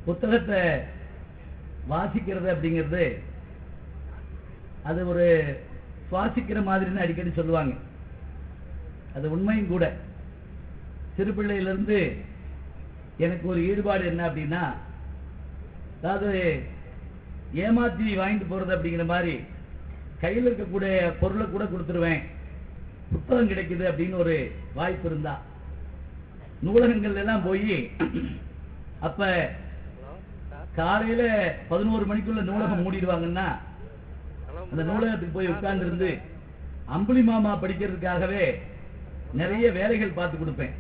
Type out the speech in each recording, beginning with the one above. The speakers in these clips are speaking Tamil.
புத்தகத்தை வாசிக்கிறது அப்படிங்கிறது அது ஒரு சுவாசிக்கிற மாதிரின்னு அடிக்கடி சொல்லுவாங்க. அது உண்மையும் கூட. சிறு பிள்ளையிலிருந்து எனக்கு ஒரு ஈடுபாடு என்ன அப்படின்னா, அதாவது ஏமாத்தி வாங்கிட்டு போறது அப்படிங்கிற மாதிரி கையில் இருக்கக்கூடிய பொருளை கூட கொடுத்துருவேன், புத்தகம் கிடைக்குது அப்படின்னு ஒரு வாய்ப்பு இருந்தா நூலகங்கள் எல்லாம் போய், அப்ப காலையில 11 மணிக்குள்ள நூலகம் மூடிடுவாங்கன்னா அந்த நூலகத்துக்கு போய் உட்கார்ந்து இருந்து அம்புலி மாமா படிக்கிறதுக்காகவே நிறைய வேலைகள் பார்த்து கொடுப்பேன்.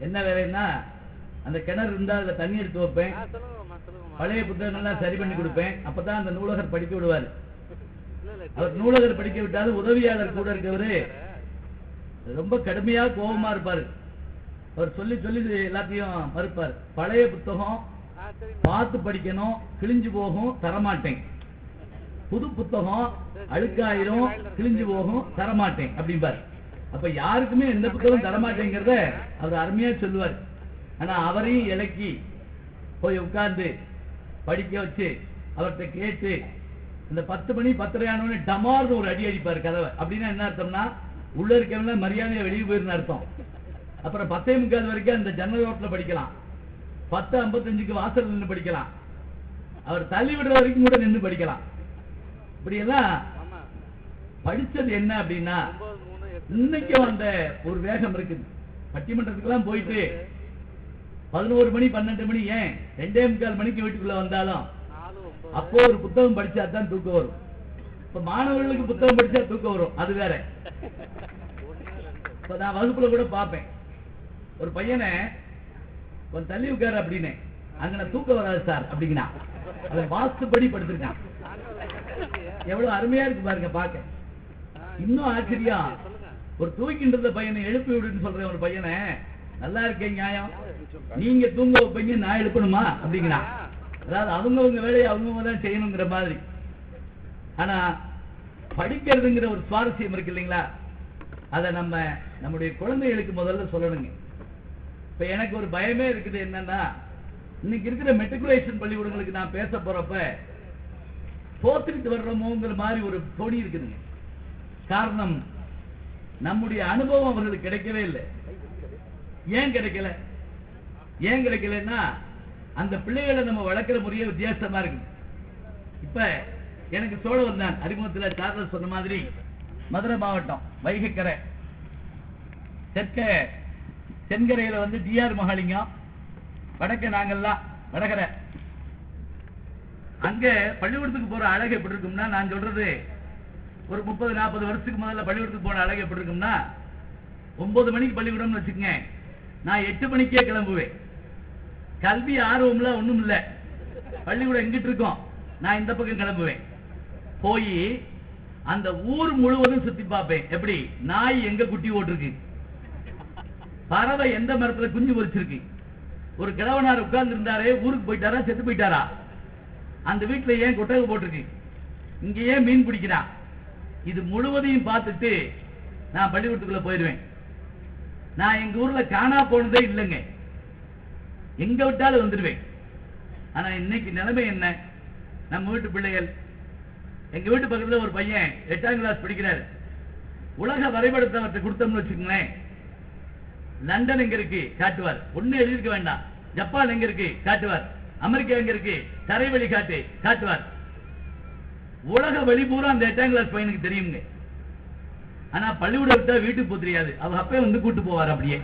என்ன வேலைன்னா, அந்த கிணறு இருந்தா அதுல தண்ணி எடுத்து வைப்பேன், பழைய புத்தகங்கள்லாம் சரி பண்ணி கொடுப்பேன். அப்பதான் அந்த நூலகர் படிக்க விடுவார். அவர் நூலகர் படிக்க விட்டாலும் உதவியாளர் கூட இருக்கவரு ரொம்ப கடுமையா கோபமா இருப்பாரு. அவர் சொல்லி சொல்லி எல்லாத்தையும் மறுப்பார். பழைய புத்தகம் பார்த்து படிக்கணும், கிழிஞ்சு போகும், தரமாட்டேன். புது புத்தகம் அழுக்காயிரும், கிழிஞ்சு போகும், தரமாட்டேன் அப்படிம்பார். அப்ப யாருக்குமே எந்த புத்தகம் தரமாட்டேங்கிறத அவர் அருமையா சொல்லுவார். ஆனா அவரையும் இலக்கி போய் உட்கார்ந்து படிக்க வச்சு அவர்கிட்ட கேட்டு இந்த 10 மணி 10:30 ஆனோன்னு டமார்னு ஒரு அடி அடிப்பார் கதவை. அப்படின்னா என்ன அர்த்தம்னா, உள்ள இருக்கவங்க மரியாதையா வெளியே போயிருந்த அர்த்தம். அப்புறம் 10:45 வரைக்கும் அந்த ஜன்னல் ரோட்ல படிக்கலாம், 10:55க்கு வாசல் நின்று படிக்கலாம், அவர் தள்ளி விடுற வரைக்கும் கூட நின்று படிக்கலாம். இப்படி எல்லாம் படிச்சது என்ன அப்படின்னா, இன்னைக்கும் அந்த ஒரு வேகம் இருக்குது. பட்டிமன்றத்துக்கெல்லாம் போயிட்டு 11 மணி 12 மணி, ஏன் 2:45 மணிக்கு வீட்டுக்குள்ள வந்தாலும் அப்போ ஒரு புத்தகம் படிச்சா தான் தூக்கம் வரும். இப்ப மாணவர்களுக்கு புத்தகம் படிச்சா தூக்கம் வரும், அது வேற. இப்ப நான் வகுப்புல கூட பார்ப்பேன், ஒரு பையனை கொஞ்சம் தள்ளி உட்காரு அப்படின்னு, அங்க தூக்கம் வராது சார் அப்படிங்கன்னா அவன் வாஸ்துபடி படுத்திருக்கான். எவ்வளவு அருமையா இருக்கு பாருங்க பார்க்க. இன்னும் ஆச்சரியம், ஒரு தூக்கின்ற பையனை எழுப்பி விடுன்னு சொல்ற ஒரு பையனை, நல்லா இருக்கேன் நியாயம், நீங்க தூங்க வைப்பீங்க நான் எழுப்பணுமா அப்படிங்கிறான். அதாவது அவங்கவுங்க வேலையை அவங்கவுங்க தான் செய்யணுங்கிற மாதிரி. ஆனா படிக்கிறதுங்கிற ஒரு சுவாரஸ்யம் இருக்கு இல்லைங்களா, அதை நம்முடைய குழந்தைகளுக்கு முதல்ல சொல்லணுங்க. இப்ப எனக்கு ஒரு பயமே இருக்குது, என்னன்னா இன்னைக்கு இருக்கிற மெட்ரிகுலேஷன் பள்ளிக்கூடங்களுக்கு நான் பேச போறப்ப தோத்துக்கிட்டு வர்றோமோங்கிற மாதிரி ஒரு தொடி இருக்குதுங்க. காரணம், நம்முடைய அனுபவம் அவர்களுக்கு கிடைக்கவே இல்லை. ஏன் கிடைக்கல? ஏன் கிடைக்கலன்னா, அந்த பிள்ளைகளை நம்ம வளர்க்கிற முறையே வித்தியாசமா இருக்கு. இப்ப எனக்கு சோழ வந்தான் அறிமுகத்தில் சார்லஸ் சொன்ன மாதிரி, மதுரை மாவட்டம் வைகைக்கரை தென்கரையில டிஆர் மகாலிங்கம், வடக்க நாங்கெல்லாம் வடகரை. அங்க பள்ளிக்கூடத்துக்கு போற அழகு எப்படி இருக்கும்னா, நான் சொல்றது ஒரு 30-40 வருஷத்துக்கு முதல்ல பள்ளிக்கூடத்துக்கு போன அழகு எப்படி இருக்கும்னா, 9 மணிக்கு பள்ளிக்கூடம்னு வச்சுக்கங்க, நான் 8 மணிக்கே கிளம்புவேன். கல்வி ஆர்வம்ல ஒண்ணும் இல்ல, பள்ளிக்கூடம் எங்கிட்டு இருக்கோம், நான் இந்த பக்கம் கிளம்புவேன். போய் அந்த ஊர் முழுவதும் சுத்தி பார்ப்பேன். எப்படி, நாய் எங்க குட்டி ஓட்டிருக்கு, பறவை எந்த மரத்துல குஞ்சு பொறிச்சிருக்கு, ஒரு கிழவனார் உட்கார்ந்து இருந்தாரே ஊருக்கு போயிட்டாரா செத்து போயிட்டாரா, அந்த வீட்டுல ஏன் கொட்டகை போட்டிருக்கு, இங்க ஏன் மீன் பிடிக்கிறான், இது முழுவதையும் பார்த்துட்டு நான் பள்ளிக்கூடத்துக்குள்ள போயிடுவேன். நான் எங்க ஊர்ல காணா போனதே இல்லைங்க, எங்க விட்டாலும் வந்துடுவேன். ஆனா இன்னைக்கு நிலைமை என்ன, நம்ம வீட்டு பிள்ளைகள், எங்க வீட்டு பக்கத்துல ஒரு பையன் 8ஆம் கிளாஸ் படிக்கிறார். உலக வரைபடத்தை அவர்கிட்ட கொடுத்தோம்னு வச்சுக்கோங்களேன், லண்டன் எங்க இருக்கு காட்டுவார், ஒண்ணு எழுதிருக்க வேண்டாம், ஜப்பான் எங்க இருக்கு காட்டுவார், அமெரிக்கா எங்க இருக்கு தரைவழி காட்டுவார். உலக வழி பூரா அந்த 8ஆம் கிளாஸ் பையனுக்கு தெரியுங்க. ஆனா பள்ளிக்கூட விட்டா வீட்டுக்கு போக தெரியாது, அவங்க அப்பே கூட்டு போவார். அப்படியே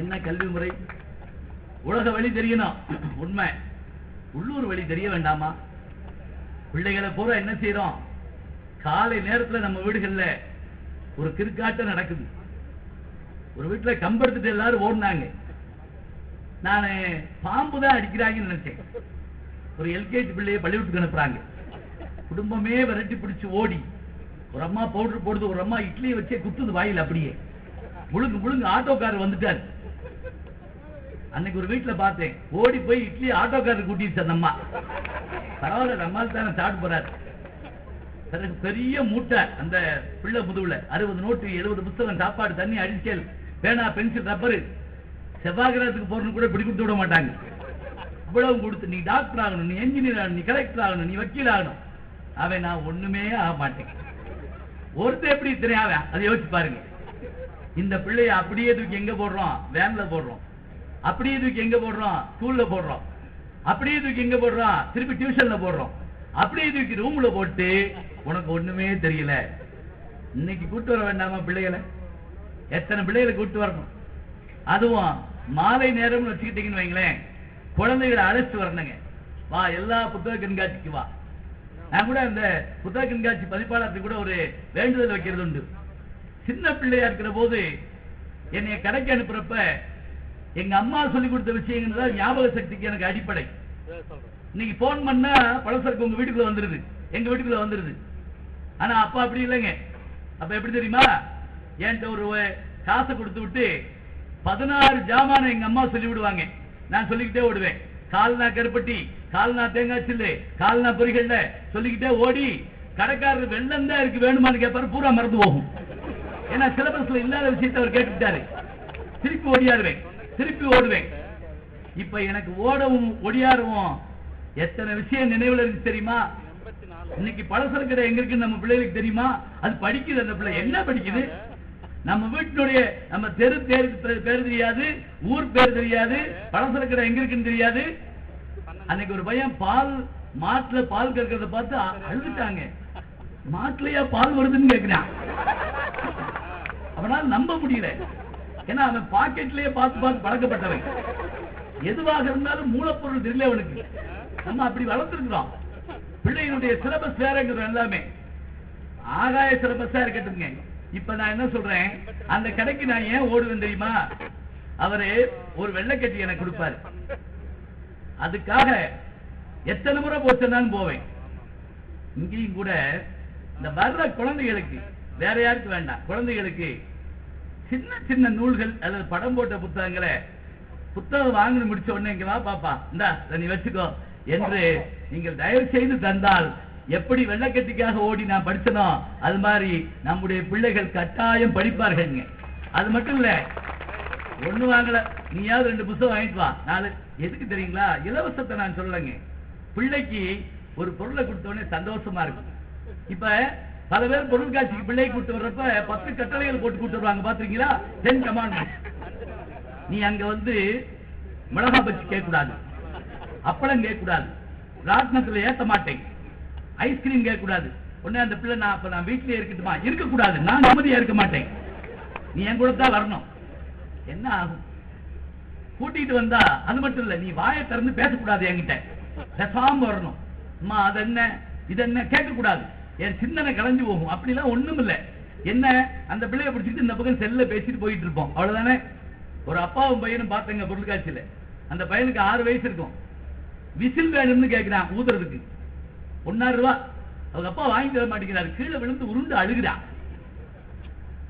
என்ன கல்வி முறை, உலக வழி தெரியணும் உண்மை, உள்ளூர் வழி தெரிய வேண்டாமா? பிள்ளைகளை பூரா என்ன செய்யறோம், காலை நேரத்தில் நம்ம வீடுகள்ல ஒரு கிறுக்காட்டம் நடக்குது. ஒரு வீட்டுல கம்பெடுத்துட்டு எல்லாரும் ஓடினாங்க, நான் பாம்பு தான் அடிக்கிறாங்கன்னு நினைச்சேன். ஒரு எல்கேஜி பிள்ளையை பள்ளிக்கூடத்துக்கு அனுப்புறாங்க, குடும்பமே விரட்டி பிடிச்சு ஓடி, ஒரு அம்மா பவுடர் போடுது, ஒரு அம்மா இட்லியை வச்சே குத்துது வாயில், அப்படியே முழுங்கு ஆட்டோக்காரர் வந்துட்டார். அன்னைக்கு ஒரு வீட்டுல பார்த்தேன், ஓடி போய் இட்லி ஆட்டோக்காரர் கூட்டிட்டு அந்த அம்மா, பரவாயில்ல நம்மால் தானே சாப்பிட்டு போறாரு. தனக்கு பெரிய மூட்டை அந்த பிள்ளை முதுகுல 60 நோட்டு 70 புத்தகம், சாப்பாடு, தண்ணி, அடிச்சல், பேனா, பென்சில், ரப்பரு. செவ்வாய் கிரகத்துக்கு போறன்னு கூட இப்படி கொடுத்து விட மாட்டாங்க. இவ்வளவு கொடுத்து நீ டாக்டர் ஆகணும், நீ என்ஜினியர் ஆகணும், நீ கலெக்டர் ஆகணும், நீ வக்கீல் ஆகணும். அவன் நான் ஒண்ணுமே ஆக மாட்டேன். ஒருத்தர் எப்படி தெரியாம அதை யோசிச்சு பாருங்க. இந்த பிள்ளைய அப்படியே தூக்கி எங்க போடுறோம்? வேன்ல போடுறோம். அப்படியே தூக்கி எங்க போடுறோம்? ஸ்கூல்ல போடுறோம். அப்படியே தூக்கி எங்க போடுறோம்? திருப்பி டியூஷன்ல போடுறோம். அப்படியே தூக்கி ரூம்ல போட்டு உனக்கு ஒண்ணுமே தெரியல. இன்னைக்கு கூட்டு வர வேண்டாமா பிள்ளைகளை? எத்தனை பிள்ளைகளை கூட்டு வரணும்? அதுவும் மாலை நேரம்னு வச்சுக்கிட்டீங்கன்னு வைங்களேன், குழந்தைகளை அழைச்சிட்டு வரணுங்க. வா, எல்லா புத்தக கண்காட்சிக்கு வா. நான் கூட அந்த புத்தக கண்காட்சி பதிப்பாளருக்கு கூட ஒரு வேண்டுதல் வைக்கிறது உண்டு. சின்ன பிள்ளையா இருக்கிற போது என்னைய கடைக்கு அனுப்புறப்ப எங்க அம்மா சொல்லி கொடுத்த விஷயங்கள் தான் ஞாபக சக்திக்கு எனக்கு அடிப்படை. இன்னைக்கு போன் பண்ணா பழசருக்கு உங்க வீட்டுக்குள்ள வந்துருது, எங்க வீட்டுக்குள்ள வந்துருது. ஆனா அப்பா அப்படி இல்லைங்க. அப்ப எப்படி தெரியுமா? என்கிட்ட ஒரு காசை கொடுத்து விட்டு 16 ஜாமான எங்க அம்மா சொல்லி விடுவாங்க. நான் சொல்லிக்கிட்டே ஓடுவேன். கால்னா கருப்பட்டி, கால்னா தேங்காய் சில்லு, கால்னா பொரிகள்ல சொல்லிக்கிட்டே ஓடி கடைக்காரர் வெள்ளம் தான் இருக்கு வேணுமான்னு கேட்பாரு. பூரா மறந்து போகும். ஏன்னா சிலபஸ்ல இல்லாத விஷயத்தை அவர் கேட்டுட்டாரு. திருப்பி ஓடியாருவேன், திருப்பி ஓடுவேன். இப்ப எனக்கு ஓடவும் ஒடியாருவோம் எத்தனை விஷயம் நினைவுல இருக்கு தெரியுமா? இன்னைக்கு பலசர கடை எங்க இருக்கு நம்ம பிள்ளைகளுக்கு தெரியுமா? அது படிக்குது. அந்த பிள்ளை என்ன படிக்குது? நம்ம வீட்டினுடைய நம்ம தெரு பேர் தெரியாது, ஊர் பேர் தெரியாது, பலசர கடை எங்க இருக்குன்னு தெரியாது. அன்னைக்கு ஒரு பையன் பால் மாட்டுல பால் கறக்கிறத பார்த்து அழுதுட்டாங்க. மாட்டுலயா பால் வருதுன்னு கேட்கிறான். அவனால நம்ப முடியல. ஏன்னா அவன் பாக்கெட்லயே பார்த்து பார்த்து பழக்கப்பட்டவன். எதுவாக இருந்தாலும் மூலப்பொருள் தெரியல அவனுக்கு. நம்ம அப்படி வளர்த்துருக்கிறோம். பிள்ளைகளுடைய சிலபஸ் வேறங்கிறோம் எல்லாமே. ஆகாய சிலபஸா இருக்கட்டுங்க. இப்ப நான் என்ன சொல்றேன், அந்த கடைக்கு நான் ஏன் ஓடுவேன் தெரியுமா? அவரு ஒரு வெள்ளைக்கட்டி எனக்கு கொடுப்பாரு. அதுக்காக எத்தனை முறை போச்சுன்னாலும் போவேன். இங்கேயும் கூட இந்த வர்ற குழந்தைகளுக்கு, வேற யாருக்கு வேண்டாம், குழந்தைகளுக்கு சின்ன சின்ன நூல்கள் அல்லது படம் போட்ட புத்தகங்களை புத்தகம் வாங்கி முடிச்ச உடனே இங்க வா பாப்பா, இந்தா நீ வச்சுக்கோ என்று நீங்கள் தயவு செய்து தந்தால் எப்படி வெள்ளைக்கட்டிக்காக ஓடி நான் படிச்சனோ அது மாதிரி நம்முடைய பிள்ளைகள் கட்டாயம் படிப்பார்கள். அது மட்டும் இல்ல, ஒண்ணு வாங்கல நீயாவது 2 புத்தகம் வாங்கிட்டு வா. 4 எதுக்கு தெரியுங்களா? இலவசத்தை நான் சொல்லலைங்க. பிள்ளைக்கு ஒரு பொருளை கொடுத்தோடனே சந்தோஷமா இருக்கும். இப்ப பல பேர் பொருள் காட்சிக்கு பிள்ளை கூட்டு வர்றப்ப 10 கட்டளைகள் போட்டு கூட்டு வருவாங்க. பாத்துருக்கீங்களா? 10 கமாண்ட்மெண்ட்ஸ். நீ அங்க வந்து மிளகா பச்சி கேட்க கூடாது, அப்பளம் கேட்க கூடாது, ராட்னத்துல ஏத்த மாட்டேன், ஐஸ்கிரீம் கேட்க கூடாது. உடனே அந்த பிள்ளை நான் வீட்டிலே இருக்கட்டுமா? இருக்க கூடாது, நான் நிம்மதியா இருக்க மாட்டேன், நீ என் கூட தான் வரணும். என்ன ஆகும்? கூட்டிட்டு வந்தா அது மட்டும் இல்ல, நீ வாயை திறந்து பேசக்கூடாது, என்கிட்ட பேசாம வரணும். அம்மா அது என்ன இது என்ன கேட்க கூடாது, என் சிந்தனை கலைஞ்சு போகும். அப்படிலாம் ஒண்ணும் இல்ல. என்ன, அந்த பிள்ளைய பிடிச்சிட்டு இந்த பக்கம் செல்ல பேசிட்டு போயிட்டு இருப்போம், அவ்வளவுதானே. ஒரு அப்பாவும் பையனும் பார்த்தங்க பொருட்காட்சியில. அந்த பையனுக்கு 6 வயசு இருக்கும். விசில் வேணும்னு கேட்கிறான் ஊதுறதுக்கு. 1.5 ரூபா. அவங்க அப்பா வாங்கி தர மாட்டேங்கிறாரு. கீழே விழுந்து உருண்டு அழுகிறான்.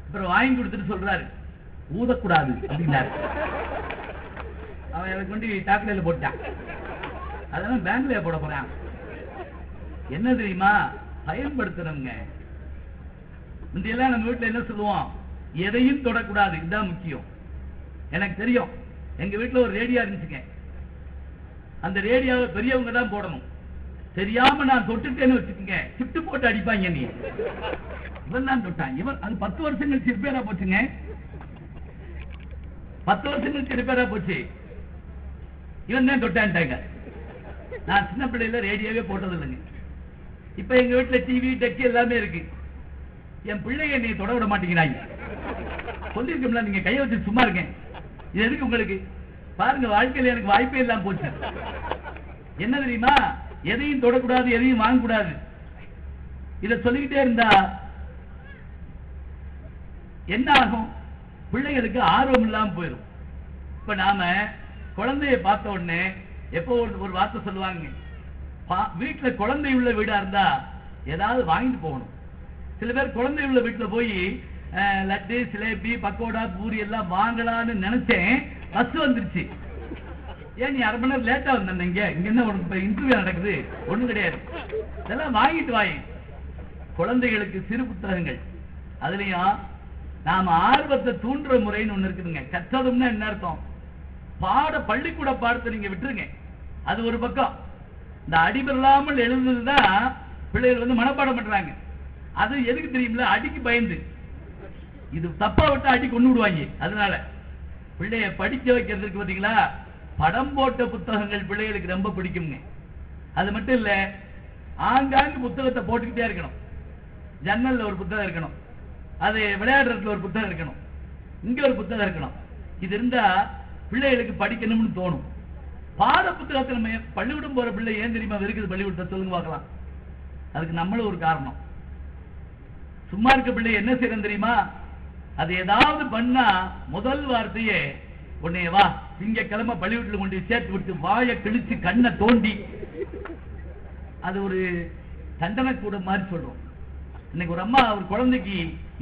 அப்புறம் வாங்கி கொடுத்துட்டு சொல்றாரு, ஊதக்கூடாது அப்படின்னாரு. அவன் எனக்கு கொண்டு டாக்டர்ல போட்டான். அதெல்லாம் பேங்க்ல போட போறான். என்ன தெரியுமா? பயன்படுத்துறவங்க முந்தையெல்லாம் நம்ம வீட்டுல என்ன சொல்லுவோம், எதையும் தொடக்கூடாது, இதுதான் முக்கியம். எனக்கு தெரியும், எங்க வீட்டுல ஒரு ரேடியோ இருந்துச்சுங்க. அந்த ரேடியோவை பெரியவங்க தான் போடணும். தெரியாம நான் தொட்டுட்டேன்னு வச்சுக்கோங்க, ஷிஃப்ட் போட்டு அடிப்பாங்க. நீ இவன் தான் தொட்டான். இவன் அது 10 வருஷம் கழிச்சு ரிப்பேரா போச்சுங்க. 10 வருஷம் கழிச்சு ரிப்பேரா போச்சு. இவன் தான் தொட்டான்ட்டாங்க. நான் சின்ன பிள்ளையில ரேடியோவே போட்டது இல்லைங்க. இப்ப எங்க வீட்டுல டிவி டெக் எல்லாமே இருக்கு. என் பிள்ளைய நீ தொட விட மாட்டேங்கிறாங்க. சொல்லிருக்கோம்ல, நீங்க கையை வச்சு சும்மா இருக்கேன், இது எதுக்கு உங்களுக்கு? பாருங்க, வாழ்க்கையில எனக்கு வாய்ப்பே இல்லாம போச்சு. என்ன தெரியுமா? எதையும் தொடக்கூடாது, எதையும் வாங்கக்கூடாது. இத சொல்லிக்கிட்டே இருந்தா என்ன ஆகும்? பிள்ளைகளுக்கு ஆர்வம் இல்லாம போயிடும். இப்ப நாம குழந்தைய பார்த்த உடனே எப்போ ஒரு வார்த்தை சொல்லுவாங்க, வீட்டுல குழந்தை உள்ள வீடா இருந்தா ஏதாவது வாங்கிட்டு போகணும். சில பேர் குழந்தை உள்ள வீட்டுல போய் லட்டு, சிலேபி, பக்கோடா, பூரி எல்லாம் வாங்கலான்னு நினைச்சேன். பஸ் வந்துருச்சு. ஏன் நீ 1/2 மணி நேரம் லேட்டா வந்த? இங்க என்ன உனக்கு இன்டர்வியூ நடக்குது? ஒண்ணும் கிடையாது, இதெல்லாம் வாங்கிட்டு வாங்க. குழந்தைகளுக்கு சிறு புத்தகங்கள், அதுலயும் நாம ஆர்வத்தை தூண்டுற முறைன்னு ஒண்ணு இருக்குதுங்க. கற்றதும்னா என்ன அர்த்தம்? பள்ளிக்கூட பாடத்தை நீங்க விட்டுருங்க. அது ஒரு பக்கம். இந்த அடிபெறாமல் எழுதுதான் பிள்ளைகள் வந்து மனப்பாடம் பண்றாங்க. அது எதுக்கு தெரியுமில்ல? அடிக்கு பயந்து. இது தப்பா விட்டா அடி கொண்டு விடுவாங்க. அதனால பிள்ளைய படிக்க வைக்கிறதுக்கு பாத்தீங்களா, படம் போட்ட புத்தகங்கள் பிள்ளைகளுக்கு ரொம்ப பிடிக்குங்க. அது மட்டும் இல்ல, ஆங்காங்கு புத்தகத்தை போட்டுக்கிட்டே இருக்கணும். ஜன்னல்ல ஒரு புத்தகம் இருக்கணும், அது விளையாடுறதுல ஒரு புத்தகம் இருக்கணும், இங்க ஒரு புத்தகம் இருக்கணும். இது இருந்தா பிள்ளைகளுக்கு படிக்கணும்னு தோணும். பாட புத்தகத்தை நம்ம பள்ளிக்கூடம் போற பிள்ளை ஏன் தெரியுமா இருக்குது பள்ளிக்கூடத்தை? சொல்லுங்க பார்க்கலாம். அதுக்கு நம்மளும் ஒரு காரணம். சும்மா இருக்க பிள்ளை என்ன செய்யணும் தெரியுமா? அது ஏதாவது பண்ணா முதல் வார்த்தையே, உன்னைய வா திங்கக்கிழமை பள்ளிக்கூடத்தில் கொண்டு சேர்த்து விட்டு வாயை கிழிச்சு கண்ணை தோண்டி, அது ஒரு தண்டனை கூட மாதிரி சொல்றோம். இன்னைக்கு ஒரு அம்மா ஒரு குழந்தைக்கு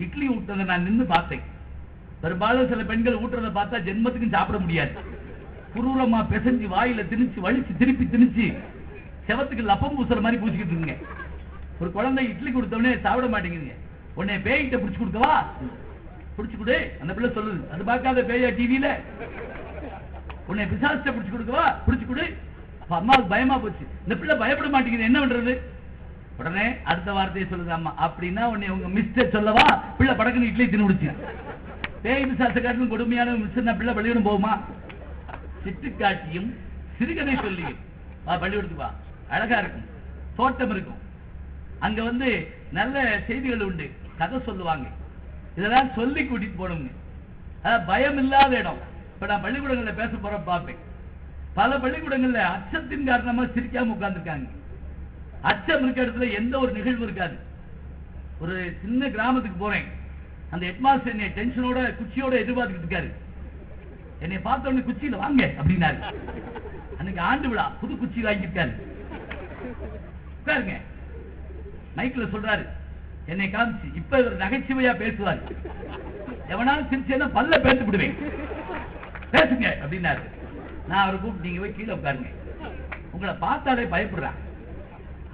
இட்லி ஊட்டுறதை நான் நின்று பார்த்தேன். பெரும்பாலும் சில பெண்கள் ஊட்டுறதை பார்த்தா ஜென்மத்துக்கும் சாப்பிட முடியாது. குரூரமா பிசைஞ்சு வாயில திணிச்சு வலிச்சு திருப்பி திணிச்சு செவத்துக்கு லப்பம் பூசுற மாதிரி பூசிக்கிட்டு இருக்குங்க. ஒரு குழந்தை இட்லி கொடுத்தவனே சாப்பிட மாட்டேங்குதுங்க. உன்னை பேய்கிட்ட பிடிச்சு கொடுக்கவா? பிடிச்சு கொடு. அந்த பிள்ளை சொல்லுது, அது பார்க்காத பேயா டிவியில. உன்னை பிசாசிட்ட பிடிச்சு கொடுக்கவா? பிடிச்சு கொடு. அம்மாவுக்கு பயமா போச்சு. இந்த பிள்ளை பயப்பட மாட்டேங்குது, என்ன பண்றது? உடனே அடுத்த வார்த்தையை சொல்லுது அம்மா, அப்படின்னா உன்னை உங்க மிஸ்டர் சொல்லவா? பிள்ளை படக்குன்னு இட்லி தின்னு முடிச்சு. பேய் பிசாச காட்டிலும் கொடுமையான மிஸ்டர் பிள்ளை பள்ளியிடம் போகுமா? சிட்டுக்காட்டியும் சிறுகதை சொல்லியும் பள்ளிக்கூடத்துக்கு வா, அழகா இருக்கும், தோட்டம் இருக்கும், அங்க வந்து நல்ல செய்திகள் உண்டு, கதை சொல்லுவாங்க. இதெல்லாம் சொல்லி கூட்டிட்டு போகணுங்க. பயம் இல்லாத இடம். இப்ப நான் பள்ளிக்கூடங்கள்ல பேச போற பார்ப்பேன். பல பள்ளிக்கூடங்கள்ல அச்சத்தின் காரணமா சிரிக்காம உட்கார்ந்துருக்காங்க. அச்சம் இருக்க இடத்துல எந்த ஒரு நிகழ்வு இருக்காது. ஒரு சின்ன கிராமத்துக்கு போறேன். அந்த ஹெட்மாஸ்டர் என்னை டென்ஷனோட குச்சியோட எதிர்பார்த்துட்டு இருக்காரு. என்னை பார்த்த உடனே குச்சியில வாங்க அப்படின்னாரு. அன்னைக்கு ஆண்டு விழா, புது குச்சி வாங்கியிருக்காரு. உட்காருங்க. மைக்ல சொல்றாரு, என்னை காமிச்சு. இப்ப ஒரு நகைச்சுவையா பேசுவாரு. எவனாலும் சிரிச்சேன்னா பல்ல பேச விடுவேன், பேசுங்க அப்படின்னாரு. நான் அவரை கூப்பிட்டு, நீங்க போய் கீழே உட்காருங்க, உங்களை பார்த்தாலே பயப்படுறான்.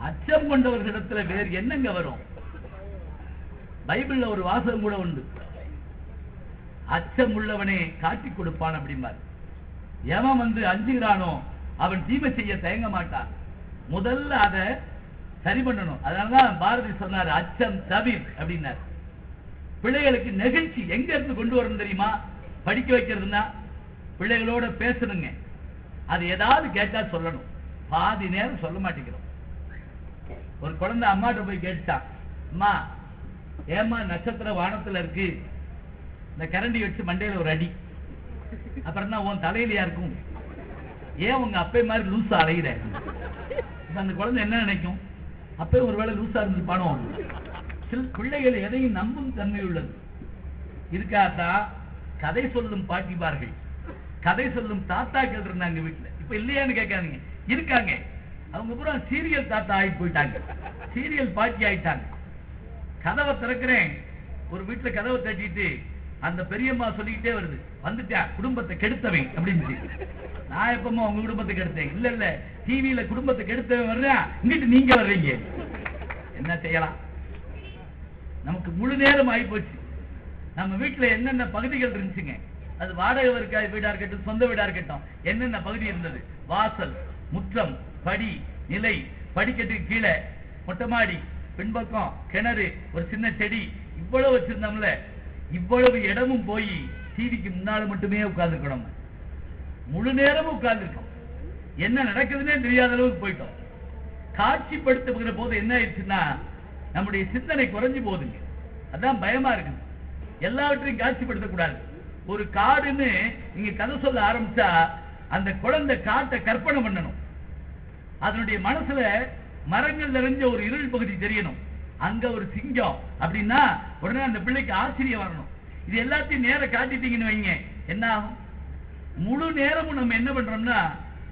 அச்சம் கொண்டவர்களிடத்துல வேறு என்னங்க வரும்? பைபிள்ல ஒரு வாசகம் கூட உண்டு, அச்சம் உள்ளவனே காட்டி கொடுப்பான் அப்படிம்பார். எவன் வந்து அஞ்சுகிறானோ அவன் தீமை செய்ய தயங்க மாட்டான். முதல்ல அதை சரி பண்ணணும். அதனாலதான் பாரதி சொன்னார், அச்சம் தவிர் அப்படின்னார். பிள்ளைகளுக்கு நெகிழ்ச்சி எங்க இருந்து கொண்டு வரணும் தெரியுமா? படிக்க வைக்கிறதுனா பிள்ளைகளோட பேசணுங்க. அது ஏதாவது கேட்டா சொல்லணும். பாதி நேரம் சொல்ல மாட்டேங்கிறோம். ஒரு குழந்தை அம்மாட்ட போய் கேட்டான், அம்மா ஏமா நட்சத்திர வானத்துல இருக்கு, இந்த கரண்டி வச்சு மண்டையில ஒரு அடி, அப்புறம் தான் உன் தலையிலையா இருக்கும், ஏன் உங்க அப்பே மாதிரி லூசா அலையிற? அந்த குழந்தை என்ன நினைக்கும்? அப்பே ஒருவேளை லூசா இருந்திருப்பானோ? சில பிள்ளைகள் எதையும் நம்பும் தன்மை உள்ளது. இருக்காதான் கதை சொல்லும் பாட்டிமார்கள், கதை சொல்லும் தாத்தாக்கள் இருந்தாங்க வீட்டுல. இப்ப இல்லையான்னு கேட்காதீங்க, இருக்காங்க. அவங்க பூரா சீரியல் தாத்தா ஆகி போயிட்டாங்க, சீரியல் பாட்டி ஆயிட்டாங்க. கதவை திறக்கிறேன், ஒரு வீட்டுல கதவை தட்டிட்டு அந்த பெரியம்மா சொல்லிக்கிட்டே வருது, வந்துட்டேன் குடும்பத்தை கெடுத்தவன் அப்படின்னு. நான் எப்பமா உங்க குடும்பத்தை கெடுத்தேன்? இல்ல இல்ல, டிவியில குடும்பத்தை கெடுத்தவன் வர்றேன், இங்கிட்டு நீங்க வர்றீங்க. என்ன செய்யலாம்? நமக்கு முழு நேரம் ஆகி போச்சு. நம்ம வீட்டுல என்னென்ன பகுதிகள் இருந்துச்சுங்க, அது வாடகை வீடா இருக்கட்டும், சொந்த வீடா இருக்கட்டும், என்னென்ன பகுதி இருந்தது? வாசல், முற்றம், படி, நிலை, படிக்கட்டுக்கு கீழே மொட்டை மாடி, பின்பக்கம் கிணறு, ஒரு சின்ன செடி, இவ்வளவு வச்சிருந்தோம்ல. இவ்வளவு இடமும் போய் டிவிக்கு முன்னால மட்டுமே உட்கார்ந்துக்கணும். முழு நேரமும் உட்கார்ந்துருக்கோம். என்ன நடக்குதுன்னே தெரியாத அளவுக்கு போயிட்டோம். காட்சிப்படுத்துகிற போது என்ன ஆயிடுச்சுன்னா நம்முடைய சிந்தனை குறைஞ்சு போகுதுங்க. அதான் பயமா இருக்கு. எல்லாவற்றையும் காட்சிப்படுத்தக்கூடாது. ஒரு காடுன்னு நீங்க கதை சொல்ல ஆரம்பிச்சா அந்த குழந்தை காட்டை கற்பனை பண்ணணும். அதனுடைய மனசுல மரங்கள் நிறைஞ்ச ஒரு இருள் பகுதி தெரியணும். அங்க ஒரு சிங்கம் அப்படின்னா உடனே அந்த பிள்ளைக்கு ஆச்சரியம் வரணும். இது எல்லாத்தையும் நேரம் காட்டிட்டீங்கன்னு வைங்க, என்ன ஆகும்? முழு நேரமும் நம்ம என்ன பண்றோம்னா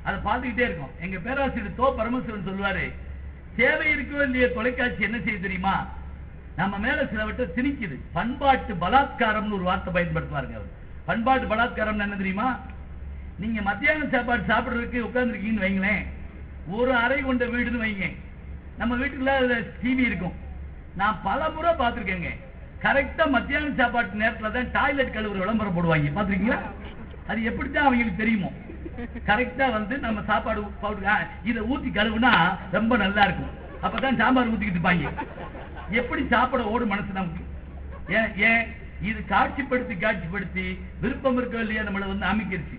அதை பார்த்துக்கிட்டே இருக்கோம். எங்க பேராசிரியர் தோ பரமசிவன் சொல்லுவாரு, தேவை இருக்கோ இல்லையோ தொலைக்காட்சி என்ன செய்ய தெரியுமா, நம்ம மேல சிலவற்றை திணிக்குது. பண்பாட்டு பலாத்காரம்னு ஒரு வார்த்தை பயன்படுத்துவாருங்க அவர். பண்பாட்டு பலாத்காரம் என்ன தெரியுமா? நீங்க மத்தியான சாப்பாடு சாப்பிடுறதுக்கு உட்கார்ந்துருக்கீங்கன்னு வைங்களேன், ஒரு அறை கொண்ட வீடுன்னு வைங்க. நம்ம வீட்டுக்குள்ள டிவி இருக்கும். நான் பல முறை பார்த்திருக்கேங்க, கரெக்டா மத்தியான சாப்பாட்டு நேரத்துல தான் டாய்லெட் கழுவுற விளம்பரம் போடுவாங்க. பாத்திருக்கீங்களா? அது எப்படித்தான் அவங்களுக்கு தெரியுமோ. கரெக்டா வந்து நம்ம சாப்பாடு பவுடர் இதை ஊத்தி கழுவுனா ரொம்ப நல்லா இருக்கும். அப்பதான் சாம்பார் ஊத்திக்கிட்டு இருப்பாங்க. எப்படி சாப்பிட ஓடும் மனசு நமக்கு? ஏன் இது காட்சிப்படுத்தி காட்சிப்படுத்தி விருப்பம் இருக்க இல்லையா நம்மளை வந்து அமைக்கிருச்சு.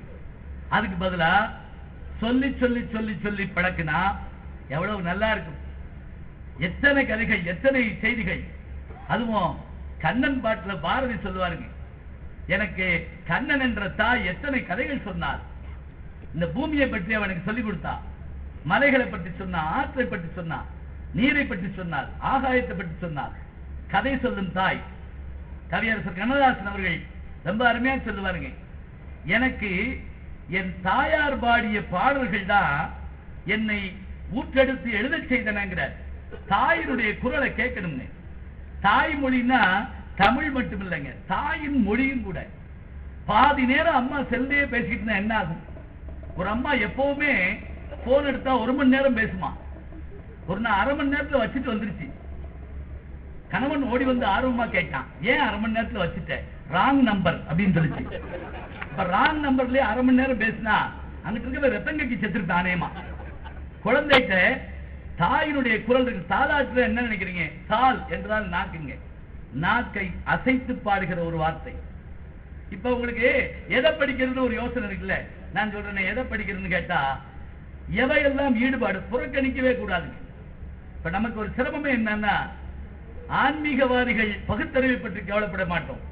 அதுக்கு பதிலா சொல்லி சொல்லி சொல்லி சொல்லி பழக்கினா எவ்வளவு நல்லா இருக்கும். எத்தனை கதைகள், எத்தனை செய்திகள். அதுவும் கண்ணன் பாட்டுல பாரதி சொல்லுவாருங்க, எனக்கு கண்ணன் என்ற தாய் எத்தனை கதைகள் சொன்னார். இந்த பூமியை பற்றி அவனுக்கு சொல்லிக் கொடுத்தா, மலைகளை பற்றி சொன்னா, ஆற்றை பற்றி சொன்னா, நீரை பற்றி சொன்னார், ஆகாயத்தை பற்றி சொன்னார். கதை சொல்லும் தாய். கவியரசர் கண்ணதாசன் அவர்கள் ரொம்ப அருமையா சொல்லுவாருங்க, எனக்கு என் தாயார் பாடிய பாடல்கள் தான் என்னை ஊற்றெடுத்து எழுத செய்தனங்கிறார். தாயினுடைய குரலை கேட்கணும்னு. தாய்மொழின்னா தமிழ் மட்டும் இல்லைங்க, தாயின் மொழியும் கூட. பாதி நேரம் அம்மா செல்லையே பேசிட்டு என்ன ஆகும்? ஒரு அம்மா எப்பவுமே போன் எடுத்தா 1 மணி நேரம் பேசுமா. ஒரு நாள் 1/2 மணி நேரத்துல வச்சுட்டு வந்துருச்சு. கணவன் ஓடி வந்து ஆர்வமா கேட்டான், ஏன் 1/2 மணி நேரத்துல வச்சுட்ட? ராங் நம்பர் அப்படின்னு சொல்லிச்சு. இப்ப ராங் நம்பர்லயே 1/2 மணி நேரம் பேசினா அங்கிட்டு இருக்கிற ரத்தங்கைக்கு செத்துருப்பானேமா. குழந்தைகிட்ட தாயினுடைய குரல் இருக்கு. தாலாட்டுல என்ன நினைக்கிறீங்க? தால் என்றால் நாக்குங்க. நாக்கை அசைத்து பாடுகிற ஒரு வார்த்தை. இப்ப உங்களுக்கு எதை படிக்கிறது ஒரு யோசனை இருக்குல்ல. நான் சொல்றேன், எதை படிக்கிறதுன்னு கேட்டா எவையெல்லாம் ஈடுபாடு புறக்கணிக்கவே கூடாதுங்க. இப்ப நமக்கு ஒரு சிரமமே என்னன்னா, ஆன்மீகவாதிகள் பகுத்தறிவை பற்றி கவலைப்பட மாட்டோம்.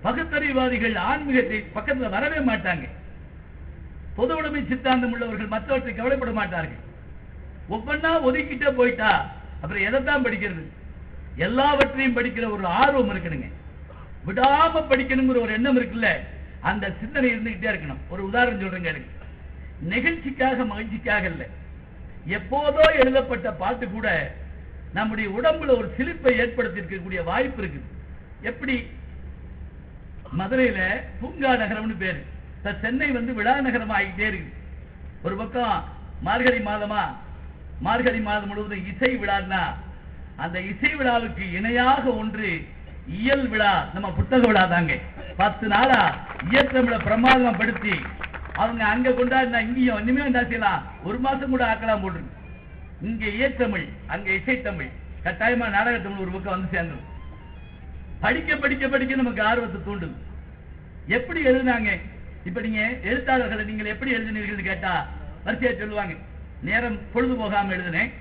பகுத்தறிவாதிகள் ஆன்மீகத்தை பக்கத்துல வரவே மாட்டாங்க. பொது உடைமை சித்தாந்தம் உள்ளவர்கள் மற்றவற்றை கவலைப்பட மாட்டார்கள். ஒவ்வொன்னா ஒதுக்கிட்டே போயிட்டா அப்புறம் எதைத்தான் படிக்கிறது? எல்லாவற்றையும் படிக்கிற ஒரு ஆர்வம் இருக்கணுங்க. விடாம படிக்கணுங்கிற ஒரு எண்ணம் இருக்குல்ல, அந்த சிந்தனை இருந்துகிட்டே இருக்கணும். ஒரு உதாரணம் சொல்றேங்க. எனக்கு நிகழ்ச்சிக்காக மகிழ்ச்சிக்காக இல்ல, எப்போதோ எழுதப்பட்ட பாட்டு கூட நம்முடைய உடம்புல ஒரு சிலிப்பை ஏற்படுத்தி இருக்கக்கூடிய வாய்ப்பு இருக்கு. எப்படி? மதுரையில பூங்கா நகரம்னு பேரு. சென்னை வந்து விழா நகரம் ஆகிட்டே இருக்கு. ஒரு பக்கம் மார்கழி மாதமா, மார்கழி மாதம் முழுவதும் இசை விழான்னா, அந்த இசை விழாவுக்கு இணையாக ஒன்று இயல் விழா, நம்ம புத்தக விழா தாங்க. 10 நாளா இயற்றமிழ பிரமாதமா படுத்தி அவங்க அங்க கொண்டாடினா இங்கேயும் இனிமே என்ன செய்யலாம், 1 மாசம் கூட ஆக்கலாம் போட்டு. இங்க இயற்றமிழ், அங்க இசைத்தமிழ், கட்டாயமா நாடகத்தமிழ் ஒரு பக்கம் வந்து சேர்ந்தோம். படிக்க படிக்க படிக்க நமக்கு ஆர்வத்தை தூண்டும். எப்படி எழுதுனாங்க? இப்ப நீங்க எழுத்தாளர்களை நீங்கள் எப்படி எழுதினீர்கள் கேட்டா வரிசையா சொல்லுவாங்க. நேரம் பொழுது போகாம எழுதுனேன்,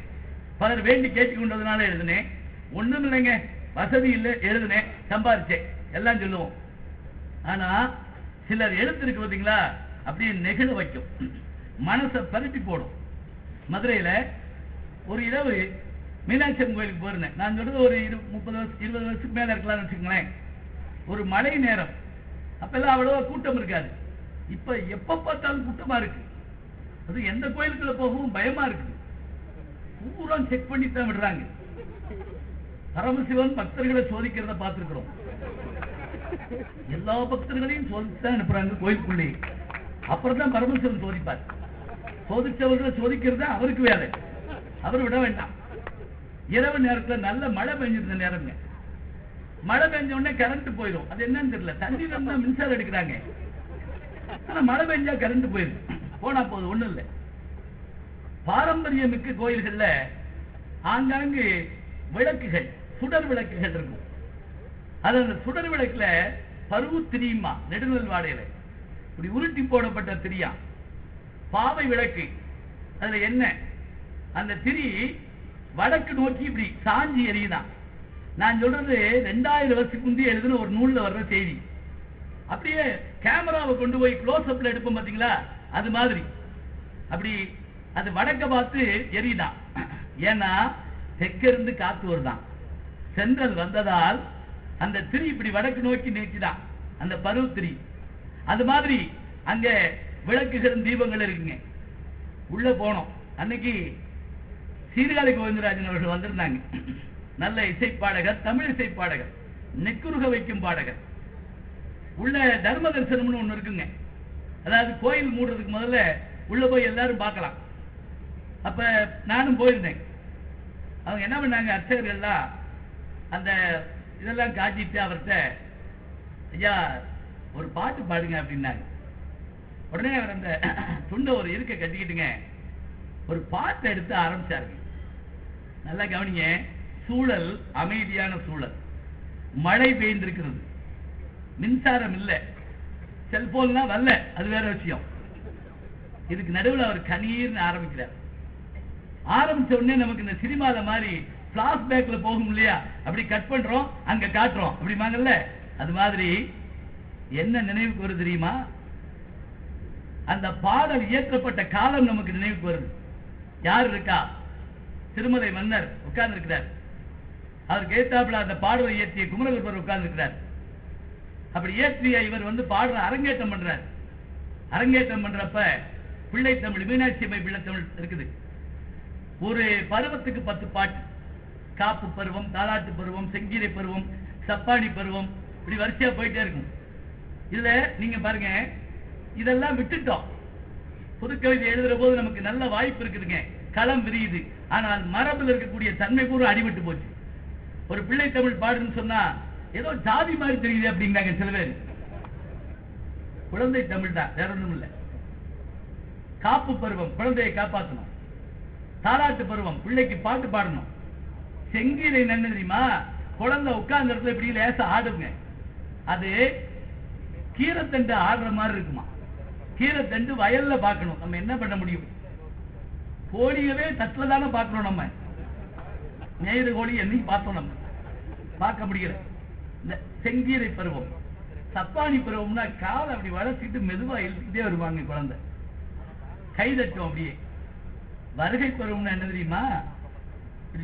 பலர் வேண்டி கேட்டுக் கொண்டதுனால எழுதுனேன், ஒண்ணும் இல்லைங்க வசதி இல்லை எழுதுனேன், சம்பாதிச்சேன், எல்லாம் சொல்லுவோம். ஆனா சிலர் எழுத்து இருக்கு பாத்தீங்களா, அப்படியே நெகிழ வைக்கும், மனசை பருப்பி போடும். மதுரையில ஒரு இரவு மீனாட்சி அம்மன் கோயிலுக்கு போயிருந்தேன். நான் சொல்றது ஒரு 30-20 வருஷத்துக்கு மேல இருக்கலாம்னு வச்சுக்கோங்களேன். ஒரு மழை நேரம், அப்பெல்லாம் அவ்வளவா கூட்டம் இருக்காது. இப்ப எப்ப பார்த்தாலும் கூட்டமா இருக்கு. அது எந்த கோயிலுக்குள்ள போகவும் பயமா இருக்குது. பூரா செக் பண்ணி தான் விடுறாங்க. பரமசிவன் பக்தர்களை சோதிக்கிறத பார்த்திருக்கிறோம். எல்லா பக்தர்களையும் சோதிச்சுதான் அனுப்புறாங்க கோயிலுக்குள்ளே. அப்புறம் தான் பரமசிவன் சோதிப்பார். சோதிச்சவர்களை சோதிக்கிறது அவருக்கு வேலை, அவர் விட வேண்டாம். இரவு நேரத்துல நல்ல மழை பெஞ்சிருந்த நேரங்க. மழை பெஞ்ச உடனே கரண்ட் போயிடும். அது என்னன்னு தெரியல, தண்ணி தான் மின்சாரம் எடுக்கிறாங்க. ஆனா மழை பெஞ்சா கரண்ட் போயிடும். போனா போது ஒண்ணும் இல்லை. பாரம்பரியமிக்க கோயில்கள்ல ஆங்காங்கு விளக்குகள், சுடர் விளக்குகள் இருக்கும். அது அந்த சுடர் விளக்குல பருவு திரியுமா, நெடுநல் வாடையில இப்படி உருட்டி போடப்பட்ட திரியா, பாவை விளக்கு. அதுல என்ன, அந்த திரி வடக்கு நோக்கி இப்படி சாஞ்சி எரியுதான். நான் சொல்றது 2000 வருஷத்துக்கு முந்தைய எழுதுன ஒரு நூல்ல வர்ற செய்தி. அப்படியே கேமராவை கொண்டு போய் க்ளோஸ் அப்ல எடுப்போம் பாத்தீங்களா, அது மாதிரி அப்படி அது வடக்க பார்த்து எரியுதான். ஏன்னா தெற்க இருந்து காத்து வருதான், சென்றல் வந்ததால் அந்த திரி இப்படி வடக்கு நோக்கி நீக்கிதான், அந்த பருவ திரி. அது மாதிரி அங்க விளக்குகளும் தீபங்கள் இருக்குங்க. உள்ள போனோம். அன்னைக்கு சீர்காழி கோவிந்தராஜன் அவர்கள் வந்திருந்தாங்க. நல்ல இசைப்பாடகர், தமிழ் இசைப்பாடகர், நெக்குருக வைக்கும் பாடகர். உள்ள தர்ம தரிசனம்னு ஒண்ணு இருக்குங்க. அதாவது கோயில் மூடுறதுக்கு முதல்ல உள்ள போய் எல்லாரும் பார்க்கலாம். அப்ப நானும் போயிருந்தேன். அவங்க என்ன பண்ணாங்க, அர்ச்சகர்கள்லாம் அந்த இதெல்லாம் காட்டிட்டு அவர்கிட்ட, ஐயா ஒரு பாட்டு பாடுங்க அப்படின்னாங்க. உடனே அவர் அந்த துண்டை ஒரு இருக்க கட்டிக்கிட்டுங்க ஒரு பாட்டை எடுத்து ஆரம்பிச்சாருங்க. நல்லா கவனிங்க, சூழல் அமைதியான சூழல், மழை பெய்ந்திருக்கிறது, மின்சாரம் இல்லை, செல்போன்லாம் வரல, அது வேற விஷயம். இதுக்கு நடுவில் அவர் கணீர்னு ஆரம்பிக்கிறார். ஆரம்பிச்ச உடனே நமக்கு இந்த சினிமால மாதிரி பிளாஷ்பேக்ல போகும் இல்லையா, அப்படி கட் பண்றோம், அங்க காட்டுறோம், அப்படிமாங்கல்ல, அது மாதிரி என்ன நினைவுக்கு வருது தெரியுமா? அந்த பாடல் இயற்றப்பட்ட காலம் நமக்கு நினைவுக்கு வருது. யார் இருக்கா? திருமலை மன்னர் உட்கார்ந்து இருக்கிறார். அவருக்கு ஏத்தாப்புல அந்த பாடலை இயற்றிய குமரகுருபர் உட்கார்ந்து இருக்கிறார். அப்படி இயற்றிய இவர் வந்து பாடுற அரங்கேற்றம் பண்றார். அரங்கேற்றம் பண்றப்ப பிள்ளை தமிழ், மீனாட்சி அம்மை பிள்ளை தமிழ் இருக்குது. ஒரு பருவத்துக்கு 10 பாட்டு, காப்பு பருவம், தாலாட்டு பருவம், செங்கீரை பருவம், சப்பானி பருவம், இப்படி வரிசையா போயிட்டே இருக்கும். இதுல நீங்க பாருங்க, இதெல்லாம் விட்டுட்டோம். புதுக்கவிதை எழுதுற போது நமக்கு நல்ல வாய்ப்பு இருக்குதுங்க, களம் விரியுது. ஆனால் மரபில் இருக்கக்கூடிய தன்மை பூர்வம் அடிபட்டு போச்சு. ஒரு பிள்ளை தமிழ் பாடுன்னு சொன்னா ஏதோ ஜாதி மாதிரி தெரியுது அப்படிங்கிறாங்க சில பேர். குழந்தை தமிழ் தான், வேற ஒன்றும் இல்லை. காப்பு பருவம், குழந்தையை காப்பாற்றணும். தாலாட்டு பருவம், பிள்ளைக்கு பாட்டு பாடணும். செங்கீரை என்ன தெரியுமா? குழந்தை உட்கார்ந்த இடத்துல இப்படி லேசா ஆடுங்க, அது கீரைத்தண்டு ஆடுற மாதிரி இருக்குமா. கீரைத்தண்டு வயல்ல பார்க்கணும், நம்ம என்ன பண்ண முடியும்? கோழியவே தட்டுல தானே பார்க்கணும். நம்ம நேரு கோழி என்னைக்கு பார்த்தோம்? நம்ம பார்க்க முடியல. இந்த செங்கீரை பருவம், சப்பானி பருவம்னா காலை அப்படி வளர்த்திட்டு மெதுவா இழுத்துக்கிட்டே வருவாங்க குழந்தை, கைதட்டும் அப்படியே. வருகை பருவம்னா என்ன தெரியுமா?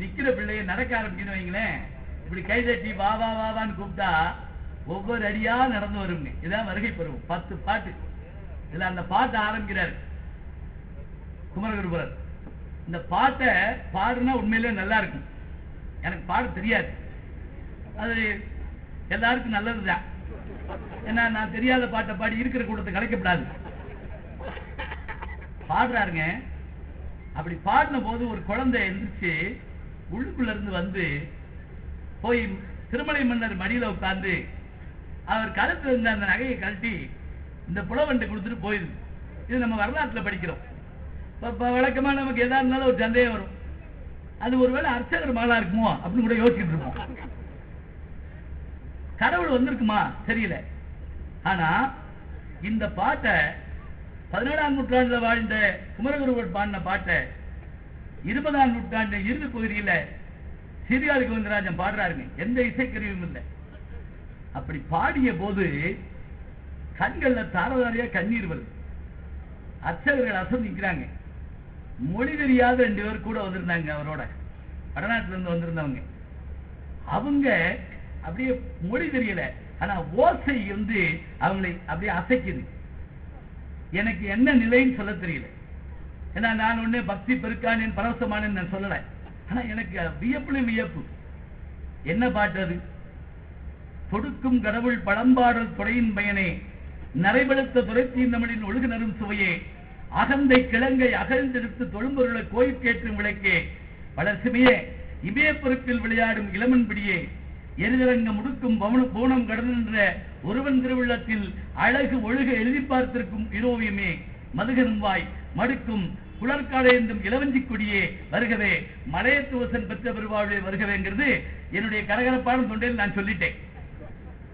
நிக்கிற பிள்ளைய நடக்க ஆரம்பிக்கணும் வைங்களேன், இப்படி கைதட்டி வா வா வான்னு கூப்பிட்டா ஒவ்வொரு அடியா நடந்து வருங்க. இதான் வருகை பருவம். 10 பாட்டு. இதுல அந்த பாட்டை ஆரம்பிக்கிறார் குமரகுருபரர். இந்த பாட்டை பாடுனா உண்மையிலே நல்லா இருக்கும். எனக்கு பாட தெரியாது, அது எல்லாருக்கும் நல்லதுதான். ஏன்னா நான் தெரியாத பாட்டை பாடி இருக்கிற கூட்டத்தை கலைக்கப்படாது. பாடுறாருங்க. அப்படி பாடின போது ஒரு குழந்தை எந்திரிச்சு உள்ளுக்குள்ள இருந்து வந்து போய் திருமலை மன்னர் மடியில உட்கார்ந்து அவர் கழுத்துல இருந்த அந்த நகையை கழட்டி இந்த புலவண்டை கொடுத்துட்டு போயிடுது. இது நம்ம வரலாற்றுல படிக்கிறோம். வழக்கமா நமக்கு எதா இருந்தாலும் ஒரு சந்தேகம் வரும், அது ஒருவேளை அர்ச்சகர் மகளா இருக்குமோ அப்படின்னு கூட யோசிச்சுட்டு இருப்போம். கடவுள் வந்திருக்குமா தெரியல. ஆனா இந்த பாட்டை 17ஆம் நூற்றாண்டுல வாழ்ந்த குமரகுருபர் பாடின பாட்டை 20ஆம் நூற்றாண்டு இறுதி பகுதியில சீர்காழி கோவிந்தராஜன் பாடுறாருங்க. எந்த இசைக்கருவியும் இல்லை. அப்படி பாடிய போது கண்கள்ல தாரதாரியா கண்ணீர் வருது. அர்ச்சகர்கள் அசந்திக்கிறாங்க. மொழி தெரியாத 2 பேர் கூட வந்திருந்தாங்க அவரோட, வடநாட்டுல இருந்து வந்திருந்தவங்க. அவங்க அப்படியே மொழி தெரியல, ஆனா ஓசை வந்து அவங்களை அப்படியே அசைக்குது. எனக்கு என்ன நிலைன்னு சொல்ல தெரியல. ஏன்னா நான் ஒண்ணு பக்தி பெருக்கானேன் பரவசமானேன்னு நான் சொல்லல. ஆனா எனக்கு வியப்புல வியப்பு. என்ன பாட்டு அது? தொடுக்கும் கடவுள் பழம்பாடல் துறையின் பயனே, நரைபடுத்த துறைத்தீன் தமிழின் ஒழுகு நரும் சுவையே, அகந்தை கிழங்கை அகழ்ந்தெடுத்து தொழும்பொருளை கோயிற்கேற்றும் விளக்கே, வளர்ச்சிமையே இமயப்பொறுப்பில் விளையாடும் இளமன் பிடியே, எரிதரங்க முடுக்கும் பூனம் கடந்த ஒருவன் திருவுள்ளத்தில் அழகு ஒழுக எழுதி பார்த்திருக்கும் இரோவியமே, மதுகரும்பாய் மடுக்கும் குளர்காடையென்றும் இளவஞ்சி கொடியே வருகவே, மலையத்துவசன் பெற்ற பெருவாழ்வே வருகவேங்கிறது என்னுடைய கரகரப்பான தொண்டையில் நான் சொல்லிட்டேன்.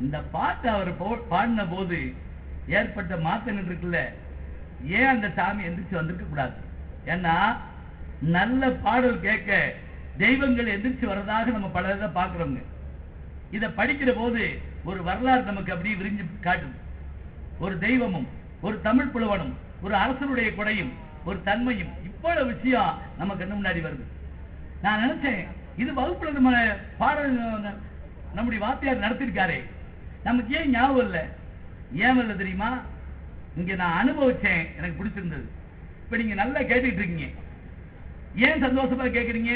இந்த பாட்டு அவர் பாடின போது ஏற்பட்ட மாற்றங்கள் இருக்குல்ல, ஏன் அந்த சாமி எந்திரிச்சு வந்திருக்க கூடாது? ஏன்னா நல்ல பாடல் கேட்க தெய்வங்கள் எந்திரிச்சு வர்றதாக நம்ம பல இதை பார்க்கிறோங்க. இதை படிக்கிற போது ஒரு வரலாறு நமக்கு அப்படியே விரிஞ்சு காட்டும். ஒரு தெய்வமும் ஒரு தமிழ் புலவனும் ஒரு அரசனுடைய கொடையும் ஒரு தன்மையும் இவ்வளவு விஷயம் நம்ம கண்ணு முன்னாடி வருது. நான் நினைச்சேன், இது வகுப்புல நம்ம பாடல் நம்முடைய வாத்தியார் நடத்திருக்காரே, நமக்கு ஏன் ஞாபகம் இல்லை? ஏன் இல்லை தெரியுமா? இங்க நான் அனுபவிச்சேன், எனக்கு பிடிச்சிருந்தது. இப்ப நீங்க நல்லா கேட்டுட்டு இருக்கீங்க. ஏன் சந்தோஷமா கேட்கறீங்க?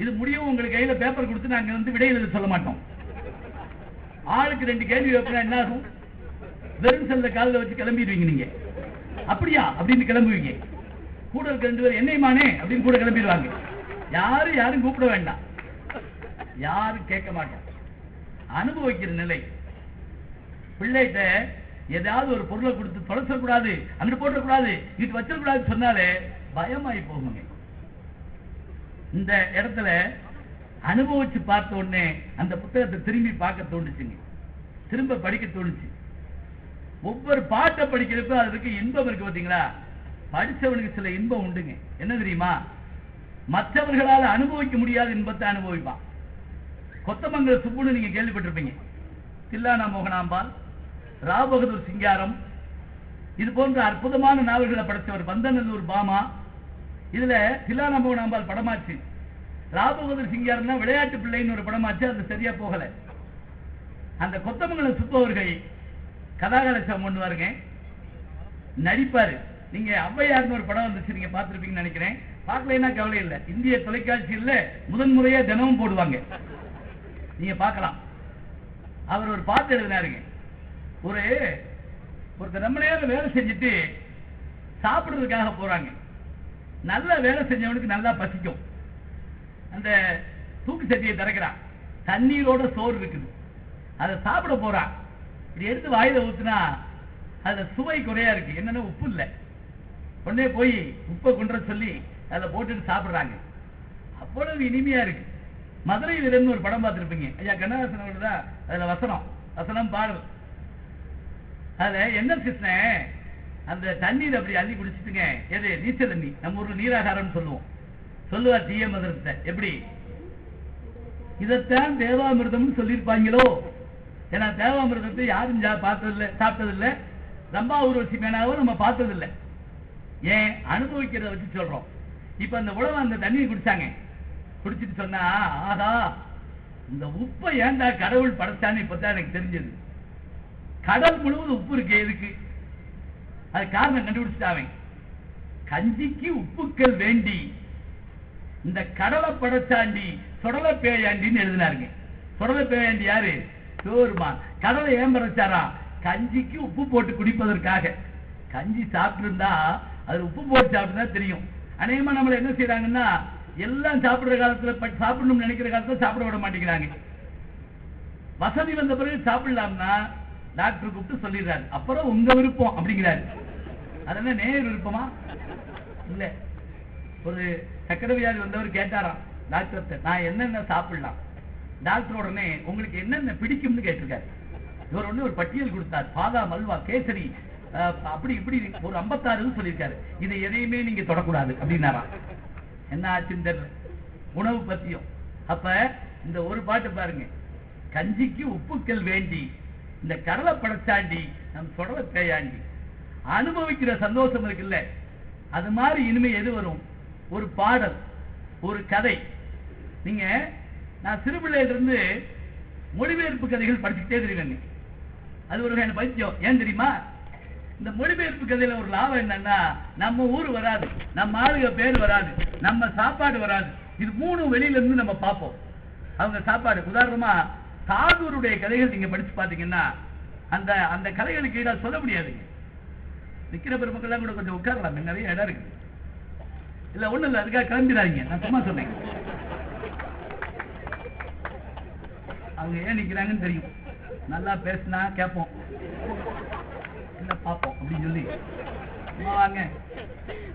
இது முடியும் உங்களுக்கு கையில பேப்பர் கொடுத்து நாங்க வந்து விடை எழுத சொல்ல மாட்டோம். ஆளுக்கு 2 கேள்வி வைப்பா என்ன ஆகும்? வெறும் செல்ல காலில் வச்சு கிளம்பிடுவீங்க. நீங்க அப்படியா அப்படின்னு கிளம்புவீங்க. கூட இருக்க 2 பேர் என்னையுமானே அப்படின்னு கூட கிளம்பிடுவாங்க. யாரும் கூப்பிட வேண்டாம், யாரும் கேட்க மாட்டோம். அனுபவிக்கிற நிலை. பிள்ளைகிட்ட ஏதாவது ஒரு பொருளை கொடுத்து தொலைச்சிடக்கூடாது, அங்கிட்டு போட்டக்கூடாது, இங்கிட்டு வச்சிடக்கூடாது சொன்னாலே பயமாயி போகுங்க. இந்த இடத்துல அனுபவிச்சு பார்த்த உடனே அந்த புத்தகத்தை திரும்பி பார்க்க தோணுச்சுங்க, திரும்ப படிக்க தோணுச்சு. ஒவ்வொரு பாட்டை படிக்கிறப்ப அதுக்கு இன்பம் இருக்கு பாத்தீங்களா? படிச்சவனுக்கு சில இன்பம் உண்டுங்க. என்ன தெரியுமா? மற்றவர்களால் அனுபவிக்க முடியாத இன்பத்தை அனுபவிப்பான். கொத்தமங்கல சுப்புன்னு நீங்க கேள்விப்பட்டிருப்பீங்க. தில்லானா மோகனாம்பாள், ரா பகதூர் சிங்காரம், இது போன்ற அற்புதமான நாவல்களை படைத்தவர் பந்தநல்லூர் பாமா. இதுல தில்லானா மோகனாம்பாள் படமாச்சு. ரா பகதூர் சிங்காரம் தான் விளையாட்டு பிள்ளைன்னு ஒரு படமாச்சு, அது சரியா போகல. அந்த கொத்தமங்கல சுப்பவர்கள் கதாகலட்சம் பண்ணுவாருங்க, நடிப்பாரு. நீங்க ஔவையார்னு ஒரு படம் வந்துச்சு, நீங்க பார்த்திருப்பீங்கன்னு நினைக்கிறேன். பார்க்கலைன்னா கவலை இல்லை, இந்திய தொலைக்காட்சியில் முதன்முறையா தினமும் போடுவாங்க, நீங்க பார்க்கலாம். அவர் ஒரு பாட்டு எழுதினாருங்க. ஒருத்தர் ரொம்ப நேரம் வேலை செஞ்சுட்டு சாப்பிடுறதுக்காக போறாங்க. நல்ல வேலை செஞ்சவனுக்கு நல்லா பசிக்கும். அந்த தூக்கு சட்டியை திறக்கிறான், தண்ணீரோட சோறு இருக்குது, அதை சாப்பிட போறான். இப்படி எடுத்து வாயில ஊத்துனா அதுல சுவை குறையா இருக்கு, என்னன்னா உப்பு இல்லை. உடனே போய் உப்பை கொண்டு சொல்லி அதில் போட்டுட்டு சாப்பிடுறாங்க. அவ்வளவு இனிமையா இருக்கு. மதுரையில் இருந்து ஒரு படம் பார்த்திருப்பீங்க, ஐயா கண்ணதாசன் தான் அதுல வசனம் பாடல். அதுல என்ன கிருஷ்ணன் அந்த தண்ணீர் அப்படி அள்ளி குடிச்சிட்டுங்க, எது நீச்சல் தண்ணி, நம்ம ஊர்ல நீராகாரம் சொல்லுவோம், சொல்லுவார் டி எம் மதுரத்தை. எப்படி இதைத்தான் தேவாமிர்தம் சொல்லியிருப்பாங்களோ? ஏன்னா தேவாமிர்தத்தை யாரும் பார்த்ததில்லை, சாப்பிட்டதில்லை. ரம்பா ஊர்வசி மேனாவும் நம்ம பார்த்ததில்லை. ஏன்? அனுபவிக்கிறத வச்சு சொல்றோம். இப்ப அந்த உழவு அந்த தண்ணியை குடிச்சாங்க, குடிச்சிட்டு சொன்னா, ஆகா இந்த உப்பை ஏண்டா கடவுள் படைச்சான்னு இப்பதான் எனக்கு தெரிஞ்சது. கடல் முழுவதும் உப்பு இருக்கு, எதுக்கு? அது காரணம் கண்டுபிடிச்சிட்டாங்க. கஞ்சிக்கு உப்புக்கள் வேண்டி இந்த கடலை படைச்சாண்டி சொடலை பேயாண்டின்னு எழுதினாருங்க. சொடலை பேயாண்டி யாரு? சிவபெருமான். கடலை ஏன் படைச்சாரா? கஞ்சிக்கு உப்பு போட்டு குடிப்பதற்காக. கஞ்சி சாப்பிட்டு இருந்தா அது உப்பு போட்டு சாப்பிட்டுதான் தெரியும். அநேகமா நம்மள என்ன செய்யறாங்கன்னா, எல்லாம் சாப்பிடுற காலத்துல சாப்பிடணும்னு நினைக்கிற காலத்துல சாப்பிட விட மாட்டேங்கிறாங்க. வசதி வந்த பிறகு சாப்பிடலாம்னா டாக்டர் கூப்பிட்டு சொல்லிடுறாரு, அப்புறம் உங்க விருப்பம் அப்படிங்கிறாரு. அதெல்லாம் நேர் விருப்பமா இல்ல. ஒரு சக்கரை வியாதி வந்தவர் கேட்டாராம் டாக்டர், நான் என்னென்ன சாப்பிடலாம்? டாக்டர் உடனே உங்களுக்கு என்னென்ன பிடிக்கும்னு கேட்டிருக்காரு. இவர் ஒண்ணு ஒரு பட்டியல் கொடுத்தார், பாதாம், அல்வா, கேசரி, அப்படி இப்படி ஒரு 56 சொல்லியிருக்காரு. இதை எதையுமே நீங்க தொடக்கூடாது அப்படின்னாராம். என்ன ஆச்சுன்னு தெரியல, உணவு பத்தியும். அப்ப இந்த ஒரு பாட்டு பாருங்க, கஞ்சிக்கு உப்புக்கள் வேண்டி இந்த கடலை படைச்சாண்டி நம் சொடலை பேயாண்டி. அனுபவிக்கிற சந்தோஷம் இருக்குல்ல, அது மாதிரி இனிமே எது வரும்? ஒரு பாடல், ஒரு கதை. நீங்க நான் சிறுபிள்ளையில இருந்து மொழிபெயர்ப்பு கதைகள் படிச்சுட்டே தெரியுங்க. அது ஒரு வகையான பைத்தியம். ஏன் தெரியுமா? இந்த மொழிபெயர்ப்பு கதையில ஒரு லாபம் என்னன்னா, நம்ம ஊர் வராது, நம்ம ஆளுக பேர் வராது, நம்ம சாப்பாடு வராது. இது மூணு வெளியில இருந்து நம்ம பார்ப்போம். அவங்க சாப்பாடு, உதாரணமா சாதுருடைய கதைகள் நீங்க படிச்சு பாத்தீங்கன்னா அந்த அந்த கதைகளுக்கு ஈடா சொல்ல முடியாதுங்க. நிக்கிற பெருமக்கள்லாம் கூட கொஞ்சம் உட்காரலாம், நிறைய இடம் இருக்கு. இல்ல ஒண்ணு இல்ல, அதுக்காக கிளம்பிடாதீங்க, நான் சும்மா சொன்னேன். அவங்க ஏன் நிக்கிறாங்கன்னு தெரியும். நல்லா பேசினா கேட்போம், இல்ல பார்ப்போம் அப்படின்னு சொல்லி வாங்க.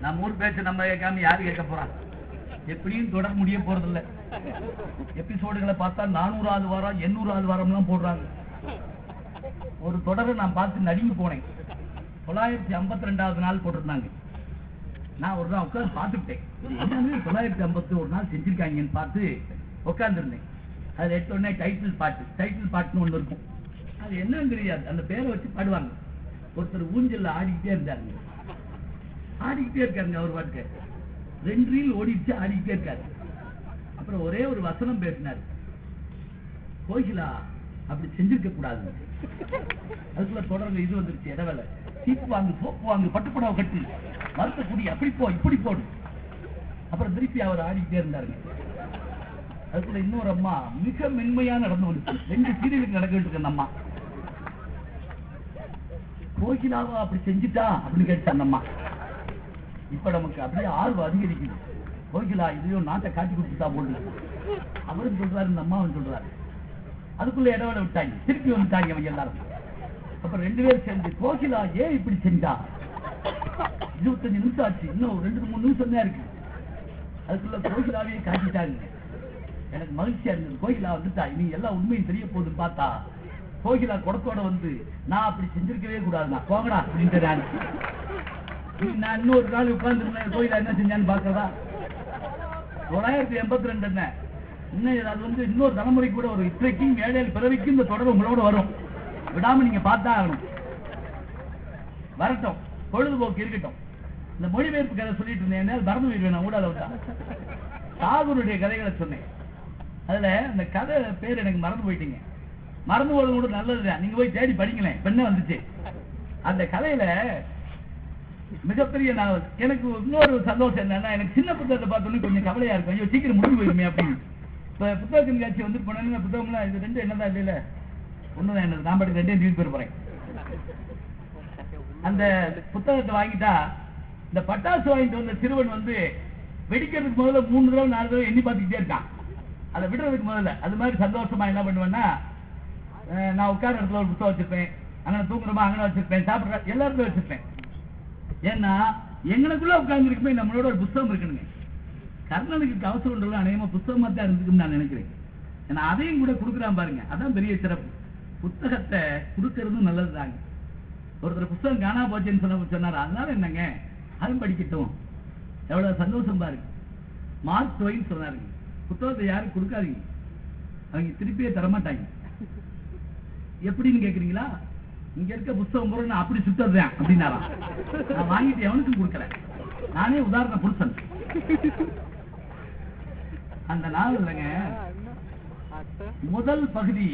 நம்ம ஊர் பேச்சு நம்ம கேட்காம யாரு கேட்க போறான்? எப்படியும் தொடர் முடிய போறது இல்ல. எபிசோடுகளை பார்த்தா 400வது வாரம் 800வது வாரம்லாம் போடுறாங்க. ஒரு தொடரை நான் பார்த்து நடுங்கி போனேன். 952வது நாள் போட்டிருந்தாங்க. நான் ஒரு நாள் உட்காந்து பார்த்துட்டேன், 951 நாள் செஞ்சிருக்காங்கன்னு பார்த்து உட்காந்துருந்தேன். அது எடுத்தோடனே டைட்டில் பாட்டுன்னு ஒண்ணு இருக்கும். அது என்னன்னு தெரியாது, அந்த பேரை வச்சு பாடுவாங்க. ஒருத்தர் ஊஞ்சல்ல ஆடிக்கிட்டே இருக்காருங்க, அவர் பாட்டுக்கு 2 ரீல் ஓடிச்சு, ஆடிக்கிட்டே இருக்காரு. அப்புறம் ஒரே ஒரு வசனம் பேசினார், கோகிலா அப்படி செஞ்சிருக்க கூடாது. அதுக்குள்ள தொடர்ந்து இது வந்துருச்சு, இடவேளை, சீப்பு வாங்கு, சோப்பு வாங்கு, பட்டுப்படாவை கட்டு, மருத்த குடி, அப்படி போ இப்படி போடு. அப்புறம் திருப்பி அவர் ஆடிக்கிட்டே இருந்தாருங்க. அதுக்குள்ள இன்னொரு அம்மா மிக மென்மையா நடந்து வந்துச்சு. 2 சீரியலுக்கு நடக்க வேண்டிய அந்த அம்மா, கோகிலாவா அப்படி செஞ்சுட்டா அப்படின்னு கேட்டு அந்த அம்மா. இப்ப நமக்கு அப்படியே ஆர்வம் அதிகரிக்குது. கோகிலா இதையோ நாட்டை காட்டி கொடுத்துட்டா போட்டு அவரும் சொல்றாரு, இந்த அம்மாவும் சொல்றாரு. அதுக்குள்ள இடவேளை விட்டாங்க, திருப்பி வந்துட்டாங்க அவங்க எல்லாரும். அப்புறம் 2 பேரும் சேர்ந்து கோகிலா ஏன் இப்படி செஞ்சா, 25 நிமிஷம் ஆச்சு, இன்னும் 2-3 நிமிஷம் தான் இருக்கு. அதுக்குள்ள கோகிலாவே காட்டிட்டாங்க. எனக்கு மகிழ்ச்சியா இருந்தது. கோகிலா வந்துட்டா, இனி எல்லாம் உண்மையும் தெரிய போகுதுன்னு பார்த்தா கோகிலா குடத்தோட வந்து, நான் அப்படி செஞ்சிருக்கவே கூடாதுண்ணா, போங்கடா அப்படின்ட்டு நான் இன்னொரு நாள் உட்கார்ந்து கோகிலா என்ன செஞ்சான்னு பார்க்கறதா. 982 என்ன இன்னும் அது வந்து இன்னொரு தலைமுறை கூட ஒரு இன்றைக்கும் ஏழையில் பிறவிக்கும் இந்த தொடர்பு உங்களோட வரும். விடாம நீங்க பார்த்தா ஆகணும். வரட்டும், பொழுதுபோக்கு இருக்கட்டும். இந்த மொழிபெயர்ப்பு கதை சொல்லிட்டு இருந்தேன், மறந்து போயிடுவேன். ஊடால விட்டா தாகூருடைய கதைகளை சொன்னேன். அதுல அந்த கதை பேர் எனக்கு மறந்து போயிட்டீங்க. மறந்து போறது கூட நல்லதுதான், நீங்க போய் தேடி படிங்களேன். பெண்ண வந்துச்சு அந்த கதையில மிகப்பெரிய நாவல். எனக்கு இன்னொரு சந்தோஷம் என்னன்னா, எனக்கு சின்ன புத்தகத்தை பார்த்தோன்னு கொஞ்சம் கவலையா இருக்கும், ஐயோ சீக்கிரம் முடிஞ்சு போயிருமே அப்படின்னு. இப்ப புத்தகத்தின் காட்சி வந்துட்டு போனேன்னு புத்தகம்லாம் இது 2 என்னதான் இல்லையில ஒண்ணுதான் என்னது, நான் பாட்டு 2 தூக்கி போறேன். அந்த புத்தகத்தை வாங்கிட்டா இந்த பட்டாசு வாங்கிட்டு வந்த சிறுவன் வந்து வெடிக்கிறதுக்கு முதல்ல 3 தடவை 4 தடவை எண்ணி பார்த்துக்கிட்டே இருக்கான். அதை விடுறதுக்கு முதல்ல. அது மாதிரி சந்தோஷமா என்ன பண்ணுவேன்னா, நான் உட்கார இடத்துல ஒரு புத்தகம் வச்சிருப்பேன், அங்கே தூங்குறோமா அங்கே வச்சிருப்பேன், சாப்பிட்ற எல்லா இடத்துல வச்சிருப்பேன். ஏன்னா எங்களுக்குள்ள உட்கார்ந்து இருக்குமே நம்மளோட ஒரு புத்தகம் இருக்கணுங்க. கர்ணனுக்கு கவசம் அநேகமா புத்தகமா தான் இருந்துக்கும் நான் நினைக்கிறேன். ஏன்னா அதையும் கூட கொடுக்குறான் பாருங்க, அதான் பெரிய சிறப்பு. புத்தகத்தை கொடுக்கறதும் நல்லதுதாங்க. ஒருத்தர் புத்தகம் காணா போச்சுன்னு சொன்னார், அதனால என்னங்க அதுவும் படிக்கட்டும், எவ்வளவு சந்தோஷம் பாருங்க. மார்க் ட்வைன் சொன்னாருங்க, புத்தகத்தை யாரும் கொடுக்காதீங்க, அவங்க திருப்பியே தரமாட்டாங்க. எப்படின்னு கேக்குறீங்களா, இங்க இருக்க புத்தகம் பூரா நான் அப்படி சுத்தறேன் அப்படின்னாராம். நான் வாங்கிட்டு எவனுக்கும் கொடுக்கல, நானே உதாரண புருஷன். அந்த நாவல்ங்க முதல் பகுதி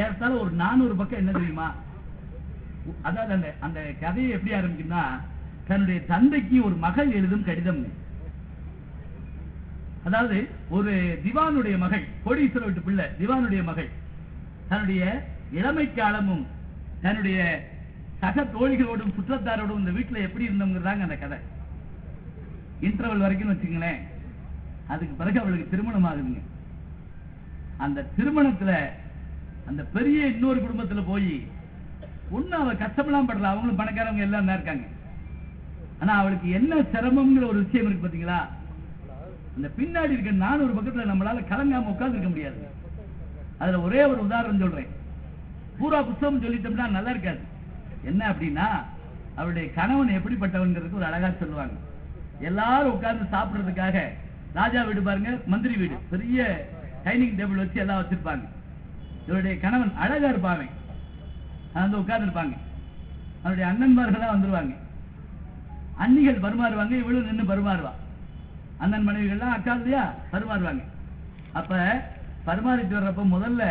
ஏறத்தாழ ஒரு 400 பக்கம். என்ன தெரியுமா, அதாவது அந்த கதையை எப்படி ஆரம்பிக்குன்னா, தன்னுடைய தந்தைக்கு ஒரு மகள் எழுதும் கடிதம். அதாவது ஒரு திவானுடைய மகள், கோடீஸ்வர வீட்டு பிள்ளை திவானுடைய மகள் தன்னுடைய இளமை காலமும் தன்னுடைய சக தோழிகளோடும் சுற்றத்தாரோடும் இந்த வீட்டுல எப்படி இருந்தோங்கிறதாங்க அந்த கதை. இன்டர்வல் வரைக்கும் வச்சுங்களேன். அதுக்கு பிறகு அவளுக்கு திருமணம் ஆகுதுங்க. அந்த திருமணத்துல அந்த பெரிய இன்னொரு குடும்பத்துல போய் ஒண்ணு அவ கஷ்டமெல்லாம் படல, அவங்களும் பணக்காரவங்க எல்லாம் தான் இருக்காங்க. ஆனா அவளுக்கு என்ன சிரமம்ங்கிற ஒரு விஷயம் இருக்கு பாத்தீங்களா. அந்த பின்னாடி இருக்க 400 பக்கத்துல நம்மளால கலங்காம உட்கார்ந்து இருக்க முடியாது. அதுல ஒரே ஒரு உதாரணம் சொல்றேன். பூரா புத்தகம் சொல்லிட்டோம்னா நல்லா இருக்காது. என்ன அப்படின்னா, அவருடைய கணவன் எப்படிப்பட்டவங்கிறதுக்கு ஒரு அழகா சொல்லுவாங்க. எல்லாரும் உட்கார்ந்து சாப்பிடுறதுக்காக ராஜா வீடு பாருங்க, மந்திரி வீடு, பெரிய டைனிங் டேபிள் வச்சு எல்லாம் வச்சிருப்பாங்க. இவருடைய கணவன் அழகா இருப்பாங்க, வந்து உட்கார்ந்து இருப்பாங்க. அவருடைய அண்ணன்மார்கள்லாம் வந்துருவாங்க, அண்ணிகள் பருமாறுவாங்க, இவளும் நின்று பருமாறுவா. அண்ணன் மனைவிகள்லாம் அக்கா இல்லையா பருமாறுவாங்க. அப்ப பருமாறிட்டு வர்றப்ப முதல்ல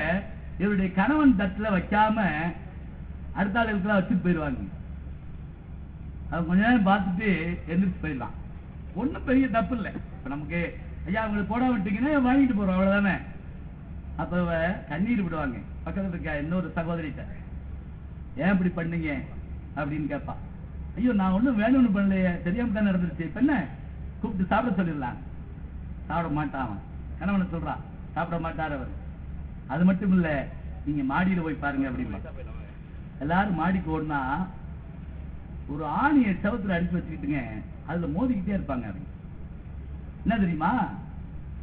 இவருடைய கணவன் தட்டுல வைக்காம அடுத்த ஆளுக்கெல்லாம் வச்சுட்டு போயிடுவாங்க. அவங்க கொஞ்ச நேரம் பார்த்துட்டு எந்திரிச்சு போயிடலாம். ஒன்றும் பெரிய தப்பு இல்லை. இப்ப நமக்கு ஐயா அவங்களுக்கு போட விட்டீங்கன்னா வாங்கிட்டு போறோம், அவ்வளவுதானே. அப்ப கண்ணீர் விடுவாங்க. பக்கத்துல இருக்க இன்னொரு சகோதரிட்ட, ஏன் இப்படி பண்ணீங்க அப்படின்னு கேட்பா. ஐயோ நான் ஒன்றும் வேணும்னு பண்ணலையே, தெரியாம தான் நடந்துருச்சு, இப்ப என்ன கூப்பிட்டு சாப்பிட சொல்லிடலாம். சாப்பிட மாட்டான் அவன். கணவனை சொல்றான், சாப்பிட மாட்டார் அவர். அது மட்டும் இல்ல, நீங்க மாடியில போய் பாருங்க அப்படின்னு. எல்லாரும் மாடிக்கு ஓடுனா ஒரு ஆணியை செவத்துல அடிச்சு வச்சுக்கிட்டுங்க, அதுல மோதிக்கிட்டே இருப்பாங்க. என்ன தெரியுமா,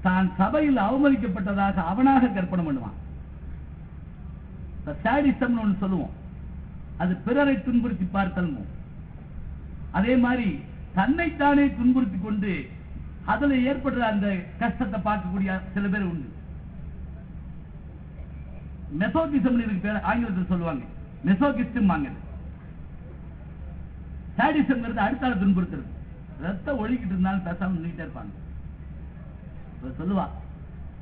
தான் சபையில் அவமதிக்கப்பட்டதாக அவனாக கற்பனை பண்ணுவான். சாடிசம்னு ஒண்ணு சொல்லுவோம், அது பிறரை துன்புறுத்தி பார்த்தல். அதே மாதிரி தன்னைத்தானே துன்புறுத்தி கொண்டு அதுல ஏற்படுற அந்த கஷ்டத்தை பார்க்கக்கூடிய சில பேர் உண்டு. மெசோகிசம் இதுக்கு பேர் ஆங்கிலத்தில் சொல்லுவாங்க, மெசோகிஸ்டம் வாங்க. சாடிசம் அடுத்தால துன்புறுத்துறது. ரத்தம் ஒழிக்கிட்டு இருந்தாலும் பேசாம நின்றுட்டே இருப்பாங்க. சொல்லுவா,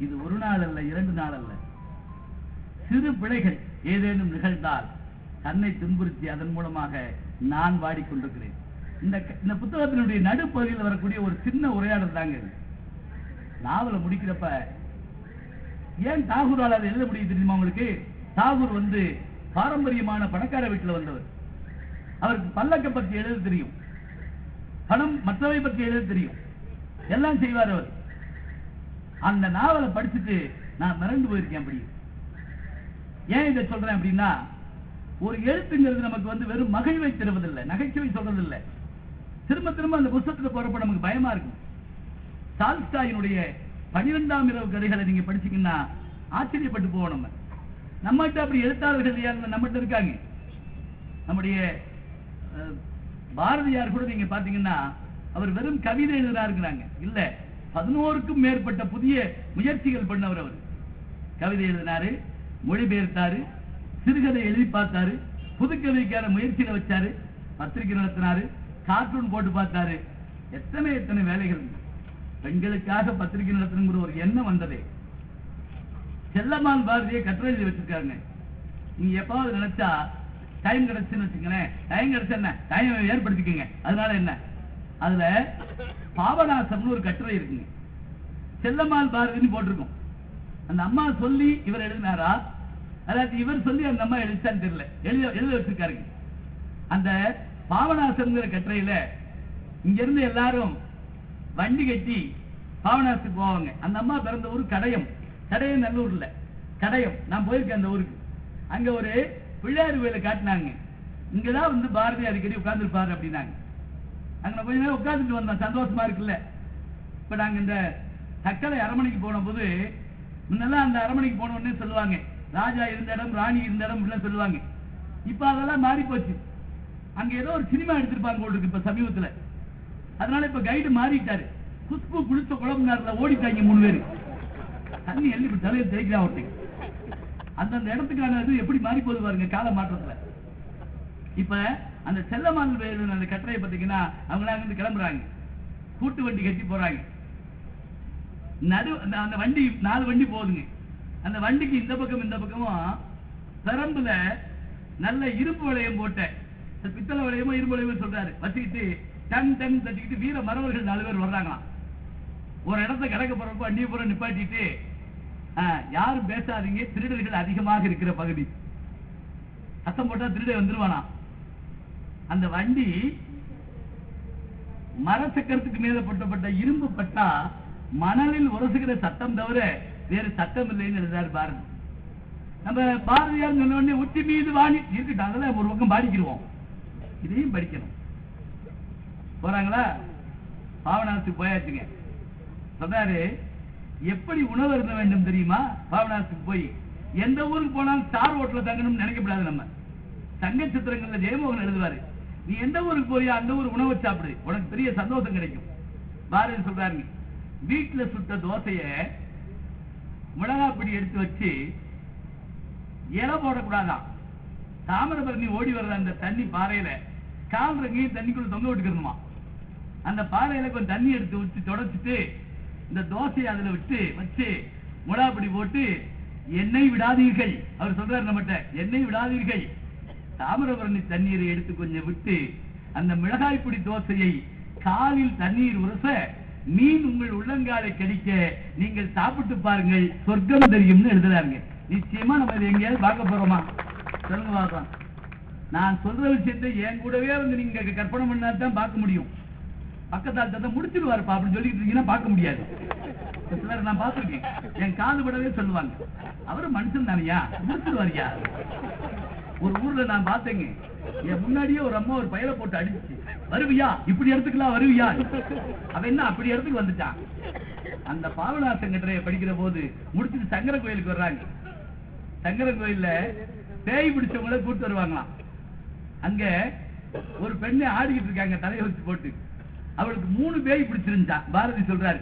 இது ஒரு நாள் அல்ல, 2 நாள் அல்ல, சிறு பிழைகள் ஏதேனும் நிகழ்ந்தால் தன்னை துன்புறுத்தி அதன் மூலமாக நான் வாடிக்கொண்டிருக்கிறேன். இந்த புத்தகத்தினுடைய நடுப்பகுதியில் வரக்கூடிய ஒரு சின்ன உரையாடல் தாங்க. நாவலை முடிக்கிறப்ப ஏன் தாகூரால் அதை எழுத முடியும் தெரியுமா உங்களுக்கு? தாகூர் வந்து பாரம்பரியமான பணக்கார வீட்டில் வந்தவர். அவருக்கு பல்லக்க பற்றி எழுத தெரியும், பணம் மற்றவை பற்றி எழுத தெரியும், எல்லாம் செய்வார் அவர். அந்த நாவலை படிச்சுட்டு நான் மிரண்டு போயிருக்கேன். அப்படி ஏன் இதை சொல்றேன் அப்படின்னா, ஒரு எழுத்துங்கிறது நமக்கு வெறும் மகிழ்வை தருவதில்லை, நகைச்சுவை சொல்றதில்லை. திரும்ப திரும்ப அந்த புத்தகத்துல போறப்ப நமக்கு பயமா இருக்கும். டால்ஸ்டாயினுடைய 12ஆம் இரவு கதைகளை நீங்க படிச்சீங்கன்னா ஆச்சரியப்பட்டு போவோம். நம்மகிட்ட அப்படி எழுத்தாளர்கள் யார் நம்மகிட்ட இருக்காங்க. நம்முடைய பாரதியார் கூட நீங்க பாத்தீங்கன்னா அவர் வெறும் கவிதை எழுதினாருங்கிறாங்க இல்ல, 11க்கும் மேற்பட்ட புதிய முயற்சிகள் பண்ணவர். அவர் கவிதை எழுதினாரு, மொழிபெயர்த்தாரு, சிறுகதை எழுதி பார்த்தாரு, புதுக்கவிக்கான முயற்சியில வச்சாரு, பத்திரிகை நடத்தினாரு, கார்ட்டூன் போட்டு பார்த்தாரு. எத்தனை எத்தனை வேலைகள். பெண்களுக்காக பத்திரிகை நடத்தணுங்கிற ஒரு எண்ணம் வந்ததே. செல்லம்மாள் பாரதியை கட்டுரை எழுதி வச்சிருக்காங்க. நீங்க எப்பாவது நினைச்சா டைம் கிடைச்சுன்னு வச்சுங்களேன், டைம் கிடைச்சா என்ன டைம் ஏற்படுத்திக்கங்க. அதனால என்ன, அதுல பாபநாசம்னு ஒரு கட்டுரை இருக்குங்க. செல்லம்மாள் பாரதின்னு போட்டிருக்கோம். அந்த அம்மா சொல்லி இவர் எழுதினாரா, அதாவது இவர் சொல்லி அந்த அம்மா எழுதிச்சான்னு தெரியல, எழுத வச்சிருக்காருங்க. அந்த பாபநாசம்ங்கிற கட்டுரையில இங்க இருந்து எல்லாரும் வண்டி கட்டி பாபநாசத்துக்கு போவாங்க. அந்த அம்மா பிறந்த ஊர் கடையம். கடையம் நல்லூர்ல கடையம். நான் போயிருக்கேன் அந்த ஊருக்கு. அங்க ஒரு பிள்ளையார் கோயிலை காட்டினாங்க. இங்கதான் பாரதி அடிக்கடி உட்கார்ந்துருப்பாரு அப்படின்னாங்க. அங்க கொஞ்ச நேரம் உட்கார்ந்துட்டு வந்தோம், சந்தோஷமா இருக்குல்ல. இப்ப நாங்க இந்த தக்கலை அரண்மனைக்கு போன போது முன்னெல்லாம் அந்த அரண்மனைக்கு போன உடனே சொல்லுவாங்க ராஜா இருந்த இடம், ராணி இருந்த இடம் சொல்லுவாங்க. இப்ப அதெல்லாம் மாறி போச்சு. அங்க ஏதோ ஒரு சினிமா எடுத்திருப்பாங்க போட்டு இப்ப சமீபத்துல. அதனால இப்ப கைடு மாறிட்டாரு. குஷ்பு குளிச்ச குழம்புனார்ல ஓடிட்டாங்க 3 பேரு. தண்ணி எள்ளி தலையில் தேய்க்கிறா ஒருத்தங்க. அந்தந்த இடத்துக்கான இது எப்படி மாறி போது பாருங்க கால மாற்றத்துல. இப்ப அந்த செல்லம்மாள் அந்த கட்டுரையை பார்த்தீங்கன்னா அவங்க அங்கிருந்து கிளம்புறாங்க, கூட்டு வண்டி கட்டி போறாங்க. அந்த வண்டி 4 வண்டி போகுதுங்க. அந்த வண்டிக்கு இந்த பக்கம் இந்த பக்கமும் பெரம்புல நல்ல இரும்பு வளையம் போட்ட, பித்தளை வளையமோ இரும்பு வளையமோ சொல்றாரு, வச்சுக்கிட்டு டன் டன் தட்டிக்கிட்டு வீர மறவர்கள் 4 பேர் வர்றாங்களாம். ஒரு இடத்த கடக்க போறப்ப வண்டியை பூரா நிப்பாட்டிட்டு யாரும் பேசாதீங்க, திருடர்கள் அதிகமாக இருக்கிற பகுதி, சத்தம் போட்டா திருட வந்துருவானா. அந்த வண்டி மரச்சக்கரத்துக்கு மேல போட்டப்பட்ட இரும்பு பட்டா மணலில் உரசுகிற சத்தம் தவிர வேறு சத்தம் இல்லைன்னு எழுதாரு பாரதி. நம்ம பாரதியார் சொன்ன உடனே உச்சி மீது வாணி இருக்கட்டும், அதெல்லாம் ஒரு பக்கம் பாடிக்கிடுவோம், இதையும் படிக்கணும். போறாங்களா, பாவனாசத்துக்கு போயாச்சுங்க. சொன்னாரு எப்படி உணவு இருந்த வேண்டும் தெரியுமா, பாவனாசத்துக்கு போய் எந்த ஊருக்கு போனாலும் ஸ்டார் ஹோட்டல்ல தங்கணும்னு நினைக்கப்படாது. நம்ம சங்க சித்திரங்கள்ல ஜெயமோகன் எழுதுவாரு, நீ எந்த ஊருக்கு போறியா அந்த ஊர் உணவு சாப்பிடு, உனக்கு பெரிய சந்தோஷம் கிடைக்கும். பாரதி சொல்றாரு, வீட்டுல சுட்ட தோசைய மிளகாப்பிடி எடுத்து வச்சு இலை போடக்கூடாதான், தாமிரபரணி ஓடி வர்ற அந்த தண்ணி பாறையில கால் ரங்கையும் தண்ணிக்குள்ள தொங்க விட்டுக்கணுமா. அந்த பாறையில கொஞ்சம் தண்ணி எடுத்து வச்சு தொடச்சிட்டு இந்த தோசையை அதுல விட்டு வச்சு மிளகாப்பிடி போட்டு எண்ணெய் விடாதீர்கள், அவர் சொல்றாரு நம்மகிட்ட, எண்ணெய் விடாதீர்கள், தாமிரபரணி தண்ணீரை எடுத்து கொஞ்சம் விட்டு அந்த மிளகாய் பொடி தோசையை காலில் தண்ணீர் உரச மீன் உங்கள் உள்ளங்காலை கடிக்க நீங்கள் சாப்பிட்டு பாருங்கள், சொர்க்கம் தெரியும்னு எழுதுறாருங்க. நிச்சயமா நம்ம இதை எங்கேயாவது பார்க்க போறோமா சொல்லுங்க பார்க்கலாம். நான் சொல்ற விஷயத்தை என் கூடவே நீங்க கற்பனை பண்ணாதான் பார்க்க முடியும். பக்கத்தால் முடிச்சிருவாருப்பா அப்படின்னு சொல்லிட்டு இருக்கீங்கன்னா பார்க்க முடியாது. சிலர் நான் பார்த்திருக்கேன், என் காது படவே சொல்லுவாங்க, அவரு மனுஷன் தானியா முடிச்சிருவாரியா. ஒரு ஊர்ல நான் பார்த்தேங்க, என் முன்னாடியே ஒரு அம்மா ஒரு பயிரை போட்டு அடிச்சு, வருவியா இப்படி இடத்துக்குலாம் வருவியா, அவன் என்ன அப்படி இடத்துக்கு வந்துட்டான். அந்த பாவநாசம் கட்டுரையை படிக்கிற போது முடிச்சுட்டு சங்கர கோயிலுக்கு வர்றாங்க. சங்கர கோயில்ல பேய் பிடிச்சவங்கள கூட்டு வருவாங்களாம். அங்க ஒரு பெண்ணை ஆடிக்கிட்டு இருக்காங்க தலையை வச்சு போட்டு, அவளுக்கு 3 பேய் பிடிச்சிருந்துச்சான். பாரதி சொல்றாரு,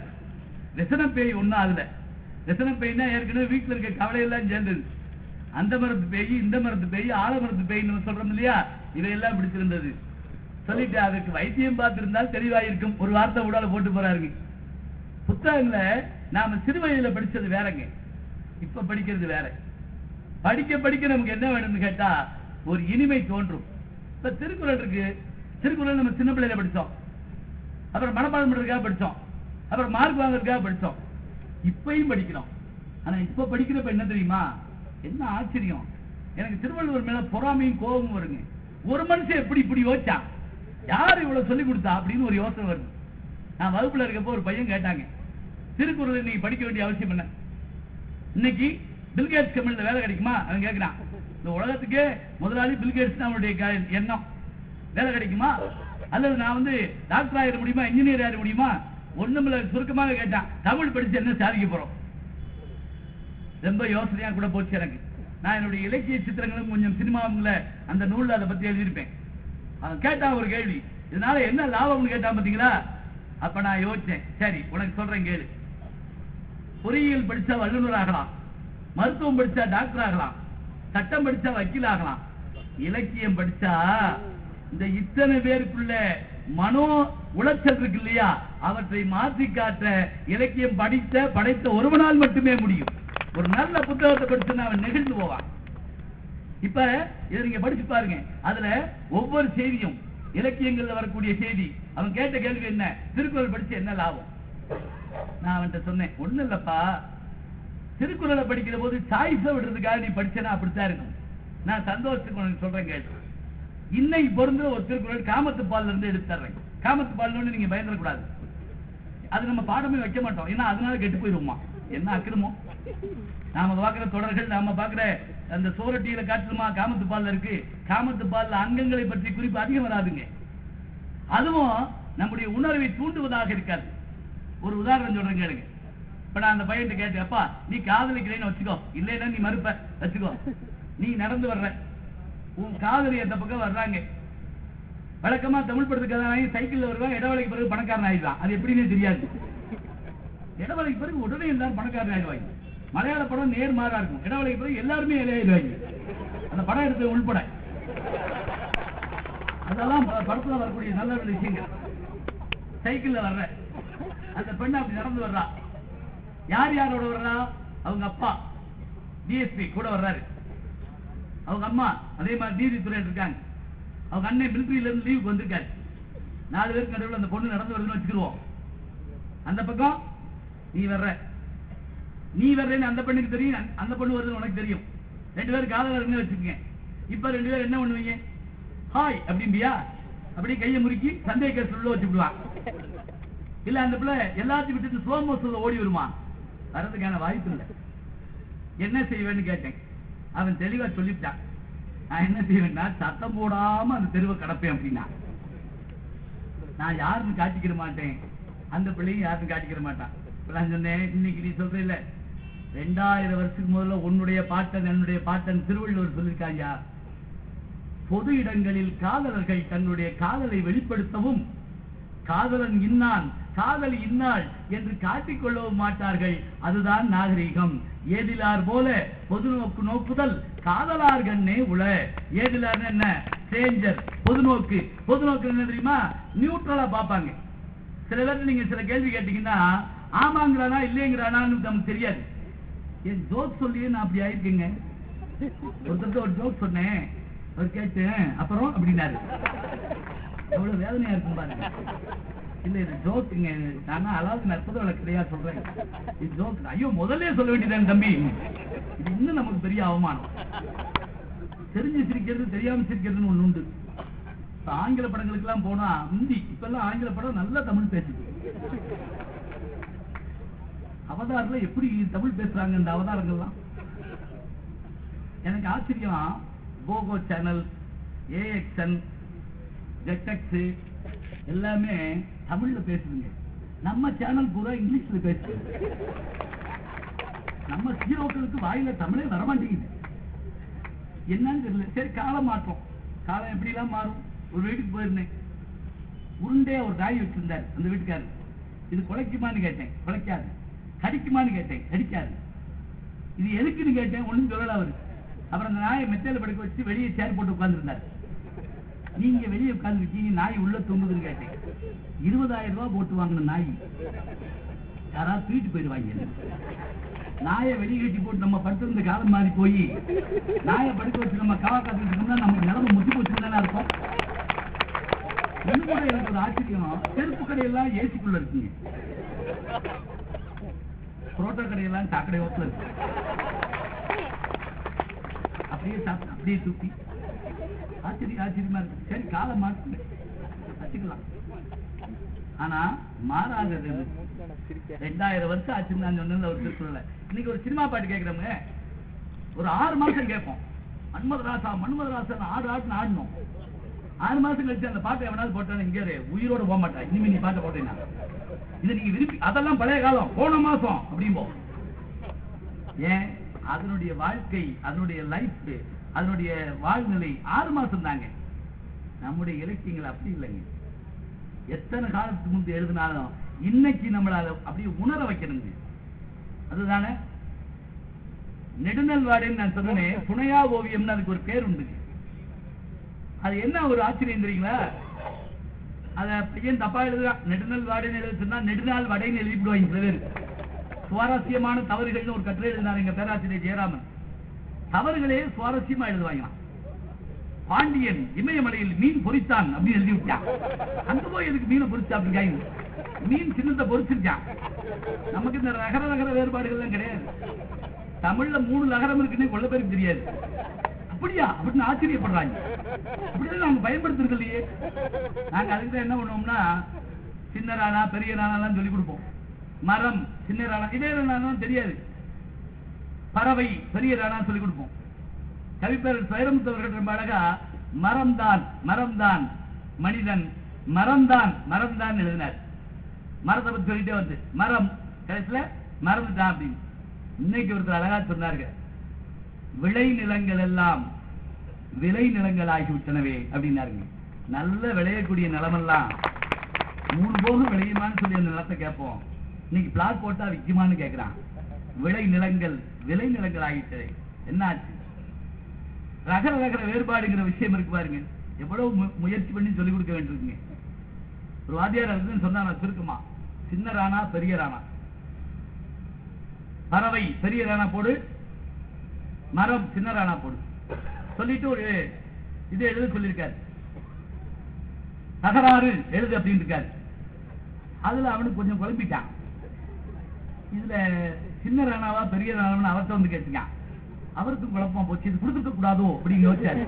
ரசன பேய் ஒண்ணு, அதுல ரசன பேய்னா ஏற்கனவே வீட்டுல இருக்க கவலையெல்லாம் சேர்ந்தது. அந்த மரத்து பேய், இந்த மரத்து பேய், ஆலமரத்து பேய்னு சொல்றோம் இல்லையா, இதையெல்லாம் பிடிச்சிருந்தது. சொல்லிட்டு அதுக்கு வைத்தியம் பார்த்திருந்தால் தெளிவாயிருக்கும், ஒரு வார்த்தை உடால போட்டு போறாருங்க. புத்தகங்களை நாம சிறு வயதுல படிச்சது வேறங்க, இப்ப படிக்கிறது வேற. படிக்க படிக்க நமக்கு என்ன வேணும்னு கேட்டா ஒரு இனிமை தோன்றும். இப்ப திருக்குறள் இருக்கு, திருக்குறள் நம்ம சின்ன பிள்ளையில படிச்சோம், அப்புறம் மனப்பாடம் பண்றதுக்காக படிச்சோம், அப்புறம் மார்க் வாங்குறதுக்காக படிச்சோம், இப்பயும் படிக்கிறோம். ஆனா இப்ப படிக்கிறப்ப என்ன தெரியுமா, என்ன ஆச்சரியம், எனக்கு திருவள்ளுவர் மேல பொறாமையும் கோபமும் வருங்க. ஒரு மனுஷன் எப்படி இப்படி யோசிச்சான், யார் இவ்வளவு சொல்லி கொடுத்தா அப்படின்னு ஒரு யோசனை வருது. நான் வகுப்புல இருக்கப்போ ஒரு பையன் கேட்டாங்க, திருக்குறள் இன்னைக்கு படிக்க வேண்டிய அவசியம் என்ன, இன்னைக்கு பில்கேட்ஸ் கம்பெனில வேலை கிடைக்குமா, அவன் கேட்கிறான். இந்த உலகத்துக்கே முதலாளி பில்கேட்ஸ் தான் அவருடைய எண்ணம். வேலை கிடைக்குமா, அல்லது நான் வந்து டாக்டர் ஆயிட முடியுமா, இன்ஜினியர் ஆயிட முடியுமா? ஒண்ணுமில்ல, சுருக்கமாக கேட்டான், தமிழ் படிச்சு என்ன சாதிக்க போறோம்? ரொம்ப யோசனையா கூட போச்சு எனக்கு. நான் என்னுடைய இலக்கிய சித்திரங்களும் கொஞ்சம் சினிமாவுல அந்த நூல்ல அதை பத்தி எழுதியிருப்பேன். அவன் கேட்டான் ஒரு கேள்வி, இதனால என்ன லாபம்னு கேட்டான் பாத்தீங்களா? அப்ப நான் யோசிச்சேன், சரி உனக்கு சொல்றேன் கேளு. பொறியியல் படிச்சா வல்லுநர் ஆகலாம், மருத்துவம் படிச்சா டாக்டர் ஆகலாம், சட்டம் படிச்சா வக்கீல் ஆகலாம். இலக்கியம் படிச்சா இந்த இத்தனை பேருக்குள்ள மனோ உளைச்சல் இருக்கு இல்லையா, அவற்றை மாற்றி காட்ட இலக்கியம் படைத்த ஒருவனால் மட்டுமே முடியும். ஒரு நல்ல புத்தகத்தை படிச்சு அவன் நெகிழ்ந்து போவான். இப்ப இதை நீங்க படிச்சு பாருங்க. அதுல ஒவ்வொரு செய்தியும் இலக்கியங்கள்ல வரக்கூடிய செய்தி. அவன் கேட்ட கேள்வி என்ன, திருக்குறள் படிச்சு என்ன லாபம்? நான் அவன்கிட்ட சொன்னேன், ஒண்ணு இல்லப்பா, திருக்குறளை படிக்கிற போது சாய்ஸ விடுறதுக்காக நீ படிச்சனா அப்படித்தான் இருக்கும். நான் சந்தோஷத்துக்கு உனக்கு சொல்றேன் கேட்டு. இன்னைக்கு பொருந்த ஒரு திருக்குறள் காமத்து பால்ல இருந்து எடுத்துறேன். காமத்து பால்னு நீங்க பயந்துடக்கூடாது, அது நம்ம பாடமே வைக்க மாட்டோம், ஏன்னா அதனால கெட்டு போயிருவோமா. என்ன அக்கிரமோ, நாம பாக்குற தொடர்கள், நாம பாக்குற அந்த சோரட்டியில காட்டுமா காமத்து பால்ல இருக்கு. காமத்து பால்ல அங்கங்களை பற்றி குறிப்பு அதிகம் வராதுங்க. அதுவும் நம்முடைய உணர்வை தூண்டுவதாக இருக்காது. ஒரு உதாரணம் சொல்றேன் கேளுங்க. இப்ப நான் அந்த பையன் கேட்டேன், அப்பா நீ காதலிக்கிறேன்னு வச்சுக்கோ, இல்லைன்னா நீ மறுப்ப வச்சுக்கோ. நீ நடந்து வர்ற, உன் காதலி அந்த பக்கம் வர்றாங்க. வழக்கமா தமிழ் படத்துக்கு சைக்கிள்ல வருவான், இடவளைக்கு பிறகு பணக்காரன் ஆயிடுவான். அது எப்படின்னு தெரியாது. இடவளைக்கு பிறகு உடனே எல்லாரும் பணக்காரன் ஆயிடுவாங்க. மலையாள படம் நேர்மாறா இருக்கும், இடவளைக்கு பிறகு எல்லாருமே இலையாயிடுவாங்க, அந்த படம் எடுத்து உள்பட. அதெல்லாம் படத்துல வரக்கூடிய நல்ல விஷயங்கள். சைக்கிள்ல வர்ற அந்த பெண் அப்படி நடந்து வர்றா. யார் யாரோட வர்றா? அவங்க அப்பா டிஎஸ்பி கூட வர்றாரு, அவங்க அம்மா அதே மாதிரி நீதித்துறை இருக்காங்க, அவங்க அண்ணன் மிலிட்டரியில இருந்து லீவுக்கு வந்திருக்காரு. 4 பேருக்கு நடுவில் அந்த பொண்ணு நடந்து வருதுன்னு வச்சுக்கிடுவோம். அந்த பக்கம் நீ வர்றேன்னு அந்த பெண்ணுக்கு தெரியும், அந்த பொண்ணு வருதுன்னு உனக்கு தெரியும். 2 பேரும் காதலர்னு வச்சுக்கோங்க. இப்ப 2 பேரும் என்ன பண்ணுவீங்க? ஹாய் அப்படிம்பியா, அப்படியே கையை முறுக்கி சந்தேக உள்ள வச்சுடுவான். இல்ல அந்த பிள்ளை எல்லாத்தையும் விட்டு ஸ்லோ மோஷன்ல ஓடி வருமா? வர்றதுக்கான வாய்ப்பு இல்லை. என்ன செய்வேன்னு கேட்டேன். அவன் தெளிவா சொல்லிட்டான், நான் என்ன செய்வேன்னா சத்தம் போடாம அந்த தெருவை கடப்பேன் அப்படின்னா. நான் யாருன்னு காட்டிக்கிற மாட்டேன், அந்த பிள்ளையும் யாருன்னு காட்டிக்கிற மாட்டான். நான் சொன்னேன், இன்னைக்கு நீ சொல்ற இல்ல 2000 வருஷத்துக்கு முதல்ல உன்னுடைய பாட்டன் என்னுடைய பாட்டன் திருவள்ளுவர் சொல்லியிருக்காங்க, பொது இடங்களில் காதலர்கள் தன்னுடைய காதலை வெளிப்படுத்தவும் காதலன் இன்னான் காதலி இன்னாள் என்று காட்டிக்கொள்ளவும் மாட்டார்கள், அதுதான் நாகரீகம். ஏதிலார் போல பொது நோக்கு நோக்குதல் காதலார் கண்ணே உள. ஏதிலார் என்ன? ஸ்ட்ரேஞ்சர். பொது நோக்கு என்ன தெரியுமா? நியூட்ரலா பார்ப்பாங்க. சில பேர் நீங்க சில கேள்வி கேட்டீங்கன்னா ஆமாங்கிறானா இல்லைங்கிறானான்னு நமக்கு தெரியாது. என் ஜோக் சொல்லியே நான் அப்படி ஆயிருக்கேங்க. ஒருத்தருக்கு ஒரு ஜோக் சொன்னேன், அவர் கேட்டேன் அப்புறம் அப்படின்னாரு. எவ்வளவு வேதனையா இருக்கும் பாருங்க. இல்ல இது ஜோக்குங்க, நானா அதாவது நற்பது வழக்கு கிடையாது சொல்றேன், இது ஜோக். ஐயோ முதல்ல சொல்ல வேண்டியதான் தம்பி, இது இன்னும் நமக்கு பெரிய அவமானம். தெரிஞ்சு சிரிக்கிறது தெரியாம சிரிக்கிறதுன்னு ஒண்ணு உண்டு. ஆங்கில படங்களுக்கு எல்லாம் போனா ஹிந்தி, இப்ப எல்லாம் ஆங்கில படம் நல்லா தமிழ் பேசுது. அவதாரத்துல எப்படி தமிழ் பேசுறாங்க இந்த அவதாரங்கள்லாம். எனக்கு ஆச்சரியம், கோகோ சேனல், ஏஎக்ஸ்என், ஜெட்டெக்ஸ் எல்லாமே தமிழ்ல பேசுதுங்க. நம்ம சேனல் பூரா இங்கிலீஷ்ல பேசுது. நம்ம ஹீரோக்களுக்கு வாயில தமிழே வரமாட்டேங்குது, என்னன்னு தெரியல. சரி காலம் மாற்றம், காலம் எப்படி எல்லாம் மாறும். ஒரு வீட்டுக்கு போயிருந்தேன், உருண்டையா ஒரு நாய் வச்சிருந்தாரு அந்த வீட்டுக்காரர். இது குலைக்குமான்னு கேட்டேன், குலைக்காது. கடிக்குமான்னு கேட்டேன், கடிக்காது. இது எதுக்குன்னு கேட்டேன், ஒண்ணும் சொல்லல அவரு. அப்புறம் அந்த நாயை மெத்தையில படுக்க வச்சு வெளியே சேர் போட்டு உட்கார்ந்து இருந்தாரு. நீங்க வெளியே உட்கார்ந்து இருக்கீங்க, நாய் உள்ள தூங்குதுன்னு கேட்டேன். 20,000 ரூபாய் போட்டு வாங்கின நாய் யாராவது தூக்கிட்டு போயிடுவாங்க. நாயை வெளியே கட்டி போட்டு நம்ம படுத்திருந்த காலம் மாறி போய் நாயை படுக்க வச்சு நம்ம காவா காத்துட்டு இருக்கோம்னா நமக்கு நிலம முத்தி போச்சுன்னு அர்த்தம். இன்னும் கூட எனக்கு ஒரு ஆச்சரியம், செருப்பு கடையெல்லாம் ஏசிக்குள்ள இருக்குங்க, புரோட்டா கடையெல்லாம் சாக்கடை ஓட்டுல இருக்கு. அப்படியே சாப்பிட்டு அப்படியே தூக்கி ஆச்சரியமா இருக்கு. சரி காலம் மாற்று வச்சுக்கலாம், ஆனா மாறாதது 2000 வருஷம் ஆச்சுன்னு நான் சொன்னேன் ஒரு திருக்குறள். இன்னைக்கு ஒரு சினிமா பாட்டு கேட்கிறோங்க, ஒரு 6 மாசம் கேட்போம். மன்மதராசா மன்மதராசன் ஆடுன்னு ஆடணும். 6 மாசம் கழிச்சு அந்த பாட்டை எவனாவது போட்டான்னு இங்கே உயிரோட போக மாட்டான். இனிமே நீ பாட்டை போட்டீங்கன்னா இதை நீங்க விரும்பி, அதெல்லாம் பழைய காலம், போன மாசம் அப்படிம்போம். ஏன்? அதனுடைய வாழ்க்கை, அதனுடைய லைஃப், அதனுடைய வாழ்நிலை 6 மாசம் தாங்க. நம்முடைய இலக்கியங்கள் அப்படி இல்லைங்க. எத்தனை காலத்துக்கு முன்பு எழுதினாலும் இன்னைக்கு நம்மளால அப்படியே உணர வைக்கணுங்க. அதுதானே நெடுநல் வாடைன்னு நான் சொன்னேன். புனையா ஓவியம்னு அதுக்கு ஒரு பேர் உண்டு. அது என்ன ஒரு ஆச்சரியம் தெரியுங்களா? அத பையன் தப்பா எழுதுறான். நெடுநல் வாடைன்னு எழுத சொன்னா நெடுநாள் வடைன்னு எழுதிவிடுவாங்க சில பேர். சுவாரஸ்யமான தவறுகள்னு ஒரு கட்டுரை எழுதினார் எங்க பேராசிரியர் ஜெயராமன். தவறுகளே சுவாரஸ்யமா எழுதுவாங்க. பாண்டியன் இமயமலையில் மீன் பொறித்தான் அப்படின்னு எழுதி விட்டான். அங்க போய் எதுக்கு மீனை பொறிச்சா அப்படின்னு? மீன் சின்னத்தை பொறிச்சிருக்கான். நமக்கு இந்த நகர வேறுபாடுகள் எல்லாம் கிடையாது. தமிழ்ல 3 நகரம் இருக்குன்னு கொள்ள பேருக்கு தெரியாது. அப்படியா அப்படின்னு ஆச்சரியப்படுறாங்க. அப்படிதான் நாங்க பயன்படுத்துறது இல்லையே. நாங்க அதுக்கு என்ன பண்ணுவோம்னா சின்ன ராணா பெரிய ராணா சொல்லி கொடுப்போம். மரம் சின்ன ராணா, இதே ராணா தெரியாது. பறவை பெரிய ராணா சொல்லி கொடுப்போம். கவிப்பேரர் வைரமுத்தவர்கள் ரொம்ப அழகா மரம்தான் மரம்தான் மனிதன் மரம்தான் மரம்தான் எழுதினார். மரத்தை பத்தி சொல்லிட்டே வந்து மரம் கடைசியில மறந்துட்டான் அப்படின்னு. இன்னைக்கு ஒருத்தர் அழகா சொன்னாருங்க, விளை நிலங்கள் எல்லாம் விளை நிலங்கள் ஆகிவிட்டனவே அப்படின்னாருங்க. நல்ல விளையக்கூடிய நிலமெல்லாம் 3 போகம் விளையுமான்னு சொல்லி அந்த நிலத்தை கேட்போம். இன்னைக்கு பிளாட் போட்டா விக்குமான்னு கேட்கிறான். விளை நிலங்கள் விளை நிலங்கள் ஆகிட்டது. என்ன ஆச்சு? ரகர வேறுபாடுங்கிற விஷயம் இருக்கு பாருங்க. எவ்வளவு முயற்சி பண்ணி சொல்லிக் கொடுக்க வேண்டியிருக்குங்க. ஒரு வாத்தியார் அதுன்னு சொன்னா சுருக்கமா, சின்ன ராணா பெரிய ராணா, பறவை பெரிய ராணா போடு, மரம் சின்ன ராணா போடு சொல்லிட்டு ஒரு இது எழுத சொல்லியிருக்காரு. தகராறு எழுது அப்படின்னு இருக்காரு. அதுல அவனுக்கு கொஞ்சம் குழம்பிட்டான். இதுல சின்ன ராணாவா பெரிய ராணாவா அவர்கிட்ட வந்து கேட்டுக்கான். அவருக்கும் குழப்பம் போச்சு. இது கொடுத்துருக்க கூடாதோ அப்படின்னு யோசிச்சாரு.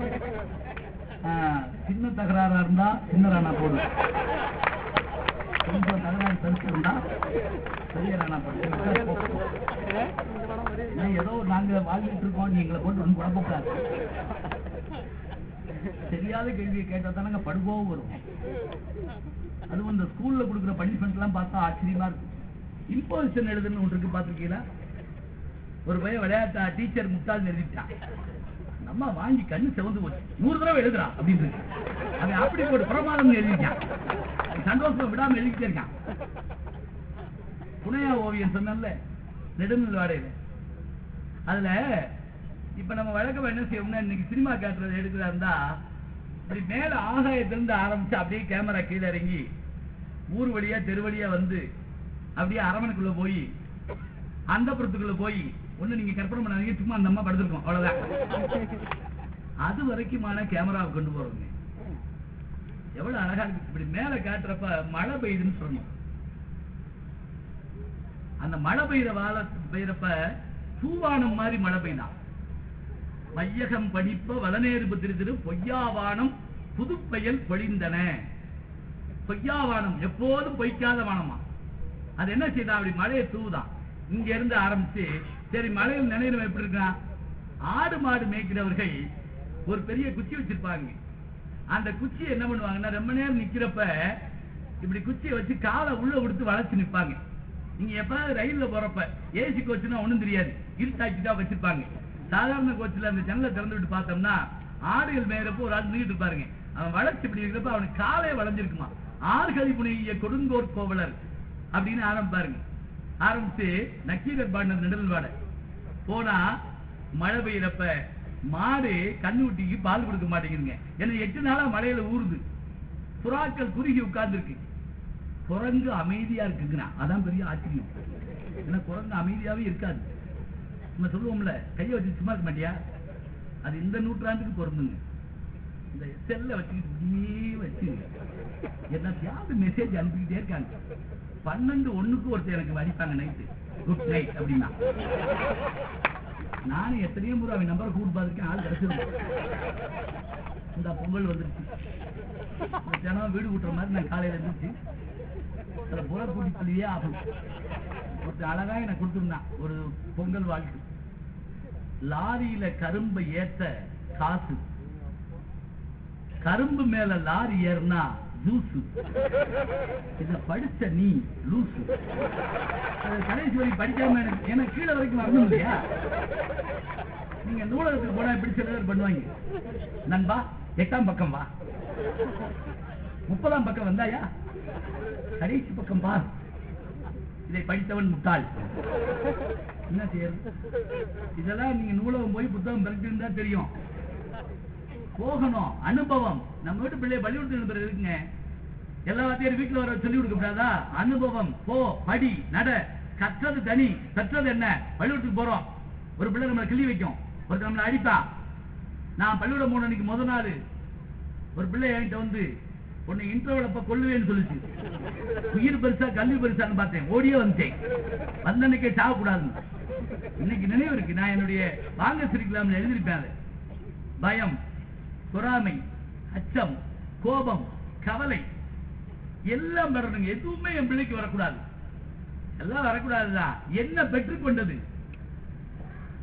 சின்ன தகராறா இருந்தா சின்ன ராணா போடு, கொஞ்சம் தகராறு பெருசு இருந்தா பெரிய ராணா போடு. ஏதோ நாங்க வாழ்ந்துட்டு இருக்கோம், நீ எங்களை போட்டு ஒன்றும் குழப்பக்கூடாது. தெரியாத கேள்வியை கேட்டா தானங்க படுபோவும் வரும். அதுவும் இந்த ஸ்கூல்ல கொடுக்குற பனிஷ்மெண்ட் எல்லாம் பார்த்தா ஆச்சரியமா இருக்கும். இம்போசிஷன் எழுதுன்னு ஒன்று இருக்கு, பாத்துருக்கீங்களா? ஒரு பையன் விளையாட்டா டீச்சர் முட்டாள் எழுதிட்டான். நம்ம வாங்கி கண்ணு செவந்து போச்சு, 100 தடவை எழுதுறா அப்படின்னு அவன் அப்படி போட்டு பிரமாதம் எழுதிட்டான். சந்தோஷமா விடாம எழுதிட்டே இருக்கான். புனையா ஓவியம் சொன்னல நெடுநல் வாடையில, அதுல இப்ப நம்ம வழக்கம் என்ன செய்யணும்னா, இன்னைக்கு சினிமா காட்டுறது எடுக்கிறதா இருந்தா இப்படி மேல ஆகாயத்திலிருந்து ஆரம்பிச்சு அப்படியே கேமரா கீழே இறங்கி ஊர் வழியா தெரு வழியா வந்து அப்படியே அரமனைக்குள்ள போய் அந்த புறத்துக்குள்ள போய் ஒண்ணு நீங்க கற்பனை பண்ணாதீங்க, சும்மா அந்த அம்மா படுத்திருக்கோம் அவ்வளவுதான். அது வரைக்குமான கேமராவை கொண்டு போறோங்க. எவ்வளவு அழகா இருக்கு. இப்படி மேல காட்டுறப்ப மழை பெய்யுதுன்னு சொல்லணும். அந்த மழை பெய்யறப்ப தூவானம் மாதிரி மழை பெய்தான். வையகம் படிப்ப வளநேரு திரு பொய்யாவானம் புதுப்பெயல் பொழிந்தன. பொய்யாவானம் எப்போதும் பொய்க்காத வானமா. அது என்ன செய்தான்? அப்படி மழையை தூவுதான். இங்க இருந்து ஆரம்பிச்சு சரி மழையில் நினைவு எப்படி இருக்கான்? ஆடு மாடு மேய்க்கிறவர்கள் ஒரு பெரிய குச்சி வச்சிருப்பாங்க. அந்த குச்சி என்ன பண்ணுவாங்கன்னா, ரொம்ப நேரம் நிக்கிறப்ப இப்படி குச்சியை வச்சு காலை உள்ள கொடுத்து வளைச்சு நிற்பாங்க. நீங்க எப்ப ரயில்ல போறப்ப ஏசி கோச்சுன்னா ஒண்ணும் தெரியாது, இருட்டாக்கிட்டா வச்சிருப்பாங்க. சாதாரண கோச்சில் அந்த ஜன்னலை திறந்து விட்டு பார்த்தோம்னா ஆடுகள் மேயறப்போ ஒரு ஆள் நின்றுட்டு இருப்பாருங்க. அவன் வளைச்சு இப்படி இருக்கிறப்ப அவனுக்கு காலையை வளைஞ்சிருக்குமா. ஆறுகளி புனைய கொடுங்கோர் கோவலர் அப்படின்னு ஆரம்பிப்பாருங்க. ஆரம்பிச்சு நக்கீரர் பாடின நெடுநல் வாடை போனா மழை பெய்யறப்ப மாடு கண்ணுக்குட்டிக்கு பால் கொடுக்க மாட்டேங்குதுங்க. ஏன்னா 8 நாளா மழையில ஊறுது. புறாக்கள் குறுகி உட்கார்ந்து இருக்கு. குரங்கு அமைதியா இருக்குங்கண்ணா. அதான் பெரிய ஆச்சரியம். ஏன்னா குரங்கு அமைதியாவே இருக்காது. நம்ம சொல்லுவோம்ல, கையை வச்சு சும்மா இருக்க மாட்டியா, அது இந்த நூற்றாண்டுக்கு பொருந்துங்க. இந்த செல்ல வச்சுக்கிட்டு வச்சு எல்லாத்தையாவது மெசேஜ் அனுப்பிக்கிட்டே இருக்காங்க. 12:01 ஒருத்தர் எனக்கு வடிப்பாங்க நைட்டு, குட் நைட் அப்படின்னா. நானும் எத்தனையோ முறை அவன் நம்பரை கூப்பிட்டு பார்த்துருக்கேன், ஆள் கிடைச்சிருக்கோம். இந்த பொங்கல் வந்துருச்சு, ஜனம் வீடு கூட்டுற மாதிரி நான் காலையில இருந்துச்சு. அதுல புற கூட்டிலேயே ஆகும். ஒருத்தர் அழகா எனக்கு கொடுத்துருந்தான் ஒரு பொங்கல் வாழ்க்கை. லாரியில கரும்பை ஏத்த காசு, கரும்பு மேல லாரி ஏறினா ஜூசு, இத படிச்ச நீ லூசு. கடைசி வரைக்கும் படிக்காம எனக்கு கீழே வரைக்கும் வரணும் இல்லையா? நீங்க நூலகத்துக்கு போனா எப்படி சில பேர் பண்ணுவாங்க, நண்பா 8ஆம் பக்கம் வா, 30ஆம் பக்கம் வந்தாயா, கடைசி பக்கம் பார், இதை படித்தவன் முட்டாள். என்ன செய்யறது? இதெல்லாம் நீங்க நூலகம் போய் புத்தகம் படிச்சிருந்தா தெரியும். போகணும், அனுபவம். நம்ம வீட்டு பிள்ளைய பள்ளிக்கூடத்துக்கு இருக்குங்க, எல்லா வாத்தியாரும் வீட்டுல வர சொல்லி கொடுக்க கூடாதா? அனுபவம், போ, படி, நட. கற்றது தனி, கற்றது என்ன? பள்ளிக்கூடத்துக்கு போறோம், ஒரு பிள்ளை நம்மளை கிள்ளி வைக்கும், ஒரு நம்மளை அடிப்பான். நான் பள்ளிக்கூடம் போன அன்னைக்கு முத நாள் ஒரு பிள்ளை என்கிட்ட வந்து உன்னை இன்டர்வல் அப்ப கொல்லுவேன்னு சொல்லிச்சு. உயிர் பெருசா கல்வி பெருசான்னு பார்த்தேன், ஓடியே வந்துட்டேன். வந்த அன்னைக்கே சாகக்கூடாதுன்னு. இன்னைக்கு நினைவு இருக்கு, நான் என்னுடைய வாங்க சிரிக்கலாம்னு எழுதிருப்பேன். பயம், பொறாமை, அச்சம், கோபம், கவலை எல்லாம் வரணுங்க. எதுவுமே என் பிள்ளைக்கு வரக்கூடாது, எல்லாம் வரக்கூடாதுதான். என்ன பெற்றுக்கொண்டது?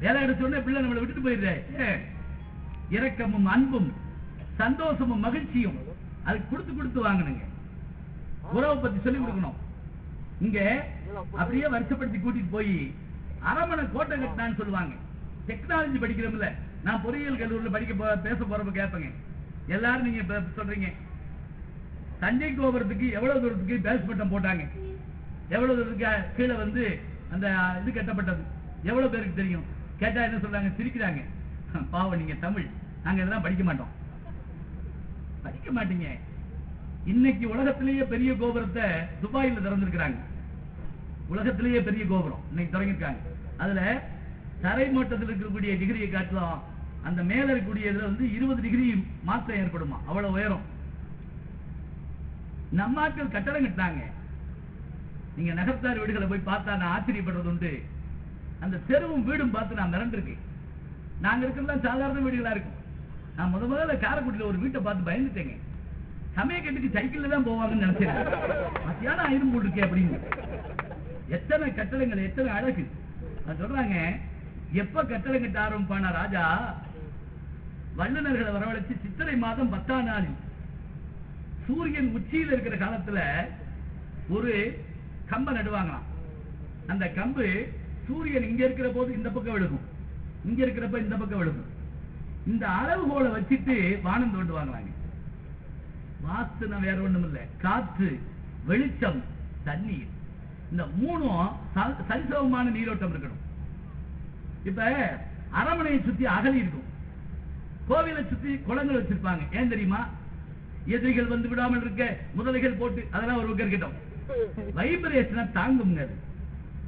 வேலை எடுத்த பிள்ளை நம்மளை விட்டுட்டு போயிடுற. இரக்கமும் அன்பும் சந்தோஷமும் மகிழ்ச்சியும் அது கொடுத்து கொடுத்து வாங்கணுங்க. உறவை பத்தி சொல்லி கொடுக்கணும். இங்க அப்படியே வருஷப்படுத்தி கூட்டிட்டு போய் அரமனை கோட்டை கட்டினான்னு சொல்லுவாங்க. டெக்னாலஜி படிக்கிறோம்ல, நான் பொறியியல் கல்லூரியில் பேச போறப்ப கேட்பேங்க, எல்லாரும் நீங்க சொல்றீங்க தஞ்சை கோபுரத்துக்கு எவ்வளவு தூரத்துக்கு பேஸ்மட்டம் போட்டாங்க, எவ்வளவு தூரத்துக்கு கீழே வந்து அந்த இது கட்டப்பட்டது, எவ்வளவு பேருக்கு தெரியும்? கேட்டா என்ன சொல்றாங்க? சிரிக்கிறாங்க. பாவம், நீங்க தமிழ், நாங்க இதெல்லாம் படிக்க மாட்டோம். படிக்க மாட்டீங்க. இன்னைக்கு உலகத்திலேயே பெரிய கோபுரத்தை துபாயில திறந்திருக்கிறாங்க. உலகத்திலேயே பெரிய கோபுரம் இன்னைக்கு தொடங்கிருக்காங்க. அதுல தரை மட்டத்தில் இருக்கக்கூடிய டிகிரியை காட்டலாம், அந்த மேல இருக்கக்கூடியதுல வந்து 20 டிகிரி மாற்றம் ஏற்படுமா, அவ்வளவு உயரம். நம்ம ஆட்கள் கட்டடம் கட்டினாங்க. நீங்க நகர்த்தார் வீடுகளை போய் பார்த்தா நான் ஆச்சரியப்படுறது உண்டு. அந்த தெருவும் வீடும் பார்த்து நான் மிரண்டிருக்கேன். நாங்க இருக்கிறதெல்லாம் சாதாரண வீடுகளா இருக்கும். நான் முதல்ல காரைக்குடியில ஒரு வீட்டை பார்த்து பயந்துட்டேங்க. சமயக்கட்டுக்கு சைக்கிள்ல தான் போவாங்கன்னு நினைச்சேன். மத்தியானம் ஆயிரம் போட்டுருக்கே அப்படின்னு. எத்தனை கட்டடங்கள், எத்தனை அழகு. சொல்றாங்க, எப்ப கட்டடம் கட்ட ஆரம்பிப்பான ராஜா வல்லுநர்களை வரவழைச்சு சித்திரை மாதம் 10ஆம் நாளில் சூரியன் உச்சியில் இருக்கிற காலத்துல ஒரு கம்பை நடுவாங்களாம். அந்த கம்பு சூரியன் இங்க இருக்கிற போது இந்த பக்கம் விழுகும், இங்க இருக்கிறப்ப இந்த பக்கம் விழுகும். இந்த அளவுகோலை வச்சுட்டு வானம் தோண்டுவாங்களாங்க. வாஸ்துனா வேற ஒண்ணும் இல்லை, காற்று, வெளிச்சம், தண்ணீர், இந்த மூணும் சரிசமமான நீரோட்டம் இருக்கணும். இப்ப அரமனையை சுத்தி அகலி இருக்கும், கோவிலை சுத்தி குளங்கள் வச்சிருப்பாங்க. ஏன் தெரியுமா? எதிரிகள் வந்து விடாமல் இருக்க முதலைகள் போட்டு, அதெல்லாம் ஒரு இருக்கட்டும், வைப்ரேஷனை தாங்குங்க.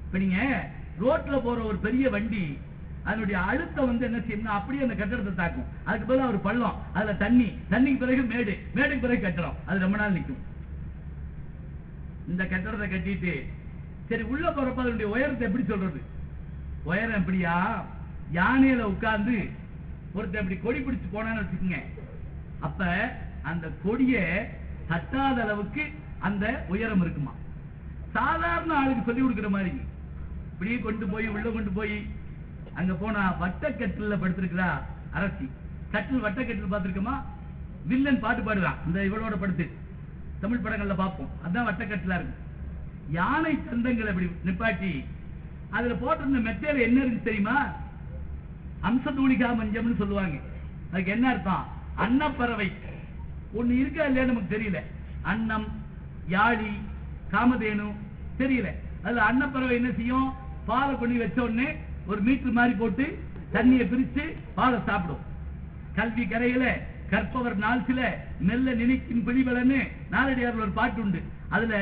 இப்ப நீங்க ரோட்ல போற ஒரு பெரிய வண்டி, அதனுடைய அழுத்தம் வந்து என்ன செய்யணும், அப்படியே அந்த கட்டடத்தை தாக்கும். அதுக்கு பதிலாக ஒரு பள்ளம், அதுல தண்ணி, தண்ணிக்கு பிறகு மேடு, மேடுக்கு பிறகு கட்டடம், அது ரொம்ப நாள் நிற்கும். இந்த கட்டடத்தை கட்டிட்டு சரி உள்ள போறப்ப அதனுடைய உயரத்தை எப்படி சொல்றது? உயரம் எப்படியா? யானையில உட்கார்ந்து ஒருத்தர் அப்படி கொடி பிடிச்சு போனான்னு வச்சுக்கோங்க, அப்ப அந்த கொடிய தட்டாத அளவுக்கு அந்த உயரம் இருக்குமா. சாதாரண ஆளுக்கு சொல்லி கொடுக்கிற மாதிரி இப்படியே கொண்டு போய் உள்ள கொண்டு போய் அங்க போனா வட்டக்கட்டில படுத்திருக்கிறா அரசி. கட்டில் வட்டக்கட்டில் பார்த்திருக்கோமா? வில்லன் பாட்டு பாடுவான், இந்த இவளோட படுத்து தமிழ் படங்கள்ல பார்ப்போம். அதான் வட்டக்கட்டிலா இருக்கு. யானை தந்தங்களை அப்படி நிப்பாட்டி அதுல போட்டிருந்த மெத்தையில என்ன இருக்கு தெரியுமா? அம்சதூளிகா மஞ்சம்னு சொல்லுவாங்க. அதுக்கு என்ன அர்த்தம்? அன்னப்பறவை ஒண்ணு இருக்கா இல்லையா நமக்கு தெரியல. அன்னம், யாழி, காமதேனு தெரியல. அதுல அன்னப்பறவை என்ன செய்யும்? பாலை கொண்டு வச்ச உடனே ஒரு மீட்டர் மாதிரி போட்டு தண்ணியை பிரிச்சு பாலை சாப்பிடும். கல்வி கரையில கற்பவர் நாள் சில மெல்ல நினைக்கும் பிடிவலன்னு நாலடியார் ஒரு பாட்டு உண்டு. அதுல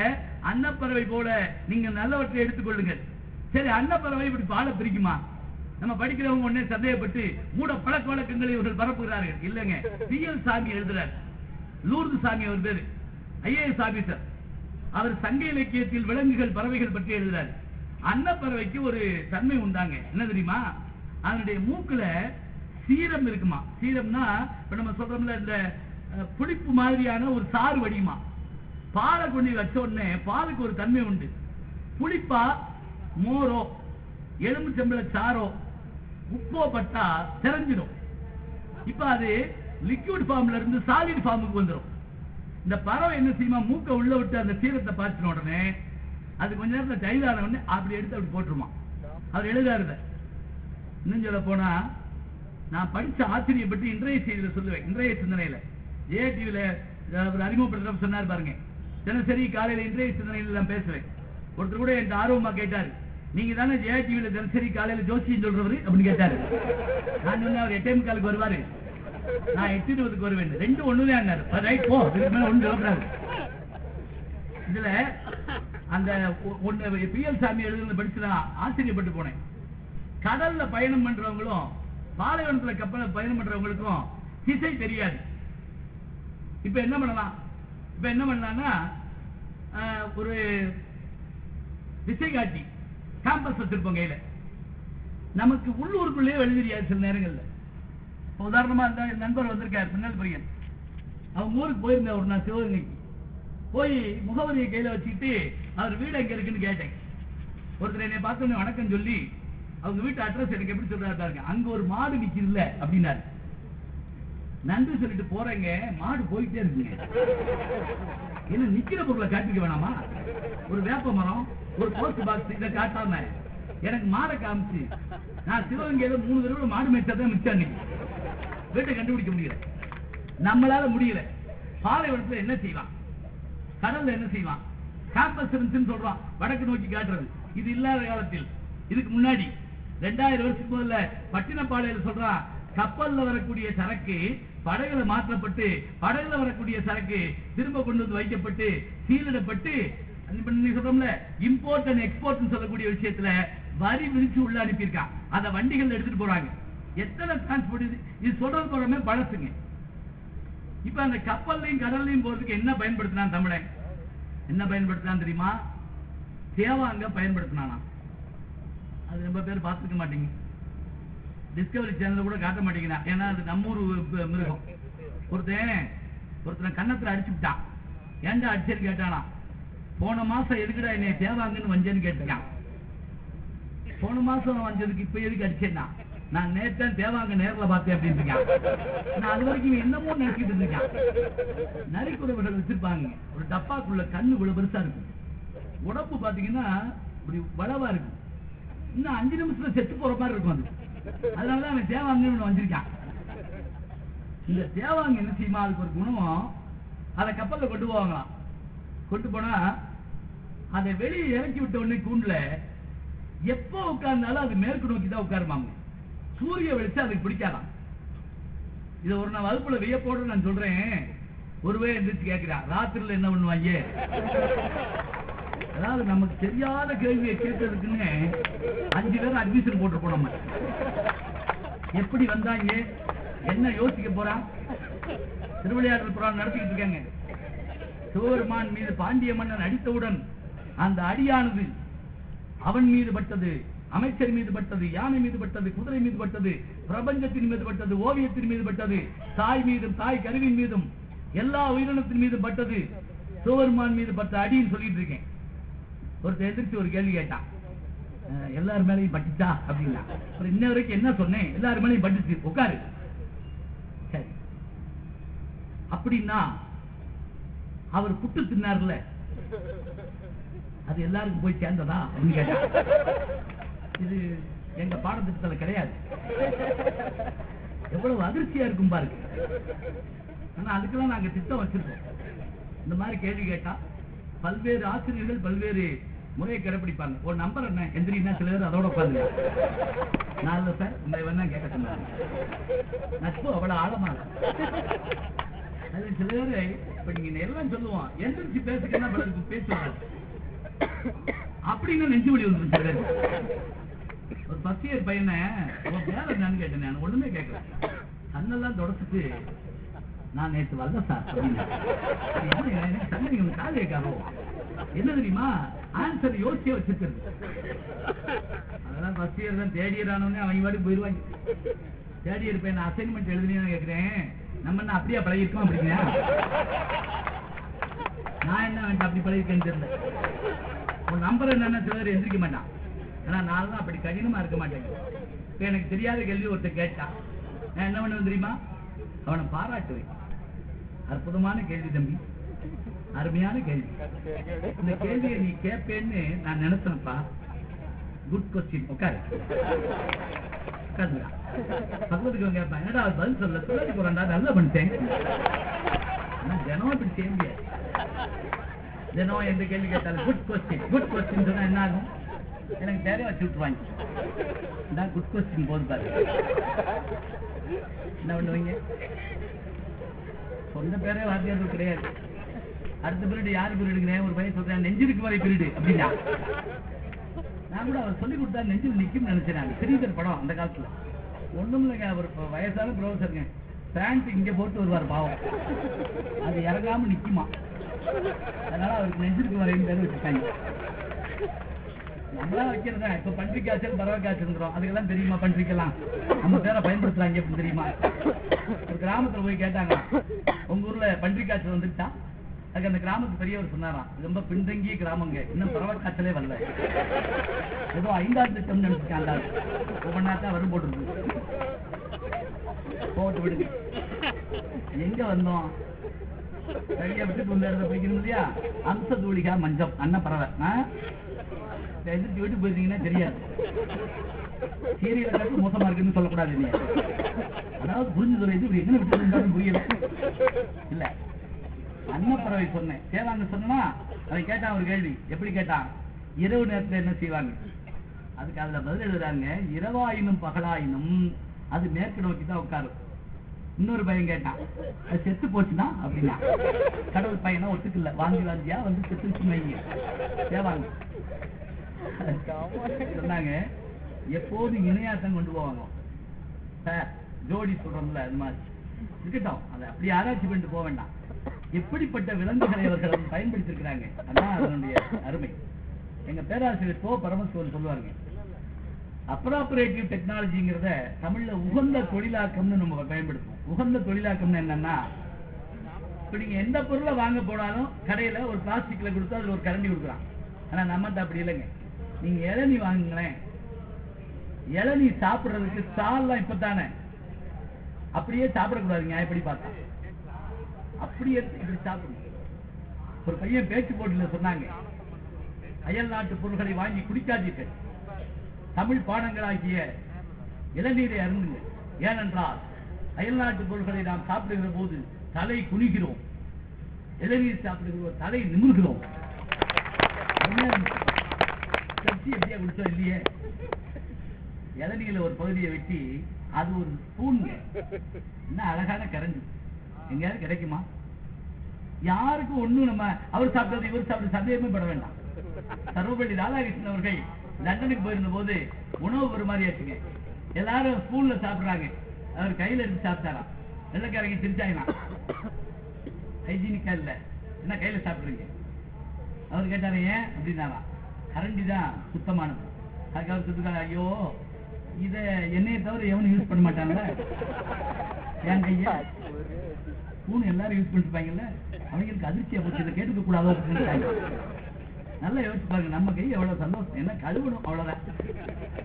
அன்னப்பறவை போல நீங்க நல்லவற்றை எடுத்துக்கொள்ளுங்கள். சரி, அன்னப்பறவை இப்படி பாலை பிரிக்குமா? நம்ம படிக்கிறவங்க உடனே சந்தேகப்பட்டு மூட பழக்க வழக்கங்களை இவர்கள் பரப்புகிறார்கள். இல்லைங்க, பிஎல் சாமி எழுதுறார். லூர்து சாமி அவர் பேரு, ஐஏஎஸ் ஆபீசர். அவர் சங்க இலக்கியத்தில் விலங்குகள் பறவைகள் பற்றி எழுதுறாரு. அன்னப்பறவைக்கு ஒரு தன்மை உண்டாங்க, என்ன தெரியுமா? அதனுடைய மூக்குல சீரம் இருக்குமா. சீரம்னா இப்ப நம்ம சொல்றோம்ல, இந்த புளிப்பு மாதிரியான ஒரு சாறு வடியுமா. பாலை கொண்டு வச்ச உடனே பாலுக்கு ஒரு தன்மை உண்டு. புளிப்பா மோரோ எலும்பு செம்பள சாரோ உப்போ பட்டா தெரிஞ்சிடும். இப்ப அது லிக்விட் ஃபார்ம்ல இருந்து சாலிட் ஃபார்முக்கு வந்துடும். இந்த பறவை என்ன செய்யுமா, மூக்க உள்ள விட்டு அந்த சீரத்தை பார்த்துன உடனே அது கொஞ்ச நேரத்தில் டைலான உடனே அப்படி எடுத்து அப்படி போட்டுருமா. அவர் எழுதாருத. இன்னும் சொல்ல போனா நான் படிச்ச ஆச்சரியப்பட்டு இன்றைய செய்தியில சொல்லுவேன். இன்றைய சிந்தனையில ஏடிவில ஒரு அறிமுகப்படுத்த சொன்னார் பாருங்க. தினசரி காலையில இன்றைய சிந்தனையில நான் பேசுவேன். ஒருத்தர் கூட என் ஆர்வமா கேட்டாரு, நீங்க தானே ஜெயடிவில தினசரி காலையில ஜோசியம் சொல்றவரு அப்படின்னு கேட்டாரு. நான் சொன்னேன் அவர் 8:45 வருவாரு, நான் 8:20 வருவேன். 2 ஒண்ணுதான். ரைட் போ, ஒண்ணு சொல்லக்கூடாது. இதுல அந்த பிஎல் சாமி எழுதுறது படிச்சு நான் ஆச்சரியப்பட்டு போனேன். கடல்ல பயணம் பண்றவங்களும் பாலைவனத்துல கப்பல பயணம் பண்றவங்களுக்கும் திசை தெரியாது. இப்ப என்ன பண்ணலாம், இப்ப என்ன பண்ணலாம்னா ஒரு திசை காட்டி காம்பஸ் வச்சிருப்போம் கையில. நமக்கு உள்ளூருக்குள்ளேயே எழுத தெரியாது சில நேரங்கள்ல. உதாரணமா இருந்தா நண்பர் வந்திருக்காரு பின்னல் பையன், அவங்க ஊருக்கு போயிருந்தேன் ஒரு நாள் சிவகங்கைக்கு. போய் முகவரியை கையில வச்சுக்கிட்டு அவர் வீடு எங்க இருக்குன்னு கேட்டேன். ஒருத்தர் என்னை பார்த்தோன்னே வணக்கம் சொல்லி அவங்க வீட்டு அட்ரஸ் எனக்கு எப்படி சொல்றாரு, அங்க ஒரு மாடு நிக்கல அப்படின்னாரு. நன்றி சொல்லிட்டு போறேங்க, மாடு போயிட்டே இருக்குங்க. என்ன நிக்கிற பொருளை காட்டிக்க வேணாமா? ஒரு வேப்ப மரம், ஒரு போஸ்ட் பாக்ஸ், இதை காட்டாம எனக்கு மாடை காமிச்சு நான் சிவகங்கையில 3 தடவை மாடு மேய்ச்சதான் மிச்சம். வீட்டை கண்டுபிடிக்க முடியல, நம்மளால முடியல. பாலைவனத்துல என்ன செய்வான், கடல்ல என்ன செய்வான், காம்பஸ் இருந்துச்சுன்னு சொல்றான், வடக்கு நோக்கி காட்டுறது. இது இல்லாத காலத்தில், இதுக்கு முன்னாடி 2000 வருஷத்துக்கு முதல்ல பட்டினப்பாளையில சொல்றான், கப்பல்ல வரக்கூடிய சரக்கு படகுல மாற்றப்பட்டு படகுல வரக்கூடிய சரக்கு திரும்ப கொண்டு வந்து வைக்கப்பட்டு சீலிடப்பட்டு சொல்றோம்ல இம்போர்ட் அண்ட் எக்ஸ்போர்ட் சொல்லக்கூடிய விஷயத்துல வரி விதிச்சு உள்ள அனுப்பியிருக்கான். அதை வண்டிகள் எடுத்துட்டு போறாங்க. எத்தனை டிரான்ஸ்போர்ட் இது சொல்றது போறமே பழசுங்க. இப்ப அந்த கப்பல்லையும் கடல்லையும் போறதுக்கு என்ன பயன்படுத்தினான் தமிழன்? என்ன பயன்படுத்தினான் தெரியுமா? தேவாங்க பயன்படுத்தினானா. அது ரொம்ப பேர் பார்த்துக்க மாட்டீங்க, டிஸ்கவரி சேனல்ல கூட காட்ட மாட்டேங்கிறான். ஏன்னா அது நம்ம ஊர் மிருகம். ஒருத்தன் கன்னத்துல அடிச்சுட்டான். ஏன்டா அடிச்சேன்னு கேட்டானா. போன மாசம் எதுக்குடா என்னை தேவாங்கன்னு வஞ்சேன்னு கேட்டான். போன மாசம் வஞ்சதுக்கு இப்ப எதுக்கு அடிச்சேன்னா, நான் நேத்தான் தேவாங்க நேரில் பார்த்தேன் அப்படின்னு இருக்கான். நான் அது வரைக்கும் என்னமோ நினைச்சிட்டு இருக்கேன். நரிக்குறவர்கள் வச்சிருப்பாங்க, ஒரு டப்பாக்குள்ள கண்ணு இவ்வளவு பெருசா இருக்கும், உடம்பு பாத்தீங்கன்னா இப்படி வளவா இருக்கும். இன்னும் 5 நிமிஷத்துல செத்து போற மாதிரி இருக்கும் அது. அதனாலதான் அவன் தேவாங்கன்னு வந்திருக்கான். இந்த தேவாங்க என்ன செய்யுமா, அதுக்கு ஒரு குணம், அதை கப்பல்ல கொண்டு போவாங்களாம். கொண்டு போனா அதை வெளியே இறக்கி விட்ட உடனே கூண்டுல எப்ப உட்கார்ந்தாலும் அது மேற்கு நோக்கி தான் உட்காருமாங்க. சூரிய வெளிச்சம் அதுக்கு பிடிக்காதான். இதை ஒரு நான் வகுப்புல வியப்போடு நான் சொல்றேன். ஒருவே எந்திரிச்சு கேட்கிறான், ராத்திரில என்ன பண்ணுவாங்க? அதாவது நமக்கு தெரியாத கேள்வியை கேட்டதுக்குன்னு 5 பேர் அட்மிஷன் போட்டிருப்போம். நம்ம எப்படி வந்தாங்க, என்ன யோசிக்க போறான்? திருவிளையாடல் புராணம் நடத்திக்கிட்டு இருக்காங்க. சிவபெருமான் மீது பாண்டிய மன்னன் அடித்தவுடன் அந்த அடியானது அவன் மீது பட்டது, அமைச்சர் மீது பட்டது, யானை மீது பட்டது, குதிரை மீது பட்டது, பிரபஞ்சத்தின் மீது பட்டது, ஓவியத்தின் மீது பட்டது, தாய் மீதும் தாய் கருவின் மீதும் எல்லா உயிரினத்தின் மீதும் பட்டது. சிவபெருமான் மீது பட்ட அடின்னு சொல்லிட்டு இருக்கேன். ஒருத்தர் எதிர்த்து ஒரு கேள்வி கேட்டான், எல்லாரும் மேலையும் பட்டுச்சா அப்படின்னா. இன்ன வரைக்கும் என்ன சொன்னேன், எல்லாரும் மேலையும் பட்டுச்சு, உட்காரு. சரி, அப்படின்னா அவர் புட்டு தின்னார்ல, அது எல்லாருக்கும் போய் சேர்ந்ததா அப்படின்னு கேட்டா. இது எங்க பாடத்திட்டத்துல கிடையாது. எவ்வளவு அதிர்ச்சியா இருக்கும் பாருங்க. ஆனா அதுக்கெல்லாம் நாங்க திட்டம் வச்சிருக்கோம். இந்த மாதிரி கேள்வி கேட்டா பல்வேறு ஆசிரியர்கள் பல்வேறு முறையை கடைபிடிப்பாங்க. ஒரு நம்பர் என்ன எந்திரினா சில பேர் அதோட உட்காந்து நான் சார் இந்த வேணா கேட்க சொன்னாங்க. நட்பு அவ்வளவு ஆழமா அது. சில பேரு இப்ப நீங்க எல்லாம் சொல்லுவோம், எந்திரிச்சு பேசுறதுன்னா பலருக்கு பேசுவாங்க அப்படின்னு நெஞ்சு வலி வந்துருச்சு. ஒரு பசியர் பையனை வேலை என்னன்னு கேட்டேன். நான் ஒண்ணுமே கேட்கல, கண்ணெல்லாம் தொடச்சிட்டு நான் நேற்று வரல சார் அப்படின்னு. காது கேட்காதோ என்ன தெரியுமா, ஆன்சர் யோசிச்சே வச்சிருக்கிறது. அதெல்லாம் ஃபர்ஸ்ட் இயர் தான், தேர்ட் இயர் ஆனோடனே அவங்க பாட்டு போயிடுவாங்க. தேர்ட் இயர் பையன் அசைன்மெண்ட் எழுதுனேன்னு கேட்கிறேன், நம்ம என்ன அப்படியே பழகிருக்கோம் அப்படிங்க. நான் என்ன வேண்டாம் அப்படி பழகிருக்கேன்னு தெரியல. ஒரு நம்பர் என்னன்னா சில பேர் எந்திரிக்க மாட்டான். ஆனா நான் அப்படி கடினமா இருக்க மாட்டேங்க. இப்ப எனக்கு தெரியாத கேள்வி ஒருத்தர் கேட்டா நான் என்ன பண்ணுவேன் தெரியுமா, அவனை பாராட்டுவேன். அற்புதமான கேள்வி தம்பி, அருமையான கேள்வி. இந்த கேள்வியை நீ கேட்பேன்னு நான் நினைச்சேன்ப்பா. Good question. உட்காரு உட்காந்துடா. பக்கத்துக்கு கேட்பேன், என்னடா பதில் சொல்ல சொல்லி போறான்டா, நல்லா பண்ணிட்டேன். தினம் இப்படி செய்ய முடியாது. தினம் எந்த கேள்வி கேட்டாலும் குட் கொஸ்டின் குட் கொஸ்டின் சொன்னா என்ன ஆகும்? எனக்கு தேவையா வச்சு விட்டுருவாங்க. இதான் குட் கொஸ்டின் போது பாரு. என்ன பண்ணுவீங்க? சொந்த பேரே வாத்தியார்கள் கிடையாது. அடுத்த பீரியட் யாரு பீரியட் எடுக்கிறேன்? ஒரு பையன் சொல்றேன் நெஞ்சிருக்கு வரை பீரியட் அப்படின்னா, நான் கூட அவர் சொல்லி கொடுத்தா நெஞ்சில் நிற்கும் நினைச்சேன். ஸ்ரீதர் படம் அந்த காலத்துல ஒண்ணும் இல்லைங்க. அவர் வயசான ப்ரொஃபஸருங்க, பேண்ட் இங்க போட்டு வருவார் பாவம், அது இறங்காம நிக்குமா. அதனால அவருக்கு நெஞ்சிருக்கு வரைன்னு பேர் வச்சுட்டாங்க. நம்மளா வைக்கிறதா. இப்ப பன்றி காய்ச்சல் பறவை காய்ச்சல் அதுக்கெல்லாம் தெரியுமா? பன்றிக்கலாம் நம்ம பேரை பயன்படுத்துறாங்க அப்படின்னு தெரியுமா? ஒரு கிராமத்துல போய் கேட்டாங்க, உங்க ஊர்ல பன்றி காய்ச்சல் வந்துட்டா? அதுக்கு அந்த கிராமத்து பெரியவர் சொன்னாராம், ரொம்ப பின்தங்கிய கிராமங்க, இன்னும் பறவை காய்ச்சலே வரல, ஏதோ 5ஆம் திட்டம் நினைச்சுக்காங்க, ஒவ்வொன்னாத்தான் வரும் போட்டு போட்டு விடுங்க. எங்க வந்தோம்? கையை விட்டு உள்ள இடத்த பிடிக்கணும் இல்லையா? அம்ச தூளிகா மஞ்சம் அண்ணன் பறவை எதிர்த்து விட்டு போயிருந்தீங்கன்னா தெரியாது. சீரியல் மோசமா இருக்குன்னு சொல்லக்கூடாது இல்லையா? அதாவது புரிஞ்சு சொல்லிட்டு இப்படி என்ன விட்டு இருந்தாலும் புரியல இல்ல. அன்னப்பறவை சொன்னேன், தேவாங்க சொன்னா அவன் கேட்டான் ஒரு கேள்வி. எப்படி கேட்டான்? இரவு நேரத்துல என்ன செய்வாங்க? அதுக்கு அதுல பதில் எழுதுறாங்க, இரவாயினும் பகலாயினும் அது மேற்கு நோக்கி தான் உட்காரும். இன்னொரு பையன் கேட்டான், அது செத்து போச்சுன்னா அப்படின்னா, கடவுள் பையனா ஒத்துக்கல, வாங்கி வாங்கியா வந்து செத்துச்சு வைங்க. தேவாங்க சொன்னாங்க, எப்போதும் இணையாட்டம் கொண்டு போவாங்க சார், ஜோடி சொல்றோம்ல அது மாதிரி இருக்கட்டும், அதை அப்படி ஆராய்ச்சி பண்ணிட்டு போக வேண்டாம். எப்படிப்பட்ட விலங்குகளை அவர்கள் பயன்படுத்தி இருக்கிறாங்க, அதான் அதனுடைய அருமை. எங்க பேராசிரியர் போ பரமசிவன் சொல்லுவாங்க, அப்ராபரேட்டிவ் டெக்னாலஜிங்கிறத தமிழ்ல உகந்த தொழிலாக்கம்னு நம்ம பயன்படுத்துவோம். உகந்த தொழிலாக்கம்னு என்னன்னா, இப்ப நீங்க எந்த பொருளை வாங்க போனாலும் கடையில ஒரு பிளாஸ்டிக்ல கொடுத்து அதுல ஒரு கரண்டி கொடுக்குறான். ஆனா நம்மகிட்ட அப்படி இல்லைங்க. நீங்க இளநீ வாங்குங்களேன், இளநீ சாப்பிடுறதுக்கு சால்லாம் இப்பதானே, அப்படியே சாப்பிடக்கூடாதுங்க. எப்படி பார்த்தா அப்படியே இப்படி சாப்பிடணும். ஒரு பையன் பேச்சு போட்டில சொன்னாங்க, அயல் நாட்டு பொருள்களை வாங்கி குடிக்காதீர்கள், தமிழ் பாடங்களாகிய இளநீரை அருந்துங்க. ஏனென்றால் அயல் நாட்டு பொருள்களை நாம் சாப்பிடுகிற போது தலை குனிகிறோம், இளநீர் சாப்பிடுகிற தலை நிமிர்கிறோம். எப்படியா குடிச்சோம் இல்லையே? இளநீர்ல ஒரு பகுதியை வெட்டி அது ஒரு ஸ்பூன்ங்க, என்ன அழகான கரண்டி, எங்கேயாவது கிடைக்குமா? யாருக்கும் ஒண்ணும் நம்ம அவர் சாப்பிட்டது இவர் சாப்பிட்டது சந்தேகமே பட வேண்டாம். சர்வபள்ளி ராதாகிருஷ்ணன் அவர்கள் லண்டனுக்கு போயிருந்த போது உணவு ஒரு மாதிரி ஆச்சுங்க. எல்லாரும் ஸ்பூன்ல சாப்பிடுறாங்க, அவர் கையில எடுத்து சாப்பிட்டாராம். வெள்ளக்காரங்க சிரிச்சாங்களாம், ஹைஜீனிக்கா இல்ல, என்ன கையில சாப்பிடுறீங்க? அவர் கேட்டாரு ஏன் அப்படின்னாராம், கரண்டி தான் சுத்தமானது. அதுக்கு அவர் சொல்லிருக்காரு, ஐயோ இத என்னைய தவிர எவனும் யூஸ் பண்ண மாட்டாங்கல்ல, என் கைய ஸ்பூன் எல்லாரும் யூஸ் பண்ணிருப்பாங்கல்ல, அவங்களுக்கு அதிர்ச்சியா போச்சு, இதை கேட்டுக்க கூடாதோ அப்படின்னு. நல்லா யோசிச்சு பாருங்க, நம்ம கை எவ்வளவு சந்தோஷம், என்ன கழுவணும் அவ்வளவுதான்.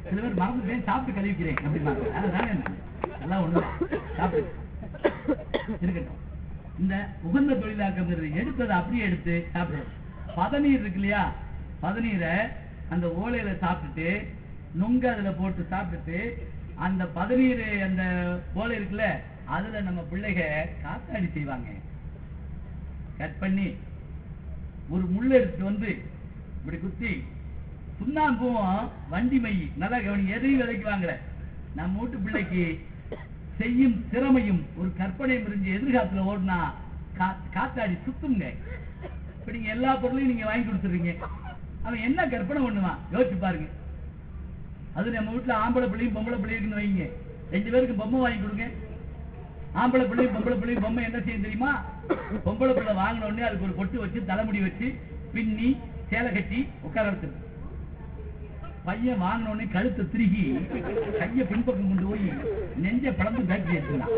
சில பேர் மறந்துட்டேன் சாப்பிட்டு கழுவிக்கிறேன் அப்படின்னாங்க, அதுதானே என்ன எல்லாம் ஒண்ணு சாப்பிட்டு இருக்கட்டும். இந்த உகந்த தொழிலாக்கம் எடுத்ததை அப்படியே எடுத்து சாப்பிடுறது. பதநீர் இருக்கு இல்லையா, பதநீரை அந்த ஓலையில சாப்பிட்டுட்டு நுங்க அதுல போட்டு சாப்பிட்டுட்டு அந்த பதநீர் அந்த ஓலை இருக்குல்ல அதுல நம்ம பிள்ளைக காத்தாடி செய்வாங்க. கட் பண்ணி ஒரு முள்ள எடுத்து வந்து இப்படி குத்தி சுண்ணாம்பும் வண்டி மை நல்லா கவனிங்க, எதையும் விதைக்குவாங்களே. நம்ம வீட்டு பிள்ளைக்கு செய்யும் திறமையும் ஒரு கற்பனை புரிஞ்சு எதிர்காலத்துல ஓடுனா காத்தாடி சுத்துங்க. இப்ப நீங்க எல்லா பொருளையும் நீங்க வாங்கி கொடுத்துருவீங்க, அவன் என்ன கற்பனை பண்ணுவான் யோசிச்சு பாருங்க. அது நம்ம வீட்டுல ஆம்பளை பிள்ளையும் பொம்பளை பிள்ளைக்குன்னு வைங்க, 2 பேருக்கு பொம்மை வாங்கி கொடுங்க. ஆம்பளை பிள்ளையும் பொம்பளை பிள்ளையும் பொம்மை என்ன செய்யும் தெரியுமா? பொம்பளை பிள்ளை வாங்கின உடனே அதுக்கு ஒரு பொட்டு வச்சு தலைமுடி வச்சு பின்னி சேலை கட்டி உட்கார வச்சிருக்கு. பையன் வாங்கின உடனே கழுத்தை திருகி கைய பின்பக்கம் கொண்டு போய் நெஞ்ச பழந்து பேட்டரி எடுத்துக்கலாம்,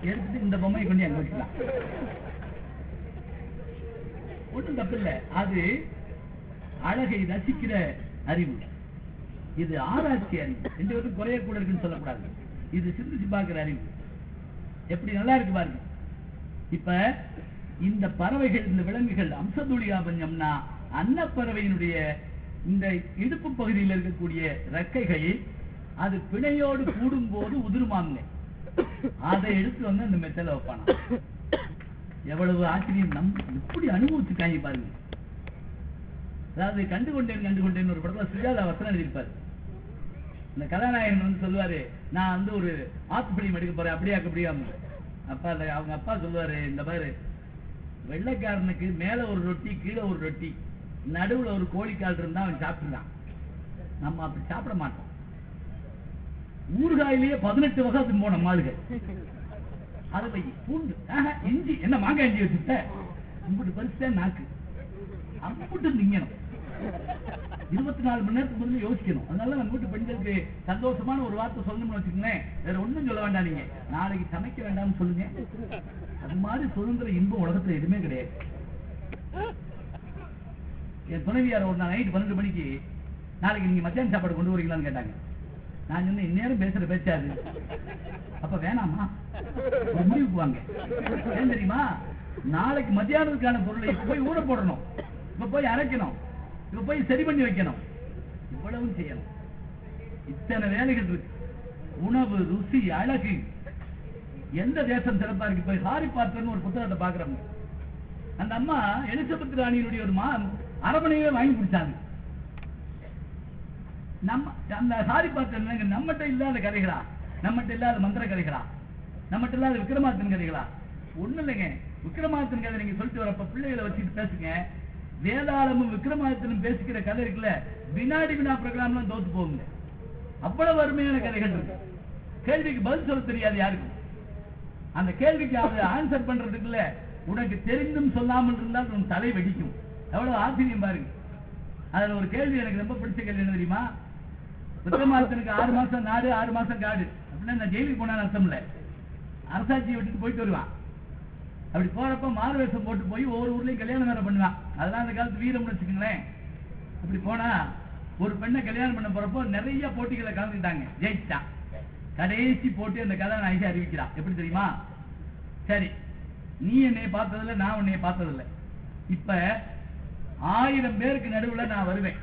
எடுத்துட்டு இந்த பொம்மையை கொண்டு அங்க வச்சுக்கலாம். ஒன்றும் தப்பு இல்லை, அது அழகை ரசிக்கிற அறிவு, இது ஆராய்ச்சி அறிவு. 2 பேருக்கும் குறைய கூட இருக்குன்னு சொல்லக்கூடாது. இது சிந்திச்சு பார்க்கிற அறிவு எப்படி நல்லா இருக்கு பாருங்க. இப்ப இந்த பறவைகள், இந்த விலங்குகள் அம்சதுளியாபஞ்சம்னா அன்னப்பறவையினுடைய இந்த இடுப்பு பகுதியில் இருக்கக்கூடிய ரெக்கைகள் அது பிணையோடு கூடும் போது உதிருமாங்க. அதை எடுத்து வந்து அந்த மெத்தல வைப்பானா. எவ்வளவு ஆச்சரியம்! எப்படி அனுபவிச்சுக்காங்க பாருங்க. அதாவது கண்டுகொண்டேன் ஒரு படத்துல சுஜாதா வசனம் எழுதியிருப்பாரு. இந்த கதாநாயகன் வந்து சொல்லுவாரு, நான் வந்து ஒரு ஆத்துப்படியும் எடுக்க போறேன், அப்படியா அப்பா அவங்க அப்பா சொல்லுவாரு, இந்த பாரு, வெள்ளைக்காரனுக்கு மேல ஒரு ரொட்டி கீழே ஒரு ரொட்டி நடுவுல ஒரு கோழிக்கால் இருந்தா அவன் சாப்பிட்டுதான். நம்ம அப்படி சாப்பிட மாட்டோம். ஊறுகாயிலேயே 18 வகை போன மாளுக. அதுல பூண்டு, இஞ்சி, என்ன மாங்காய் இஞ்சி வச்சுட்ட உங்கள்கிட்ட பரிசு நாக்கு அம்புட்டு திங்கணும். 24 மணி நேரத்துக்கு முதல்ல யோசிக்கணும். அதனால நம்ம வீட்டு பெண்களுக்கு சந்தோஷமான ஒரு வார்த்தை சொல்லணும்னு வச்சுக்கோங்களேன், வேற ஒண்ணும் சொல்ல வேண்டாம். நீங்க நாளைக்கு சமைக்க வேண்டாம்னு சொல்லுங்க. அது மாதிரி சுதந்திர இன்பம் உலகத்துல எதுவுமே கிடையாது. என் துணைவியார் ஒரு நாள் நைட் 12 மணிக்கு, நாளைக்கு நீங்க மத்தியான சாப்பாடு கொண்டு வரீங்களான்னு கேட்டாங்க. நான் சொன்னேன், இந்நேரம் பேசுற பேச்சாது, அப்ப வேணாமா, ஒரு முடிவுக்கு வாங்க. ஏன் தெரியுமா, நாளைக்கு மத்தியானத்துக்கான பொருளை இப்ப போய் ஊற போடணும், இப்ப போய் அரைக்கணும், இப்ப போய் சரி பண்ணி வைக்கணும், இவ்வளவு செய்யணும். இத்தனை வேலைகள் இருக்கு. உணவு, ருசி, அழகு, எந்த தேசம் சிறப்பா இருக்கு. போய் ஹாரி பாட்டர்னு ஒரு புத்தகத்தை பாக்குறோம். அந்த அம்மா எலிசபெத் ராணியினுடைய ஒரு அரபணையே வாங்கி பிடிச்சாங்க. நம்ம அந்த ஹாரி பாட்டர் நம்மகிட்ட இல்லாத கதைகளா, நம்மகிட்ட இல்லாத மந்திர கதைகளா, நம்மகிட்ட இல்லாத விக்ரமாதித்தன் கதைகளா? ஒண்ணு இல்லைங்க. விக்ரமாதித்தன் கதை நீங்க சொல்லிட்டு வரப்ப பிள்ளைகளை வச்சுட்டு பேசுங்க. வேதாளமும் விக்ரமாதித்தனும் பேசிக்கிற கதை இருக்குல்ல, வினாடி வினா ப்ரோக்ராம்லாம் தோத்து போகுங்க. அவ்வளவு அருமையான கதைகள் இருக்கு. கேள்விக்கு பதில் சொல்ல தெரியாது யாருக்கும். அந்த கேள்விக்கு அதை ஆன்சர் பண்றதுக்குள்ள உனக்கு தெரிந்தும் சொல்லாமல் இருந்தால் உன் தலை வெடிக்கும். எவ்வளவு ஆச்சரியம் பாருங்க. அதுல ஒரு கேள்வி எனக்கு ரொம்ப பிடிச்ச கேள்வி என்ன தெரியுமா? விக்ரமாதித்தனுக்கு 6 மாசம் நாடு 6 மாசம் காடு அப்படின்னா நான் ஜெயிலுக்கு போனான்னு அர்த்தம் இல்ல. அரசாட்சியை விட்டுட்டு போயிட்டு வருவான். அப்படி போறப்ப மாறுவேஷம் போட்டு போய் ஒவ்வொரு ஊர்லயும் கல்யாணம் வேற பண்ணுவான். அதெல்லாம் அந்த காலத்து வீரம்னு வச்சுக்கோங்களேன். அப்படி போனா ஒரு பெண்ணை கல்யாணம் பண்ண போறப்போ நிறைய போட்டிகளை கலந்துட்டாங்க, ஜெயிச்சான். கடைசி போட்டி அந்த கதாநாயகி அறிவிக்கிறான். எப்படி தெரியுமா? சரி, நீ என்னைய பார்த்ததில்ல, நான் உன்னைய பார்த்ததில்லை. இப்ப 1000 பேருக்கு நடுவுல நான் வருவேன்.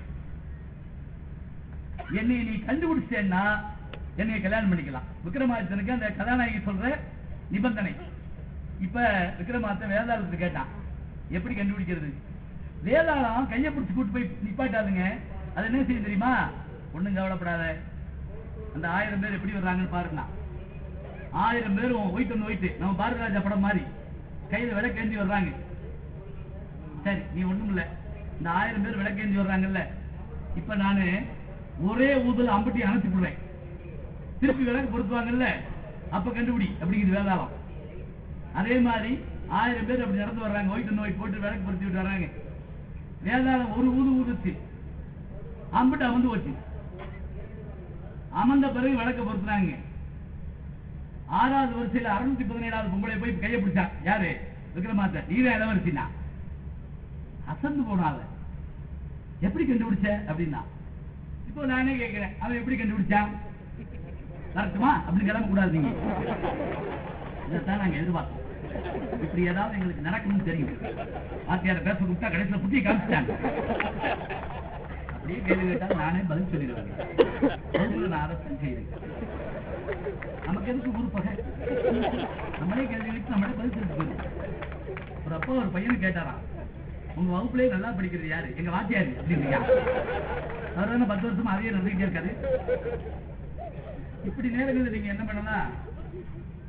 என்னை நீ கண்டுபிடிச்சேன்னா என்னைய கல்யாணம் பண்ணிக்கலாம். விக்ரமாதித்தனுக்கு அந்த கதாநாயகி சொல்ற நிபந்தனை. இப்ப விக்ரமாதித்தன் வேதாளத்துக்கு கேட்டான், எப்படி கண்டுபிடிக்கிறது? வேதாளம் கையை பிடிச்சு கூட்டு போய் நிப்பாட்டாதுங்க. அது என்ன செய்யும் தெரியுமா? ஒண்ணும் கவலைப்படாத, அந்த 1000 பேர் எப்படி வர்றாங்கன்னு பாருங்க. 1000 பேரும் ஒயிட்டு நம்ம பாரதிராஜா படம் மாதிரி கையில விளக்கேந்தி வர்றாங்க. சரி, நீ ஒண்ணும் இல்ல, இந்த 1000 பேர் விளக்கேந்தி வர்றாங்கல்ல, இப்ப நானு ஒரே ஊதல் அம்பட்டி அணைச்சு விடுவேன். திருப்பி விளக்கு பொருத்துவாங்கல்ல, அப்ப கண்டுபிடி அப்படிங்கிறது வேதாளம். அதே மாதிரி 1000 பேர் அப்படி நடந்து வர்றாங்க, ஒயிட் போட்டு விளக்கு பொருத்தி விட்டு வர்றாங்க. வேதாளம் ஒரு ஊதுச்சு, அம்பட்டு அமர்ந்து போச்சு. அமர்ந்த பிறகு விளக்க பொருத்துறாங்க. 6வது வரிசையில் 617வது பொம்பளை போய் கையை பிடிச்சா. யாரு? விக்ரமாதித்தன். நீதான் இளவரசினா. அசந்து போனால எப்படி கண்டுபிடிச்ச அப்படின்னா, இப்போ நானே கேட்கிறேன், அவன் எப்படி கண்டுபிடிச்சான்? வரட்டுமா? அப்படி கிளம்ப கூடாது. நீங்க இதைத்தான் நாங்க எதிர்பார்த்தோம். இப்படி ஏதாவது எங்களுக்கு நடக்கணும்னு தெரியும். வாத்தியார பேச கொடுத்தா கடைசியில் புத்தியை காமிச்சிட்டாங்க. அப்படியே கேள்வி கேட்டால் நானே பதில் சொல்லிடுவேன். நான் அரசு செய்யறேன். நமக்கு எதுக்கு ஊர் பகை? நம்மளே கேள்வி கேட்டு நம்மளே பதில் சொல்லிட்டு போயிடும். ஒரு அப்பா ஒரு பையனை கேட்டாராம், உங்க வகுப்புலயே நல்லா படிக்கிறது யாரு? எங்க வாத்தியாரு அப்படின்றியா? அவர் தானே 10 வருஷமா அதையே நடந்துகிட்டே இருக்காரு. இப்படி நேரங்களில் நீங்க என்ன பண்ணலாம்?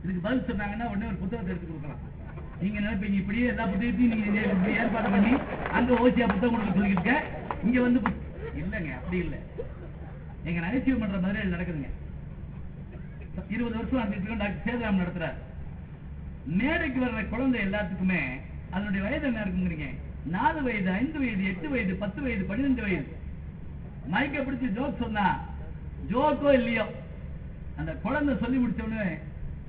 இதுக்கு பதில் சொன்னாங்கன்னா உடனே ஒரு புத்தகத்தை எடுத்து கொடுக்கலாம். நீங்க நினைப்பீங்க இப்படியே எல்லா புத்தகத்தையும் நீங்க ஏற்பாடு பண்ணி அங்க ஓசியா புத்தகம் கொடுக்க சொல்லிக்கிட்டு இங்க வந்து இல்லைங்க, அப்படி இல்லை. எங்க நகைச்சுவை பண்ற மாதிரி நடக்குதுங்க. 20 வருஷம் நடத்திட்டு டாக்டர் சேதுராம் நடத்துறாரு. மேடைக்கு வர்ற குழந்தை எல்லாத்துக்குமே அதனுடைய வயது என்ன இருக்குங்கிறீங்க? 4 வயது, 5 வயது, 8 வயது, 10 வயது, 12 வயது. மைக்க பிடிச்சி ஜோக் சொன்னா, ஜோக்கோ இல்லையோ, அந்த குழந்தை சொல்லி முடிச்சவனு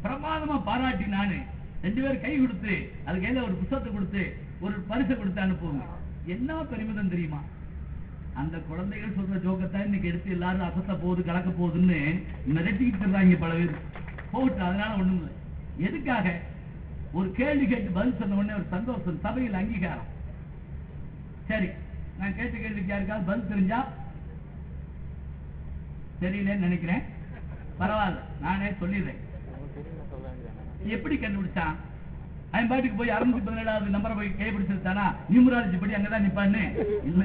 பிரமாதமா பாராட்டி நானு 2 பேர் கை கொடுத்து அது கையில ஒரு புத்தகத்தை கொடுத்து ஒரு பரிசை கொடுத்து அனுப்புவாங்க. என்ன பெருமிதம் தெரியுமா? அந்த குழந்தைகள் சொல்ற ஜோக்கத்தான் இன்னைக்கு எடுத்து எல்லாரும் அசத்த போகுது கலக்க போகுதுன்னு மிரட்டிக்கிட்டு இருக்காங்க பல பேர். போட்டு அதனால ஒண்ணும் இல்லை. எதுக்காக? ஒரு கேள்வி கேட்டு பதில் சொன்ன உடனே ஒரு சந்தோஷம், சபையில் அங்கீகாரம். சரி, நான் கேட்ட கேள்விக்கு யாருக்காவது பதில் தெரிஞ்சா தெரியலன்னு நினைக்கிறேன், பரவாயில்ல, நானே சொல்லிடுறேன். எப்படி கண்டுபிடிச்சான்? அவன் பாட்டுக்கு போய் 617வது நம்பரை போய் கைப்பிடிச்சிருத்தானா நியூமராலஜி படி அங்கதான் நிப்பான்னு இல்ல,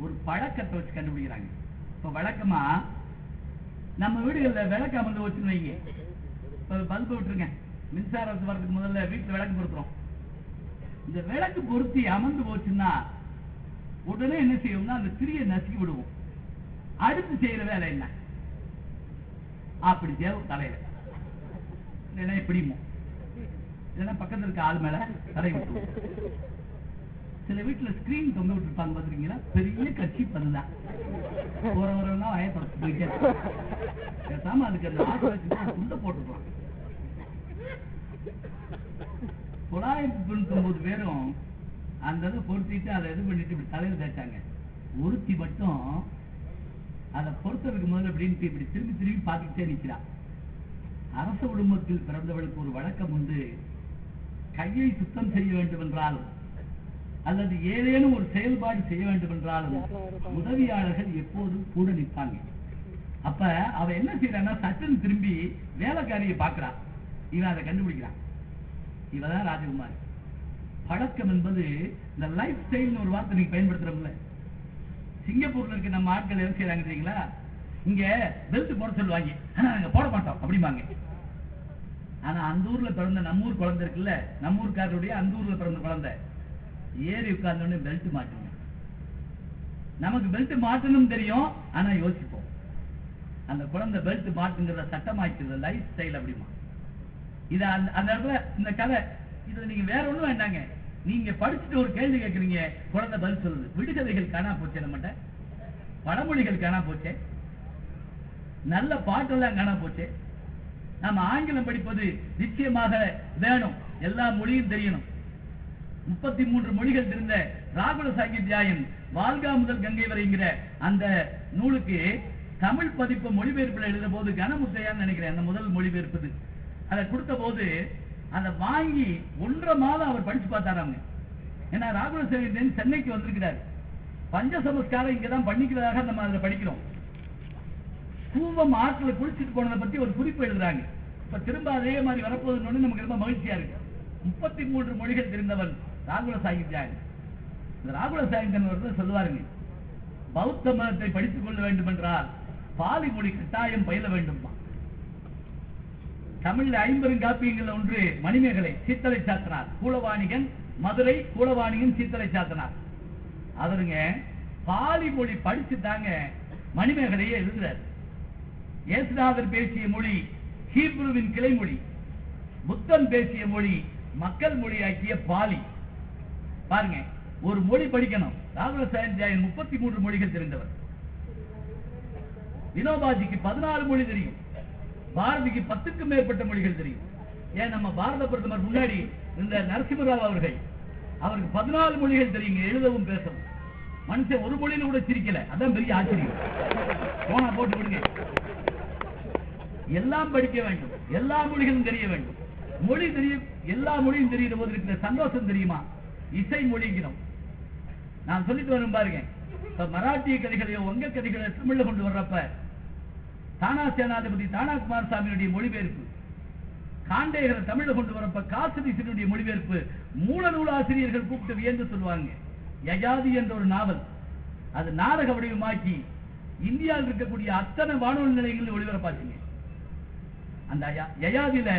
ஒரு பழக்கத்தை வச்சு கண்டுபிடிக்கிறாங்க. இப்ப வழக்கமா நம்ம வீடுகள்ல விளக்கு அமர்ந்து வச்சுன்னு வைங்க. இப்ப பல்பு விட்டுருங்க, மின்சாரத்து வர்றதுக்கு முதல்ல வீட்டுல விளக்கு பொருத்துறோம். இந்த விளக்கு பொருத்தி அமர்ந்து போச்சுன்னா உடனே என்ன செய்வோம்னா அந்த திரியை நசுக்கி விடுவோம். அடுத்து செய்யற வேலை என்ன? அப்படி தேவ தலையில இல்லைன்னா எப்படிமோ, இல்லைன்னா பக்கத்துல இருக்க ஆள் மேல தலை விட்டுருவோம். சில வீட்டுல ஸ்கிரீன் தொங்க விட்டுருப்பாங்க பாத்துருக்கீங்களா, பெரிய கட்சி பண்ணுதான் போறவரெல்லாம் வய தொடச்சு போயிட்டே பேசாம அதுக்கு அந்த ஆசை போட்டுருப்பாங்க. 999 பேரும் அந்த இதை பொருத்திட்டு அதை இது பண்ணிட்டு இப்படி தலையில தேய்ச்சாங்க. ஒருத்தி மட்டும் அதை பொறுத்ததுக்கு முதல்ல அப்படின்னு இப்படி திரும்பி திரும்பி பார்த்துக்கிட்டே நிற்கிறான். அரச குடும்பத்தில் பிறந்தவளுக்கு ஒரு வழக்கம் உண்டு, கையை சுத்தம் செய்ய வேண்டும் என்றாலும் அல்லது ஏதேனும் ஒரு செயல்பாடு செய்ய வேண்டும் என்றாலும் உதவியாளர்கள் எப்போதும் கூட நிற்பாங்க. அப்ப அவ என்ன செய்யறான்னா சட்டுன்னு திரும்பி வேலைக்காரியை பார்க்கிறான். இவன் அதை கண்டுபிடிக்கிறான், இவதான் ராஜகுமாரி. பழக்கம் என்பது இந்த லைஃப் ஸ்டைல்னு ஒரு வார்த்தை நீங்க பயன்படுத்துறோம்ல. சிங்கப்பூர்ல இருக்க நம்ம ஆட்கள் என்ன செய்யறாங்க தெரியுங்களா, இங்க பெல்ட் போட சொல்லுவாங்க, ஆனா நாங்க போட மாட்டோம் அப்படிம்பாங்க. ஆனா அந்த ஊர்ல பிறந்த நம்ம ஊர் குழந்தை இருக்குல்ல, நம்ம ஊர்க்காரருடைய அந்த ஊர்ல பிறந்த குழந்தை ஏறி உட்கார்ந்தோடனே பெல்ட் மாட்டுங்க. நமக்கு பெல்ட் மாட்டணும் தெரியும், ஆனா யோசிப்போம். அந்த குழந்தை பெல்ட் மாட்டுங்கிறத சட்டமாக்கிறது லைஃப் ஸ்டைல் அப்படிமா. இத அந்த இடத்துல இந்த கதை இதுல நீங்க வேற ஒண்ணும் வேண்டாங்க, நீங்க படிச்சுட்டு ஒரு கேள்வி கேட்கறீங்க, குழந்தை பதில் சொல்லுது. விடுகதைகள் காணா போச்சே, நம்மகிட்ட பழமொழிகள் காணா போச்சே, நல்ல பாட்டெல்லாம் காணா போச்சே. நாம ஆங்கிலம் படிப்பது நிச்சயமாக வேணும், எல்லா மொழியும் தெரியணும். 33 மொழிகள் தெரிந்த ராகுல சாகித்யாயன் வால்கா முதல் கங்கை வரைங்கிற அந்த நூலுக்கு தமிழ் பதிப்பு மொழிபெயர்ப்புல எழுத போது கனமுத்தையான்னு நினைக்கிறேன் அந்த முதல் மொழிபெயர்ப்பது. அதை கொடுத்த போது அதை வாங்கி 1.5 மாதம் அவர் படிச்சு பார்த்தாராங்க. ஏன்னா ராகுல சாகித்யாயன் சென்னைக்கு வந்திருக்கிறார், பஞ்சசமஸ்காரம் இங்கதான் பண்ணிக்கிறதாக நம்ம அதுல படிக்கிறோம். கூவம் ஆற்றுல குளிச்சுட்டு போனதை பத்தி ஒரு குறிப்பு எழுதுறாங்க. இப்ப திரும்ப அதே மாதிரி வரப்போகுதுன்னு நமக்கு ரொம்ப மகிழ்ச்சியா இருக்கு. 33 மொழிகள் தெரிந்தவன் ராகுல சாகித்யாயன். இந்த ராகுல சாகித்யாயன் சொல்லுவாருங்க, பௌத்த மதத்தை படித்துக் கொள்ள வேண்டும் என்றால் பாலி மொழி கட்டாயம் பயில வேண்டும். தமிழ்ல 50 காப்பியங்கள் ஒன்று மணிமேகலை சீத்தலை சாத்தனார், கூலவாணிகன் மதுரை கூலவாணிகன் சீத்தலை சாத்தனார். அவருங்க பாலி மொழி படிச்சு தாங்க மணிமேகலையே எழுதுறாரு. இயேசுநாதர் பேசிய மொழி ஹீப்ருவின் கிளைமொழி, புத்தன் பேசிய மொழி மக்கள் மொழியாக்கிய பாலி. பாருங்க, ஒரு மொழி படிக்கணும். ராகுல சாகித்யாயன் 33 மொழிகள் தெரிந்தவர். வினோபாஜிக்கு 14 மொழி தெரியும், பாரதிக்கு 10க்கும் மேற்பட்ட மொழிகள் தெரியும். ஏன் நம்ம பாரத பிரதமர் முன்னாடி இந்த நரசிம்மராவ் அவர்கள், அவருக்கு 14 மொழிகள் தெரியுங்க, எழுதவும் பேசவும். மனுஷன் ஒரு மொழியில கூட சிரிக்கல, அதான் பெரிய ஆச்சரியம். போனா போட்டு விடுங்க, எல்லாம் படிக்க வேண்டும், எல்லா மொழிகளும் தெரிய வேண்டும். மொழி தெரியும், எல்லா மொழியும் தெரிகிற போது இருக்கிற சந்தோஷம் தெரியுமா? இசை மொழிங்கிறோம். நான் சொல்லிட்டு வரும் பாருங்க, இப்ப மராட்டிய கதைகளையோ வங்க கதைகளையோ தமிழ்ல கொண்டு வர்றப்ப தானா சேனாதிபதி தானா குமாரசாமியுடைய மொழிபெயர்ப்பு, காண்டேகரை தமிழ்ல கொண்டு வரப்ப காசிதீசனுடைய மொழிபெயர்ப்பு, மூல நூல் ஆசிரியர்கள் கூப்பிட்டு வியந்து சொல்லுவாங்க. யயாதி என்ற ஒரு நாவல், அது நாடக வடிவமாக்கி இந்தியாவில் இருக்கக்கூடிய அத்தனை வானொலி நிலையங்களில் ஒளிபரப்பாச்சுங்க. அந்த யயாதியில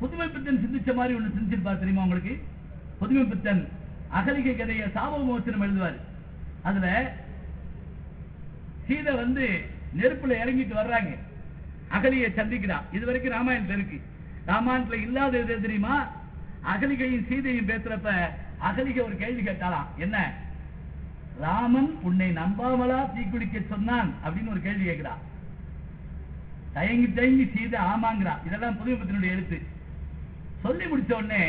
புதுமை பித்தன் சிந்திச்ச மாதிரி ஒண்ணு சிந்திச்சிருப்பார் தெரியுமா உங்களுக்கு? புதுமை பித்தன் அகலிகை கதையை சாபமோச்சனம் எழுதுவார். அதுல சீதை நெருப்புல இறங்கிட்டு வர்றாங்க, அகலியை சந்திக்கிறான். இது வரைக்கும் ராமாயணத்துல இருக்கு. ராமாயணத்துல இல்லாத எது தெரியுமா? அகலிகையும் சீதையும் பேசுறப்ப அகலிகை ஒரு கேள்வி கேட்டாலாம், என்ன ராமன் உன்னை நம்பாமலா தீக்குளிக்க சொன்னான் அப்படின்னு ஒரு கேள்வி கேட்கிறான். தயங்கி தயங்கி சீதை ஆமாங்கிறா. இதெல்லாம் புதுமை பித்தனுடைய எழுத்து. சொல்லி முடிச்ச உடனே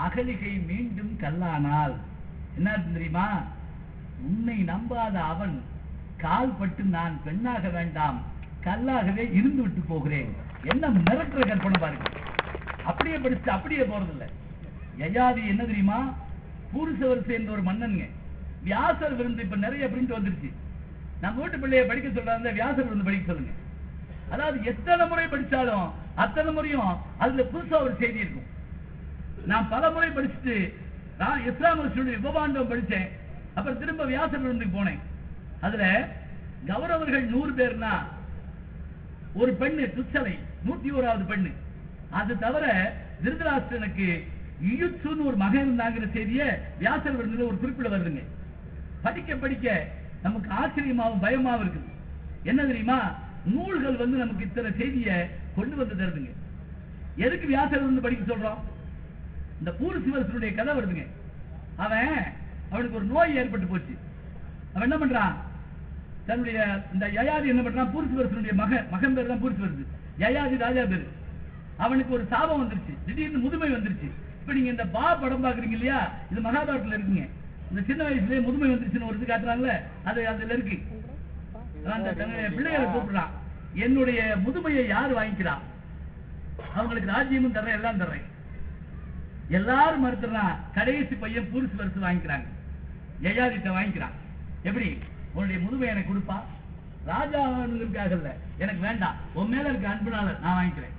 அகலிகை மீண்டும் கல்லானால் என்ன தெரியுமா? உன்னை நம்பாத அவன் கால் பட்டு நான் பெண்ணாக வேண்டாம் கல்லாகவே இருந்து விட்டு போகிறேன். என்ன மிரட்டுற கற்பனை பாருங்க. அப்படியே படிச்சு அப்படியே போறதில்லை. யயாதி என்ன தெரியுமா? பூரிசவர் சேர்ந்த ஒரு மன்னனுங்க. வியாசர் விருந்து இப்ப நிறைய பிரிண்ட் வந்துருச்சு. நம்ம வீட்டு பிள்ளைய படிக்க சொல்றாங்க, வியாசர் விருந்து படிக்க சொல்லுங்க. அதாவது எத்தனை முறை படிச்சாலும் அத்தனை முறையும் அதுல புதுசா ஒரு செய்தி இருக்கும். நான் பல முறை படிச்சுட்டு இஸ்லாமிய உபபாண்டம் படிச்சேன். அப்புறம் திரும்ப வியாசர் விருந்துக்கு போனேன். அதுல கௌரவர்கள் 100 பேர்னா ஒரு பெண்ணு துச்சலை 101வது பெண்ணு. அது தவிர திருதராஷ்டிரனுக்கு இயுத்சுன்னு ஒரு மகன் இருந்தாங்கிற செய்தியை வியாசர் விருந்துல ஒரு குறிப்பிட வருதுங்க. படிக்க படிக்க நமக்கு ஆச்சரியமாவும் பயமாவும் இருக்குது. என்ன தெரியுமா? நூல்கள் நமக்கு இத்தனை செய்தியை கொண்டு வந்து தருதுங்க. எதுக்கு வியாசர் விருந்து படிக்க சொல்றோம்? இந்த பூரிசிவரசனுடைய கதை வருதுங்க. அவனுக்கு ஒரு நோய் ஏற்பட்டு போச்சு. அவன் என்ன பண்றான்? தன்னுடைய இந்த யயாதி என்ன பண்றான்? பூரிசிவரசனுடைய மகன் பேர் தான் பூரிசிவரசு. யயாதி ராஜா பேரு. அவனுக்கு ஒரு சாபம் வந்துருச்சு. திடீர்னு முதுமை வந்துருச்சு. இப்ப நீங்க இந்த படம் பாக்குறீங்க இல்லையா? இது மகாபாரதத்துல இருக்குங்க. இந்த சின்ன வயசுலயே முதுமை வந்துருச்சுன்னு ஒரு இது காட்டுறாங்கல்ல, அது அதுல இருக்கு. அந்த பிள்ளைகளை கூப்பிடுறான், என்னுடைய முதுமையை யார் வாங்கிக்கிறா? அவங்களுக்கு ராஜ்யமும் தர்றேன், எல்லாம் தர்றேன். எல்லாரும் மறுத்துறான். கடைசி பையன் பூரிசிவரசு வாங்கிக்கிறாங்க. யயாதிட்ட வாங்கிக்கிறான். எப்படி? உன்னுடைய முதுமை எனக்கு கொடுப்பா, ராஜாவுக்காக இல்ல, எனக்கு வேண்டாம், உன் மேல இருக்க அன்புனால நான் வாங்கிக்கிறேன்.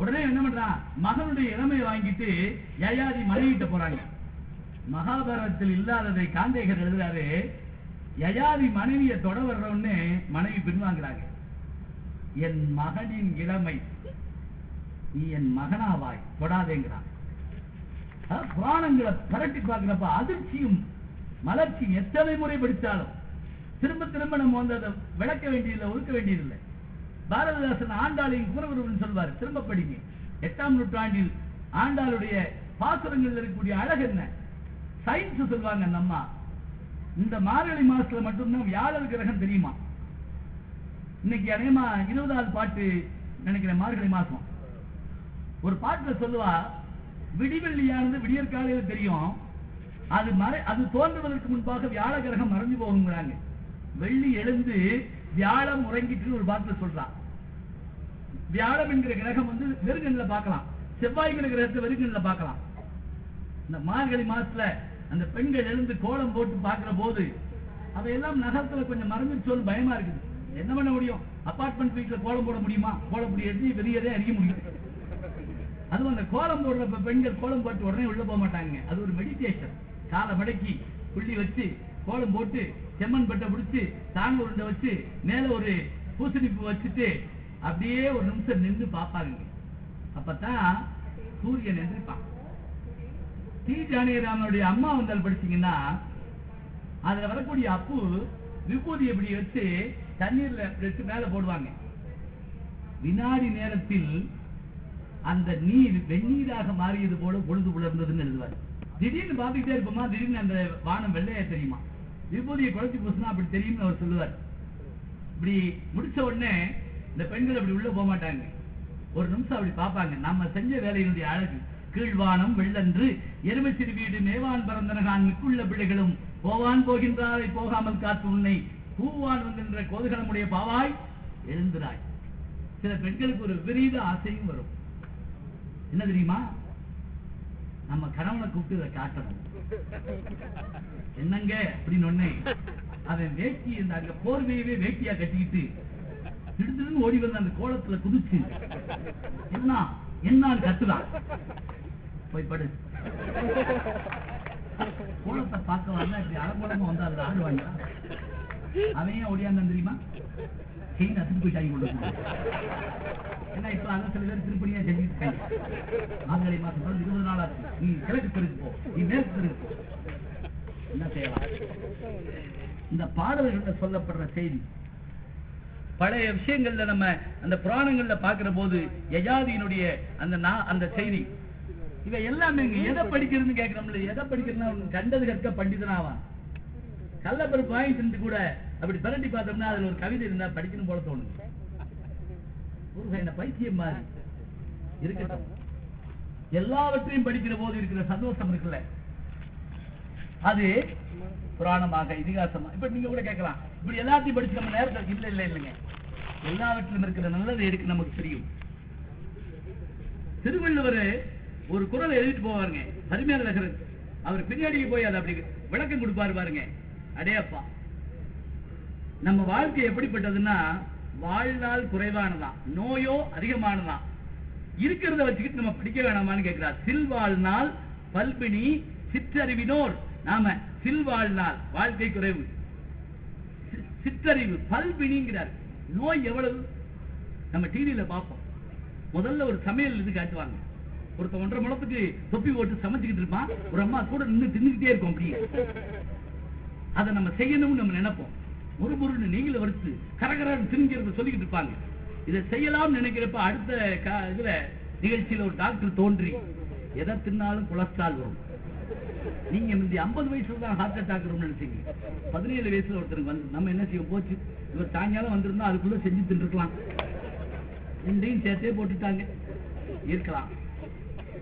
உடனே என்ன பண்றான்? மகனுடைய இளமையை வாங்கிட்டு யயாதி மனைவிட்ட போறாங்க. மகாபாரதத்தில் இல்லாததை காந்தேகர் எழுதுறாரு. யயாதி மனைவியை தொட வர்றவன்னு மனைவி பின்வாங்கிறாங்க. என் மகனின் இளமை, நீ என் மகனாவாய், தொடாதேங்கிறான். புராணங்களை பரட்டி பார்க்கிறப்ப அதிர்ச்சியும் மலர்ச்சியும் எத்தனை முறை படித்தாலும் திரும்ப திரும்ப நம்ம அதை விளக்க வேண்டியதில்லை, ஒதுக்க வேண்டியதில்லை. பாரதிதாசன் ஆண்டாளின் குமரகுருவன் சொல்வார், திரும்ப படிங்க. 8ஆம் நூற்றாண்டில் ஆண்டாளுடைய பாசுரங்கள் இருக்கக்கூடிய அழகு என்ன? சயின்ஸ் சொல்வாங்க. நம்ம இந்த மார்கழி மாசத்துல மட்டும்தான் வியாழர் கிரகம் தெரியுமா? இன்னைக்கு அநேகமா 20வது பாட்டு நினைக்கிறேன். மார்கழி மாசம் ஒரு பாட்டுல சொல்லுவா, விடிவெள்ளியானது விடியற் காலையில தெரியும், அது தோன்றுவதற்கு முன்பாக வியாழ கிரகம் மறைஞ்சு போகுங்கிறாங்க. வெள்ளி எழுந்து வியாழம் உறங்கிட்டு ஒரு பாட்டுல சொல்றான். வியாழம் என்கிற கிரகம் வெறுங்கண்ல பார்க்கலாம், செவ்வாய்கிற கிரகத்தை வெறுங்கண்ல பார்க்கலாம். இந்த மார்கழி மாசத்துல அந்த பெண்கள் எழுந்து கோலம் போட்டு பார்க்கிற போது அதையெல்லாம் நகரத்துல கொஞ்சம் மறைஞ்சிருச்சோன்னு பயமா இருக்குது. என்ன பண்ண முடியும்? அபார்ட்மெண்ட் வீட்டுல கோலம் போட முடியுமா? கோலப்படி எழுதி வெளியதே அறிய முடியும். அதுவும் அந்த கோலம் போடுற பெண்கள் கோலம் போட்டு உடனே உள்ள போக மாட்டாங்க. அது ஒரு மெடிடேஷன். காலை மடக்கி புள்ளி வச்சு கோலம் போட்டு செம்மண் பட்டை பிடிச்சு தாங்க உருண்டை வச்சு மேல ஒரு பூசணிப்பு வச்சுட்டு அப்படியே ஒரு நிமிஷம் நின்று பார்ப்பாங்க. அப்பதான் சூரியன் எந்திரிப்பான். டி ஜானகிராமனுடைய அம்மா வந்தால் படிச்சீங்கன்னா அதுல வரக்கூடிய அப்பு விபூதி எப்படி வச்சு தண்ணீர்ல வச்சு மேல போடுவாங்க. வினாடி நேரத்தில் அந்த நீர் வெந்நீராக மாறியது போல பொழுது புலர்ந்ததுன்னு எழுதுவார். திடீர்னு பார்த்துக்கிட்டே இருப்போமா, திடீர்னு அந்த வானம் வெள்ளையா தெரியுமா, விபூதியை குறைச்சி பூசினா அப்படி தெரியும்னு அவர் சொல்லுவார். இப்படி முடிச்ச உடனே இந்த பெண்கள் அப்படி உள்ள போக மாட்டாங்க. ஒரு நிமிஷம் அப்படி பார்ப்பாங்க. நம்ம செஞ்ச வேலையினுடைய அழகு. கீழ்வானம் வெள்ளன்று எருமை சிறு வீடு மேவான் பரந்தனகான் மிக்குள்ள பிள்ளைகளும் போவான் போகின்றாரை போகாமல் காத்து உன்னை பூவான் வந்திருந்த கோதுகளமுடைய பாவாய் எழுந்துராய். சில பெண்களுக்கு ஒரு விபரீத ஆசையும் வரும். என்ன தெரியுமா? நம்ம கணவனை கூப்பிட்டு இதை காட்டணும். என்னங்க அப்படின்னு ஒண்ணே அவன் வேட்டி அங்க போர்வையவே வேட்டியா கட்டிக்கிட்டு திடுதிடுன்னு ஓடி வந்து அந்த கோலத்துல குதிச்சு என்ன என்னான்னு கத்துதான். போய் படு. கோலத்தை பார்க்க வரல, இப்படி அலங்கோலமா வந்து அதுல ஆடுவாங்க. அவன் ஏன் ஓடியாந்தான் தெரியுமா? செயின் அத்துட்டு போய் தாங்கி கொண்டு. ஏன்னா இப்ப அதை சில பேர் திருப்பணியா செஞ்சுட்டு மார்கழி மாசம் 20 நாள் ஆச்சு. நீ கிழக்கு தெருக்கு போ, நீ மேற்கு தெருக்கு போ, என்ன செய்யலாம்? இந்த பாடல்கள்ல சொல்லப்படுற செய்தி பழைய விஷயங்கள்ல நம்ம அந்த புராணங்கள்ல பாக்குற போது யயாதியினுடைய அந்த செய்தி இவ எல்லாமே எதை படிக்கிறதுன்னு கேட்கிறோம்ல. எதை படிக்கிறதுனா கண்டது கற்க பண்டிதனாவா? கள்ளப்பருப்பு வாங்கி தின்னு கூட அப்படி பிரட்டி பார்த்தோம்னா அதுல ஒரு கவிதை இருந்தா படிக்கணும் போல தோணும். என்ன பைத்தியம் மாதிரி இருக்கட்டும். எல்லாவற்றையும் படிக்கிற போது இருக்கிற சந்தோஷம் இருக்குல்ல, அது புராணமாக இதிகாசமா. இப்ப நீங்க கூட கேட்கலாம், இப்படி எல்லாத்தையும் படிச்சு நம்ம நேரத்தை இல்லைங்க, எல்லாவற்றிலும் இருக்கிற நல்லது எடுக்க நமக்கு தெரியும். திருவள்ளுவர் ஒரு குறள் எழுதிட்டு போவாருங்க, அருமையான நகர். அவர் பின்னாடிக்கு போய் அதை அப்படி விளக்கம் கொடுப்பாரு பாருங்க. அடையப்பா, நம்ம வாழ்க்கை எப்படிப்பட்டதுன்னா, வாழ்நாள் குறைவானதான், நோயோ அதிகமானதான். இருக்கிறத வச்சுக்கிட்டு நம்ம படிக்க வேணாமான்னு கேட்கிறார். சில்வாழ்நாள் பல்பினி சிற்றறிவினோர். நாம சில்வாழ்நாள் வாழ்க்கை குறைவு, சிற்றறிவு பல்பினிங்கிறார். நோய் எவ்வளவு நம்ம டிவியில பார்ப்போம். முதல்ல ஒரு சமையல் இது காட்டுவாங்க, ஒருத்த 1.5 முழத்துக்கு தொப்பி போட்டு சமைச்சுக்கிட்டு இருப்பான், ஒரு அம்மா கூட நின்று தின்னுக்கிட்டே இருக்கும். அப்படியே அதை நம்ம செய்யணும்னு நம்ம நினைப்போம். ஒரு பொருள் நீங்கள வறுத்து கரகரன்னு தின்கிறத சொல்லிக்கிட்டு இருப்பாங்க. இதை செய்யலாம்னு நினைக்கிறப்ப அடுத்த இதுல நிகழ்ச்சியில ஒரு டாக்டர் தோன்றி, எதை தின்னாலும் கொலஸ்ட்ரால் வரும், நீங்க இந்த 50 வயசுல தான் ஹார்ட் அட்டாக் வரும்னு நினைச்சீங்க, 17 வயசுல ஒருத்தருக்கு வந்து நம்ம என்ன செய்ய போச்சு, இவர் சாயங்காலம் வந்திருந்தா அதுக்குள்ள செஞ்சு தின்றுக்கலாம், ரெண்டையும் சேர்த்தே போட்டுட்டாங்க இருக்கலாம்.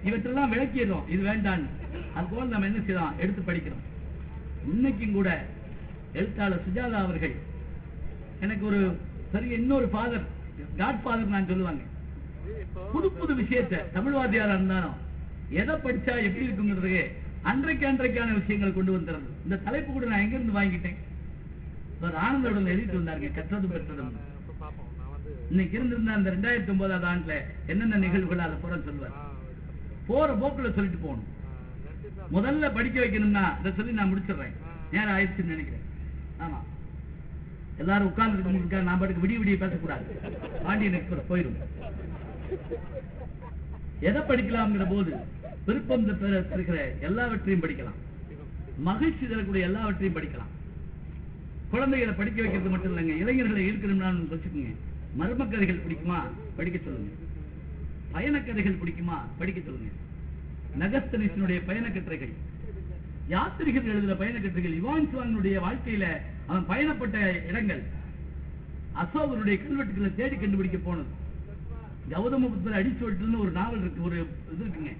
இவற்றெல்லாம் விளக்கிடுறோம், இது வேண்டான்னு. அதுபோல் நம்ம என்ன செய்யலாம், எடுத்து படிக்கிறோம். இன்னைக்கும் கூட எழுத்தாளர் சுஜாதா அவர்கள் எனக்கு ஒரு பெரிய இன்னொரு ஃபாதர், காட் ஃபாதர் நான் சொல்லுவாங்க. புது புது விஷயத்தை தமிழ்வாதியாரா இருந்தாலும் எதை படிச்சா எப்படி இருக்குங்கிறது அன்றைக்கான விஷயங்கள் கொண்டு வந்துடுறது. இந்த தலைப்பு கூட நான் எங்க இருந்து வாங்கிட்டேன், ஆனந்தோட எழுதிட்டு வந்தாருங்க, கற்றது பெற்றதும். இன்னைக்கு இருந்திருந்த அந்த 2009ஆம் ஆண்டுல என்னென்ன நிகழ்வுகள் அதை புறம் சொல்லுவார். போற போக்குல சொல்லிட்டு போகணும். முதல்ல படிக்க வைக்கணும்னா இதை சொல்லி நான் முடிச்சிடுறேன், நேரம் ஆயிடுச்சுன்னு நினைக்கிறேன். ஆமா, எல்லாரும் உட்கார்ந்து நான் பாட்டுக்கு விடிய பேசக்கூடாது, பாண்டியன் எக்ஸ்பிரஸ் போயிடும். எதை படிக்கலாம்ங்கிற போது விருப்பம் இருக்கிற எல்லாவற்றையும் படிக்கலாம், மகிழ்ச்சி தரக்கூடிய எல்லாவற்றையும் படிக்கலாம். குழந்தைகளை படிக்க வைக்கிறது மட்டும் இல்லைங்க, இளைஞர்களை ஈர்க்கணும்னா வச்சுக்கோங்க. மர்ம கதைகள் பிடிக்குமா, படிக்க சொல்லுங்க. பயணக்கதைகள் பிடிக்குமா, படிக்க சொல்லுங்க. நகஸ்தனிசனுடைய பயணக்கட்டுரைகள், யாத்திரிகர்கள் எழுதுற பயணக்கட்டுரைகள், யுவான் சுவானுடைய வாழ்க்கையில அவன் பயணப்பட்ட இடங்கள், அசோகருடைய கல்வெட்டுகளை தேடி கண்டுபிடிக்க போனது, கௌதம புத்தர் அடிச்சுவட்டுன்னு ஒரு நாவல் இருக்கு, ஒரு இது இருக்குங்க,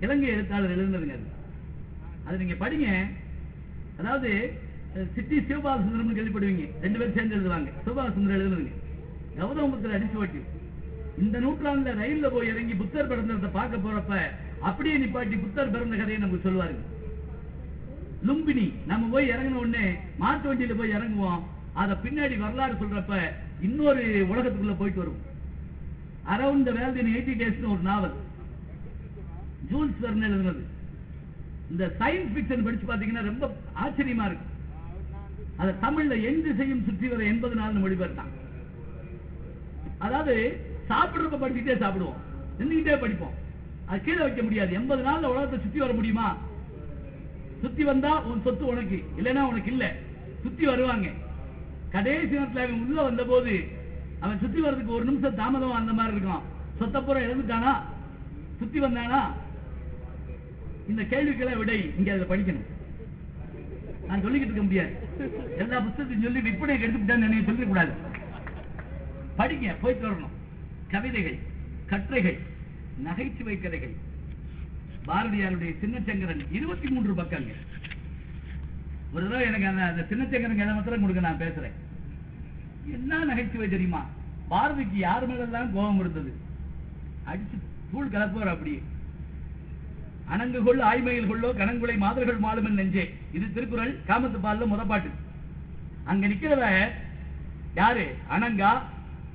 இலங்கை எழுத்தாளர் எழுதுனதுங்க. அது நீங்க படிங்க. அதாவது சிட்டி சிவபாலசுந்தரம் கேள்விப்படுவீங்க, 2 பேரும் சேர்ந்து எழுதுவாங்க. சிவபாலசுந்தரம் எழுதுனதுங்க, கௌதம புத்தர் அடிச்சுவட்டு. இந்த நூற்றாண்டுல ரயில்ல போய் இறங்கி புத்தர் பிறந்ததை பார்க்க போறப்ப அப்படியே நிப்பாட்டி புத்தர் பிறந்த கதையை நமக்கு சொல்லுவாருங்க. லும்பினி, நம்ம போய் இறங்கின உடனே மாட்டு வண்டியில போய் இறங்குவோம், அத பின்னாடி வரலாறு சொல்றப்ப இன்னொரு உலகத்துக்குள்ள போயிட்டு வரும். அரவுண்ட் த வேர்ல்ட் இன் 80 டேஸ்னு ஒரு நாவல், ஜூல்ஸ் வெர்ன் எழுதுனது. இந்த சயின்ஸ் பிக்ஷன் படிச்சு பாத்தீங்கன்னா ரொம்ப ஆச்சரியமா இருக்கு. அத தமிழ்ல என் திசையும் சுற்றி வர 80 நாள் மொழிபெயர்த்தான். அதாவது சாப்பிடுறப்ப படிச்சுட்டே சாப்பிடுவோம், நின்றுகிட்டே படிப்போம், அது கீழே வைக்க முடியாது. 80 நாள்ல உலகத்தை சுத்தி வர முடியுமா? சுத்தி வந்தா உன் சொத்து உனக்கு, இல்லைன்னா உனக்கு இல்ல. சுத்தி வருவாங்க. கடைசி நேரத்தில் அவன் உள்ள வந்த போது அவன் சுத்தி வர்றதுக்கு 1 நிமிஷம் தாமதம் அந்த மாதிரி இருக்கும். சொத்தப்புறம் இழந்துட்டானா, சுத்தி வந்தானா? இந்த கேள்விகளை விடை இங்க அதை படிக்கணும். நான் சொல்லிக்கிட்டு இருக்க முடியாது, எல்லா புத்தகத்தையும் சொல்லி விற்பனை எடுத்துக்கிட்டான்னு சொல்லிக்கூடாது. படிக்க போயிட்டு வரணும். கவிதைகள், கட்டுரைகள், நகைச்சுவை கதைகள். பாரதியாருடைய சின்னச்சங்கரன் 23 பக்கங்கள். ஒரு தடவை எனக்கு அந்த சின்னச்சங்கரன் கதை மாத்திரம் கொடுக்க நான் பேசுறேன். என்ன நகைச்சுவை தெரியுமா? பாரதிக்கு யார் மேலாம் கோபம் இருந்தது, அடிச்சு தூள் கலப்போர். அப்படியே அணங்கு கொள் ஆய்மையில் கொள்ளோ கணங்குலை மாதர்கள் மாலுமன் நெஞ்சே, இது திருக்குறள், காமத்து பால்ல முதப்பாட்டு. அங்க நிக்கிறவ யாரு? அணங்கா,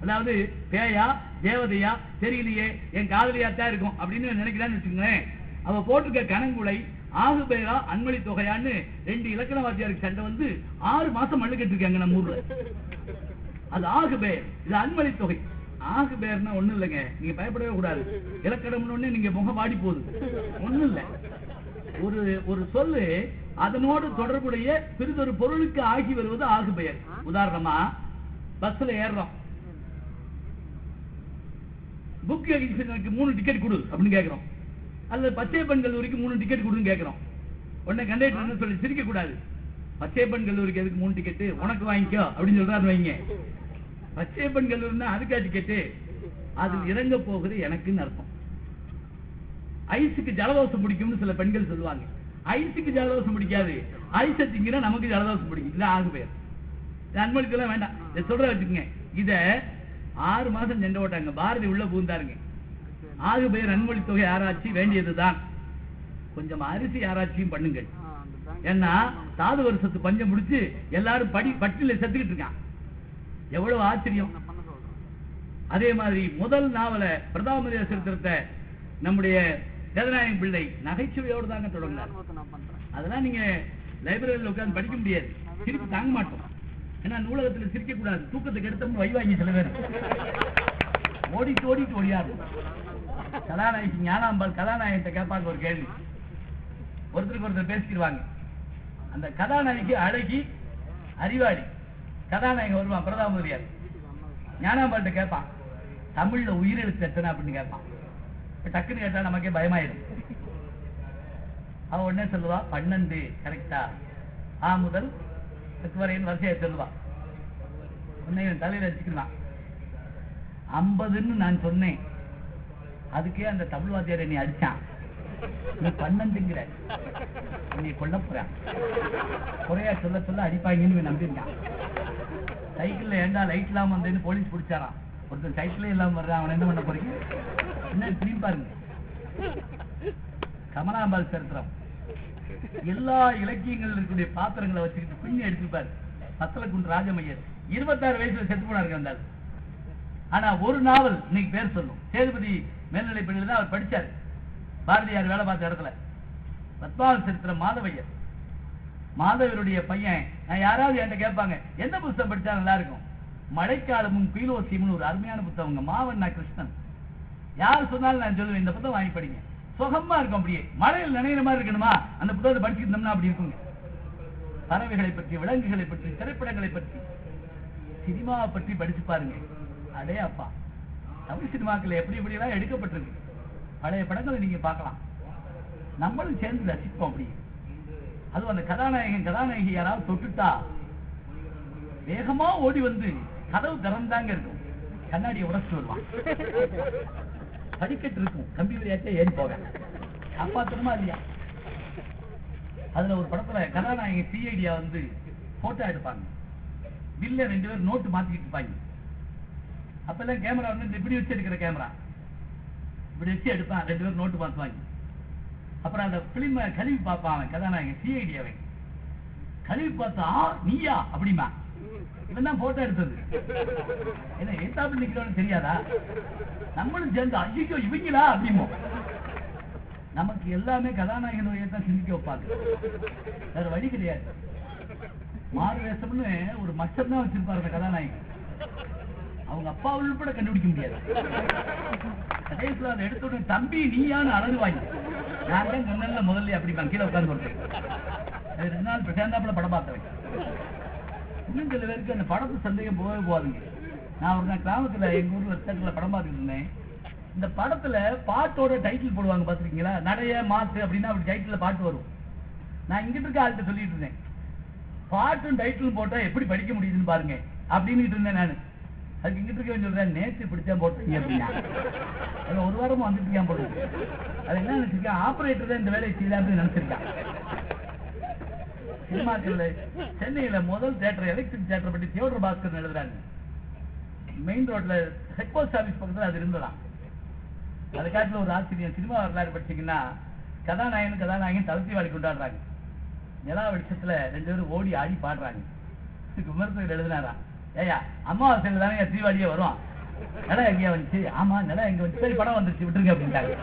அதாவது பேயா தேவதையா தெரியலையே, என் காதலியாத்தான் இருக்கும் அப்படின்னு நினைக்கிறான்னு வச்சுக்கோங்களேன். அவ போட்டிருக்க கணங்குலை ஆகு பேரா அன்மொழி தொகையான்னு 2 இலக்கண வாத்தியாருக்கு சண்டை வந்து 6 மாசம் மல்லுக்கிட்டு இருக்காங்க நம்ம ஊர்ல. அது ஆகு பேர், இது அன்மொழி தொகை. ஆகு பேர்னா ஒண்ணும் இல்லைங்க, நீங்க பயப்படவே கூடாது. இலக்கணம்னு நீங்க முகம் வாடி போகுது, ஒண்ணும் இல்ல. ஒரு சொல்லு அதனோடு தொடர்புடைய பிறிதொரு பொருளுக்கு ஆகி வருவது ஆகு பெயர். உதாரணமா பஸ்ல ஏறுறோம், புக் எக்ஸிபிஷனுக்கு 3 டிக்கெட் கொடு அப்படின்னு கேட்கிறோம், அல்லது பச்சையப்பன் கல்லூரிக்கு 3 டிக்கெட் கொடுன்னு கேட்கிறோம். உடனே கண்டக்டர் சொல்லி சிரிக்க கூடாது. பச்சையப்பன் கல்லூரிக்கு எதுக்கு 3 டிக்கெட், உனக்கு வாங்கிக்கோ அப்படின்னு சொல்றாரு வைங்க. பச்சையப்பன் கல்லூரினா அதுக்கா டிக்கெட்டு, அது இறங்க போகுது எனக்குன்னு அர்த்தம். ஐஸுக்கு ஜலதோஷம் பிடிக்கும்னு சில பெண்கள் சொல்லுவாங்க. ஐஸுக்கு ஜலதோஷம் பிடிக்காது, ஐஸை திங்கிற நமக்கு ஜலதோஷம் பிடிக்கும். இது ஆகு பெயர். அன்பளிக்கெல்லாம் வேண்டாம், இதை சொல்ற வச்சுக்கோங்க. இத 6 மாசம் சென்று ஓட்டாங்க. பாரதி உள்ள பூந்தாருங்க. ஆகு பெயர் அன்பளி தொகை ஆராய்ச்சி வேண்டியதுதான். கொஞ்சம் அரிசி ஆராய்ச்சியும் பண்ணுங்க. ஏன்னா சாது வருஷத்து பஞ்சம் முடிச்சு எல்லாரும் பட்டியல செத்துக்கிட்டு இருக்கான். எவ்வளவு ஆச்சரியம். அதே மாதிரி முதல் நாவல பிரதாம சரித்திரத்தை நம்முடைய வேதநாயகம் பிள்ளை நகைச்சுவையோடு தாங்க தொடங்கினார். அதெல்லாம் நீங்க லைப்ரரியில் உட்கார்ந்து படிக்க முடியாது, சிரிப்பு தாங்க மாட்டோம். ஏன்னா நூலகத்தில் சிரிக்க கூடாது, தூக்கத்துக்கு எடுத்தோம்னு வைவாங்கி சில பேர் ஓடிட்டு ஓடியாரு. கதாநாயகி ஞானாம்பாள் கதாநாயகத்தை கேட்பாங்க ஒரு கேள்வி, ஒருத்தருக்கு ஒருத்தர் பேசிக்கிடுவாங்க. அந்த கதாநாயகி அழகி அறிவாளி. கதாநாயகன் வருவான் பிரதாபதியார், ஞானாம்பாள்கிட்ட கேட்பான் தமிழ்ல உயிரெழுத்து எத்தனை அப்படின்னு கேட்பான். டக்குன்னு கேட்டா நமக்கே பயமாயிடும். அவன் உடனே சொல்லுவா 12 கரெக்டா, ஆ முதல் வரையின் வரிசையை சொல்லுவா. உன்னை தலையில வச்சுக்கலாம். 50ன்னு நான் சொன்னேன், அதுக்கே அந்த தமிழ் வாத்தியார் என்னை அடிச்சான். நீ 12ங்கிற, நீ கொல்ல போறான். குறையா சொல்ல சொல்ல அடிப்பாங்கன்னு நம்பிருக்கான். சைக்கிள்ல ஏண்டா லைட் இல்லாம வந்தேன்னு போலீஸ் பிடிச்சாராம். ஒருத்தர் சைக்கிளே இல்லாம வர்றான், அவன் என்ன பண்ண போறீங்க? என்ன திரும்பி பாருங்க. கமலாம்பாள் சரித்திரம் எல்லா இலக்கியங்கள் இருக்கக்கூடிய பாத்திரங்களை வச்சுக்கிட்டு பின்னி எடுத்துப்பாரு. பத்தலக்குண்டு ராஜமையர் 26 வயசுல செத்து போனாரு வந்தார். ஆனா ஒரு நாவல் இன்னைக்கு பேர் சொல்லும். சேதுபதி மேல்நிலை பள்ளியில தான் அவர் படிச்சாரு. பாரதியார் வேலை பார்த்த இடத்துல பத்மாவ சரித்திரம் மாதவையர். மாதவருடைய பையன், நான் யாராவது என்கிட்ட கேட்பாங்க எந்த புத்தகம் படிச்சா நல்லா இருக்கும், மழைக்காலமும் பீலோசியமும் ஒரு அருமையான புத்தகங்க, மாவண்ணா கிருஷ்ணன். யார் சொன்னாலும் நான் சொல்லுவேன் இந்த புத்தகம் வாங்கி படிங்க, சுகமா இருக்கும். அப்படியே மழையில் நினைக்கிற மாதிரி இருக்கணுமா, அந்த புத்தகத்தை படிச்சுக்கிட்டோம்னா அப்படி இருக்குங்க. பறவைகளை பற்றி, விலங்குகளை பற்றி, திரைப்படங்களை பற்றி, சினிமாவை பற்றி படிச்சு பாருங்க. அடே அப்பா, தமிழ் சினிமாக்கள் எப்படி எப்படியெல்லாம் எடுக்கப்பட்டிருக்கு. பழைய படங்களை நீங்க பார்க்கலாம், நம்மளும் சேர்ந்து ரசிப்போம். அப்படி அதுவும் அந்த கதாநாயகன் கதாநாயகி யாராவது தொட்டுட்டா வேகமா ஓடி வந்து கதவு திறந்தாங்க இருக்கும், கண்ணாடியை உடச்சு வருவான். படிக்கட்டு இருக்கும், கம்பி வழியாச்சே ஏறி போக காப்பாத்தணுமா இல்லையா. அதுல ஒரு படத்துல கதாநாயகி சிஐடியா வந்து போட்டோ எடுப்பாங்க. பில்ல 2 பேர் நோட்டு மாத்திக்கிட்டு இருப்பாங்க. அப்பெல்லாம் கேமரா வந்து இப்படி வச்சு எடுக்கிற கேமரா, இப்படி வச்சு எடுப்பான். 2 பேர் நோட்டு மாத்துவாங்க. அப்புறம் அந்த பிலிம கழுவி பார்ப்பான் கதாநாயகன் சிஐடியாவை. கழுவி பார்த்தா நீயா அப்படிமா, இவன் தான் போட்டோ எடுத்தது. என்ன ஏத்தாப்பு நிக்கிறோன்னு தெரியாதா? நம்மளும் சேர்ந்து ஐயோ இவங்களா அப்படிமோ. நமக்கு எல்லாமே கதாநாயகனுடைய தான் சிந்திக்க வைப்பாங்க, வேற வழி கிடையாது. மாறு வேஷம்னு ஒரு மச்சம் தான் வச்சிருப்பாரு அந்த கதாநாயகன். அவங்க அப்பா உள்பட கண்டுபிடிக்க முடியாது. கடைசியில் அதை எடுத்த உடனே தம்பி நீயான்னு அழகுவாங்க. நான் தான் சொன்ன முதல்ல அப்படி கீழே உட்கார்ந்து கொடுத்தேன். 2 நாள் பிரசாந்தாப்புல படம் பார்த்தவன். இன்னும் சில பேருக்கு அந்த படத்து சந்தேகம் போகவே போகாதுங்க. நான் ஒரு நாள் கிராமத்துல எங்க ஊர்ல தேட்டர்ல படம் பார்த்துட்டு இருந்தேன். இந்த படத்துல பாட்டோட டைட்டில் போடுவாங்க பாத்துருக்கீங்களா, நடைய மாத்து அப்படின்னா அப்படி டைட்டில்ல பாட்டு வரும். நான் இங்கிட்டு இருக்க ஆள்கிட்ட சொல்லிட்டு இருந்தேன், பாட்டும் டைட்டில் போட்டா எப்படி படிக்க முடியுதுன்னு பாருங்க அப்படின்னு இருந்தேன் நான். அதுக்கு இங்கிட்டு இருக்க சொல்றேன், நேற்று பிடிச்சா போட்டீங்க அப்படின்னா அதுல 1 வாரமும் வந்துட்டு இருக்கான் போட்டு. அது என்ன நினைச்சிருக்கேன், ஆபரேட்டர் தான் இந்த வேலையை செய்யலாம்னு நினைச்சிருக்கான். சினிமாக்கள்ல சென்னையில முதல் தியேட்டர் எலக்ட்ரிக் தியேட்டர் பற்றி தியோடர் பாஸ்கர் எழுதுறாங்க. மெயின் ரோட்ல ஹெட் போஸ்ட் ஆபீஸ் பக்கத்துல அது இருந்தலாம். அது காட்டுல ஒரு ஆசிரியர் சினிமா வரலாறு படிச்சீங்கன்னா கதாநாயகன் தளர்த்தி வாடி கொண்டாடுறாங்க. நிலா வெளிச்சத்துல 2 பேரும் ஓடி ஆடி பாடுறாங்க. விமர்சகர் எழுதினாரா, ஏயா அமாவாசையில தானே தீவாளியே வரும், நிலம் எங்கேயா வந்துச்சு? ஆமா நிலம் எங்க வந்து, சரி படம் வந்துருச்சு விட்டுருங்க அப்படின்ட்டாங்க.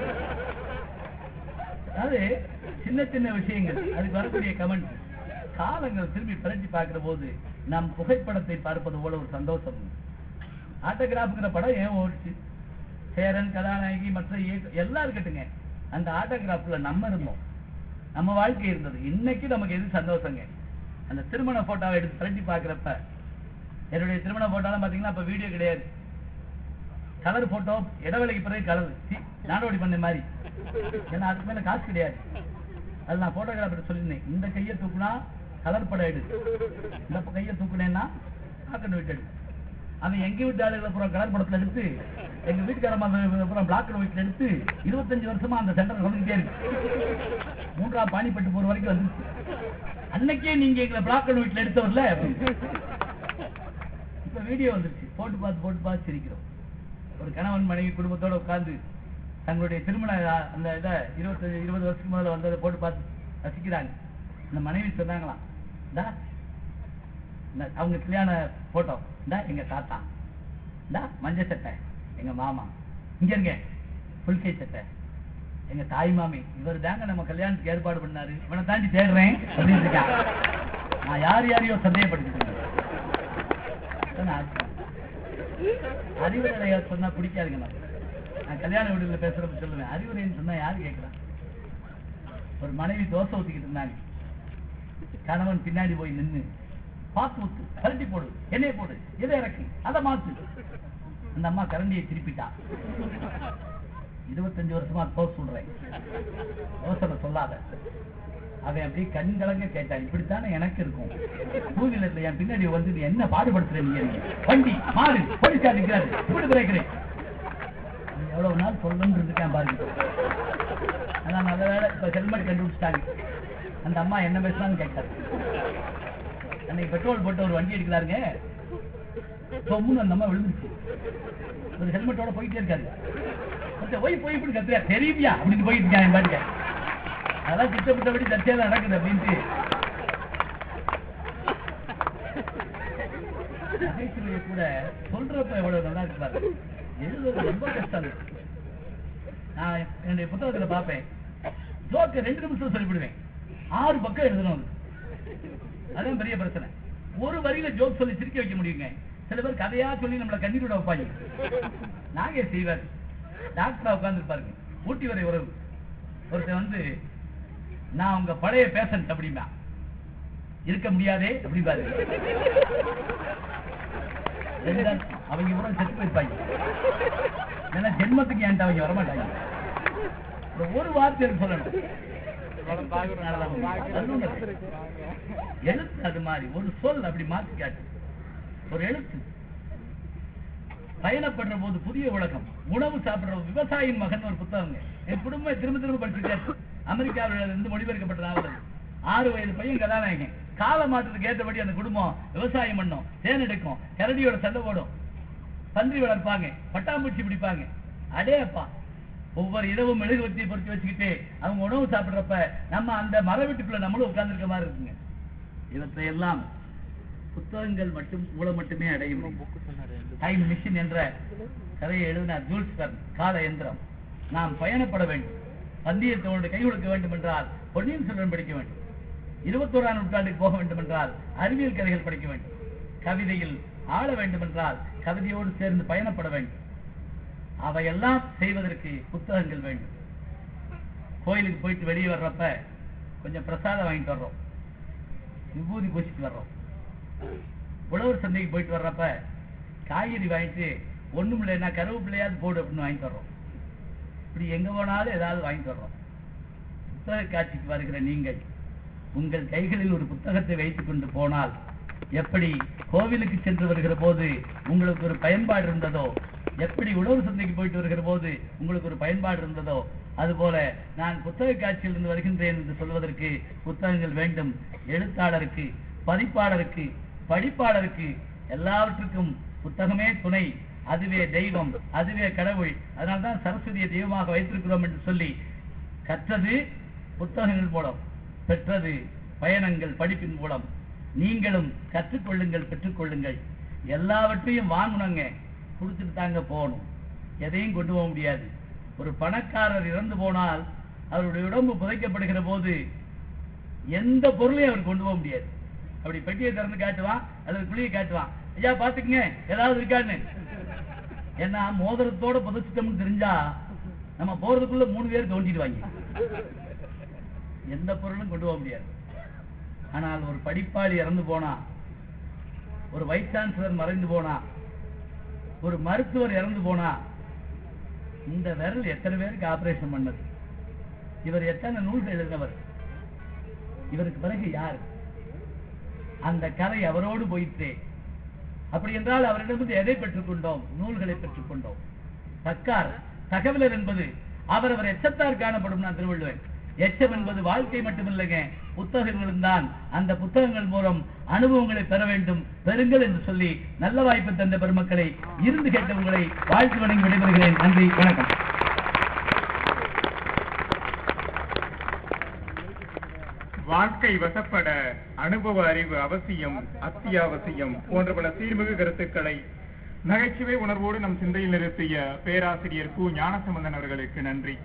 அதாவது சின்ன சின்ன விஷயங்கள், அதுக்கு வரக்கூடிய கமெண்ட். காலங்கள் திரும்பி பிரட்டி பார்க்கிற போது நம் புகைப்படத்தை பார்ப்பது போல ஒரு சந்தோஷம். ஆட்டோகிராஃப்ங்கிற படம் ஏன் ஓடிச்சு? சேரன் கதாநாயகி மற்ற எல்லாம் இருக்கட்டுங்க, அந்த ஆட்டோகிராஃப்ல நம்ம இருந்தோம், நம்ம வாழ்க்கை இருந்தது. இன்னைக்கு நமக்கு எது சந்தோஷங்க? அந்த திருமண போட்டோவை எடுத்து பிரட்டி பார்க்கிறப்ப, என்னுடைய திருமண போட்டோலாம் பாத்தீங்கன்னா அப்ப வீடியோ கிடையாது, கலர் போட்டோ, இடவேளைக்கு பிறகு கலர் நாடோடி பண்ண மாதிரி. ஏன்னா அதுக்கு மேல காசு கிடையாது. அது நான் போட்டோகிராஃபர் சொல்லியிருந்தேன், இந்த கையை தூக்குனா கலர் படம் எடு, இந்த கையை தூக்குனேன்னா காக்கன் விட்டு எடு. அவன் எங்க விட்டு ஆளுகளை அப்புறம் கலர் படத்துல எடுத்து எங்க வீட்டுக்காரமா பிளாக் அண்ட் ஒயிட்ல எடுத்து 25 வருஷமா அந்த சென்டர் வந்துகிட்டே இருக்கு. 3ஆம் பாணிப்பட்டு போற வரைக்கும் வந்துருச்சு. அன்னைக்கே நீங்க எங்களை பிளாக் அண்ட் ஒயிட்ல எடுத்தவர்ல. இப்ப வீடியோ வந்துருச்சு, போட்டு பார்த்து சிரிக்கிறோம். ஒரு கணவன் மனைவி குடும்பத்தோட உட்கார்ந்து தங்களுடைய திருமண அந்த இதை 20 வருஷத்துக்கு முதல்ல வந்ததை போட்டு பார்த்து ரசிக்கிறாங்க. அந்த மனைவி சொன்னாங்களாம், அவங்க கல்யாண போட்டோ, எங்க தாத்தா, மஞ்ச சட்டை எங்க மாமா, இங்க இருங்க புல்கை சட்டை எங்க தாய் மாமி, இவர் தாங்க நம்ம கல்யாணத்துக்கு ஏற்பாடு பண்ணாரு, இவனை தாண்டி தேடுறேன் அப்படின்னு இருக்கான். நான் யாரையோ சந்தேகப்படுத்திட்டேன். அறிவுரை சொன்னா பிடிக்காதுங்க. நான் கல்யாண வீடுல பேசுறப்ப சொல்லுவேன், அறிவுரைன்னு சொன்னா யாரு கேட்கலாம். ஒரு மனைவி தோசை ஊத்திக்கிட்டு இருந்தாங்க. கணவன் பின்னாடி போய் நின்று, பார்த்து ஊத்து, கரண்டி போடு, எண்ணெய் போடு, எதை இறக்கு, அதை மாத்து. அந்த அம்மா கரண்டியை திருப்பிட்டா. 25 வருஷமா தோசை சொல்றேன், யோசனை சொல்லாத. அவன் அப்படி கண் கலங்க கேட்டான், இப்படித்தானே எனக்கு இருக்கும். டூவீலர்ல என் பின்னாடி வந்து என்ன பாடுபடுத்துறீங்க, வண்டி மாறு, போலீஸா நிற்கிறாரு, இப்படி பிறக்கிறேன். எவ்வளவு நாள் சொல்லணும்னு இருக்கேன் பாருங்க. ஆனா நல்ல வேலை இப்ப ஹெல்மெட் கண்டுபிடிச்சிட்டாங்க. அந்த அம்மா என்ன பேசலாம்னு கேட்டாரு. அன்னைக்கு பெட்ரோல் போட்டு ஒரு வண்டி எடுக்கிறாருங்க, அந்த அம்மா விழுந்துச்சு. ஒரு ஹெல்மெட்டோட போயிட்டே இருக்காரு. போய் இப்படி கத்துறியா தெரியுமியா அப்படின்னு போயிட்டு இருக்காங்க பாருங்க. அதான் திட்டப்பட்டபடி தற்செயலா நடக்குது அப்படின்ட்டு. நகைச்சுவையை கூட சொல்றப்ப எவ்வளவு நல்லா இருப்பாரு, எழுதுறது ரொம்ப கஷ்டம். நான் என்னுடைய புத்தகத்துல பார்ப்பேன், ஜோக்க 2 நிமிஷம் சொல்லிவிடுவேன், 6 பக்கம் எழுதணும். அதான் பெரிய பிரச்சனை. ஒரு வரியில ஜோக் சொல்லி சிரிக்க வைக்க முடியுங்க. சில பேர் கதையா சொல்லி நம்மளை கண்ணீர் விட வைப்பாங்க. நாங்க செய்வார். டாக்டரா உட்கார்ந்து இருப்பாருங்க, ஊட்டி வரை உறவு. ஒருத்தர் வந்து, நான் உங்க பழைய பேஷண்ட் அப்படின்னா, இருக்க முடியாதே அப்படிப்பாரு. அவங்க கூட செத்து போயிருப்பாங்க. ஏன்னா ஜென்மத்துக்கு ஏன்ட்டு அவங்க வரமாட்டாங்க. ஒரு வார்த்தை சொல்லணும். எழுத்து அது மாதிரி ஒரு சொல் அப்படி மாற்றி காட்டு. ஒரு எழுத்து பயணப்படுற போது புதிய உலகம், உணவு சாப்பிடுற விவசாயின் மகன் ஒரு புத்தகம். என் குடும்பம் திரும்ப படிச்சுட்டாரு. அமெரிக்காவில் இருந்து மொழிபெயர்க்கப்பட்ட நாவல். 6 வயது பையன் கதாநாயகன். கால மாற்றத்துக்கு ஏற்றபடி அந்த குடும்பம் விவசாயம் பண்ணும், தேன் எடுக்கும், கரடியோட சண்டை போடும், பன்றி வளர்ப்பாங்க, பட்டாம்பூச்சி பிடிப்பாங்க. அடே அப்பா, ஒவ்வொரு இரவும் மெழுகுவர்த்தியை பொறுத்து வச்சுக்கிட்டு அவங்க உணவு சாப்பிடுறப்ப நம்ம அந்த மர வீட்டுக்குள்ள நம்மளும் உட்கார்ந்து இருக்க மாதிரி இருக்குங்க. இவற்றையெல்லாம் புத்தகங்கள் மூலம் மட்டுமே அடையும். டைம் மிஷின் என்ற கதையை எழுதினார் ஜூல்ஸ் வெர்ன். கால எந்திரம். நாம் பயணப்பட வேண்டும், வந்தியத்தேவனுடைய கை கொடுக்க வேண்டும் என்றால் பொன்னியின் செல்வன் படிக்க வேண்டும். 21ஆம் நூற்றாண்டுக்கு போக வேண்டும் என்றால் அறிவியல் கதைகள் படிக்க வேண்டும். கவிதையில் ஆள வேண்டும் என்றால் கவிதையோடு சேர்ந்து பயணப்பட வேண்டும். அவையெல்லாம் செய்வதற்கு புத்தகங்கள் வேண்டும். கோயிலுக்கு போயிட்டு வெளியே வர்றப்ப கொஞ்சம் பிரசாதம் வாங்கிட்டு வர்றோம், விபூதி பூசிட்டு வர்றோம். உழவர் சந்தைக்கு போயிட்டு வர்றப்ப காய்கறி வாங்கிட்டு ஒண்ணும் இல்லைன்னா கருவேப்பிள்ளையாவது போடு அப்படின்னு வாங்கிட்டு வர்றோம். இப்படி எங்க போனாலும் ஏதாவது வாங்கிட்டு வர்றோம். புத்தக காட்சிக்கு வருகிற நீங்கள் உங்கள் கைகளில் ஒரு புத்தகத்தை வைத்துக் கொண்டு போனால் எப்படி கோவிலுக்கு சென்று வருகிற போது உங்களுக்கு ஒரு பயன்பாடு இருந்ததோ, எப்படி உழவு சந்தைக்கு போயிட்டு வருகிற போது உங்களுக்கு ஒரு பயன்பாடு இருந்ததோ, அதுபோல நான் புத்தக காட்சியில் இருந்து வருகின்றேன் என்று சொல்வதற்கு புத்தகங்கள் வேண்டும். எழுத்தாளருக்கு, பதிப்பாளருக்கு, படிப்பாளருக்கு எல்லாவற்றுக்கும் புத்தகமே துணை. அதுவே தெய்வம், அதுவே கடவுள். அதனால்தான் சரஸ்வதியை தெய்வமாக வைத்திருக்கிறோம் என்று சொல்லி, கற்றது புத்தகங்கள் மூலம், பெற்றது பயணங்கள் படிப்பின் மூலம். நீங்களும் கற்றுக்கொள்ளுங்கள், பெற்றுக்கொள்ளுங்கள். எல்லாவற்றையும் வாங்கணுங்க, கொடுத்துட்டு தாங்க போகணும். எதையும் கொண்டு போக முடியாது. ஒரு பணக்காரர் இறந்து போனால் அவருடைய உடம்பு புதைக்கப்படுகிற போது எந்த பொருளையும் அவர் கொண்டு போக முடியாது. அப்படி பெட்டியை திறந்து காட்டுவான் அல்லது குழியை காட்டுவான், ஐயா பாத்துக்குங்க ஏதாவது இருக்கான்னு. ஏன்னா மோதிரத்தோட புதைச்சிட்டோம்னு தெரிஞ்சா நம்ம போறதுக்குள்ள 3 பேர் தோண்டிடுவாங்க. எந்த பொருளும் கொண்டு போக முடியாது. ஆனால் ஒரு படிப்பாளி இறந்து போனா, ஒரு வைஸ் சான்சலர் மறைந்து போனா, ஒரு மருத்துவர் இறந்து போனா, இந்த விரல் எத்தனை பேருக்கு ஆபரேஷன் பண்ணது, இவர் எத்தனை நூல்கள் எழுதினவர், இவருக்கு பிறகு யார், அந்த கதை அவரோடு போயிற்றே. அப்படி என்றால் அவரிடமிருந்து எதை பெற்றுக்கொண்டோம்? நூல்களை பெற்றுக்கொண்டோம். தக்கார் தகவலர் என்பது அவரவர் எச்சத்தார் காணப்படும். நான் திருவள்ளுவன் எச்சம் என்பது வாழ்க்கை மட்டுமில்லைங்க, புத்தகங்களும் தான். அந்த புத்தகங்கள் மூலம் அனுபவங்களை பெற வேண்டும், பெறுங்கள் என்று சொல்லி நல்ல வாய்ப்பு தந்த பெருமக்களை, இருந்து கேட்ட உங்களை வாழ்த்து வணங்கி விடைபெறுகிறேன். நன்றி, வணக்கம். வாழ்க்கை வசப்பட அனுபவ அறிவு அவசியம், அத்தியாவசியம் போன்ற பல சீர்மிகு கருத்துக்களை நகைச்சுவை உணர்வோடு நம் சிந்தையில் நிறுத்திய பேராசிரியர் கு ஞானசம்பந்தன் அவர்களுக்கு நன்றி.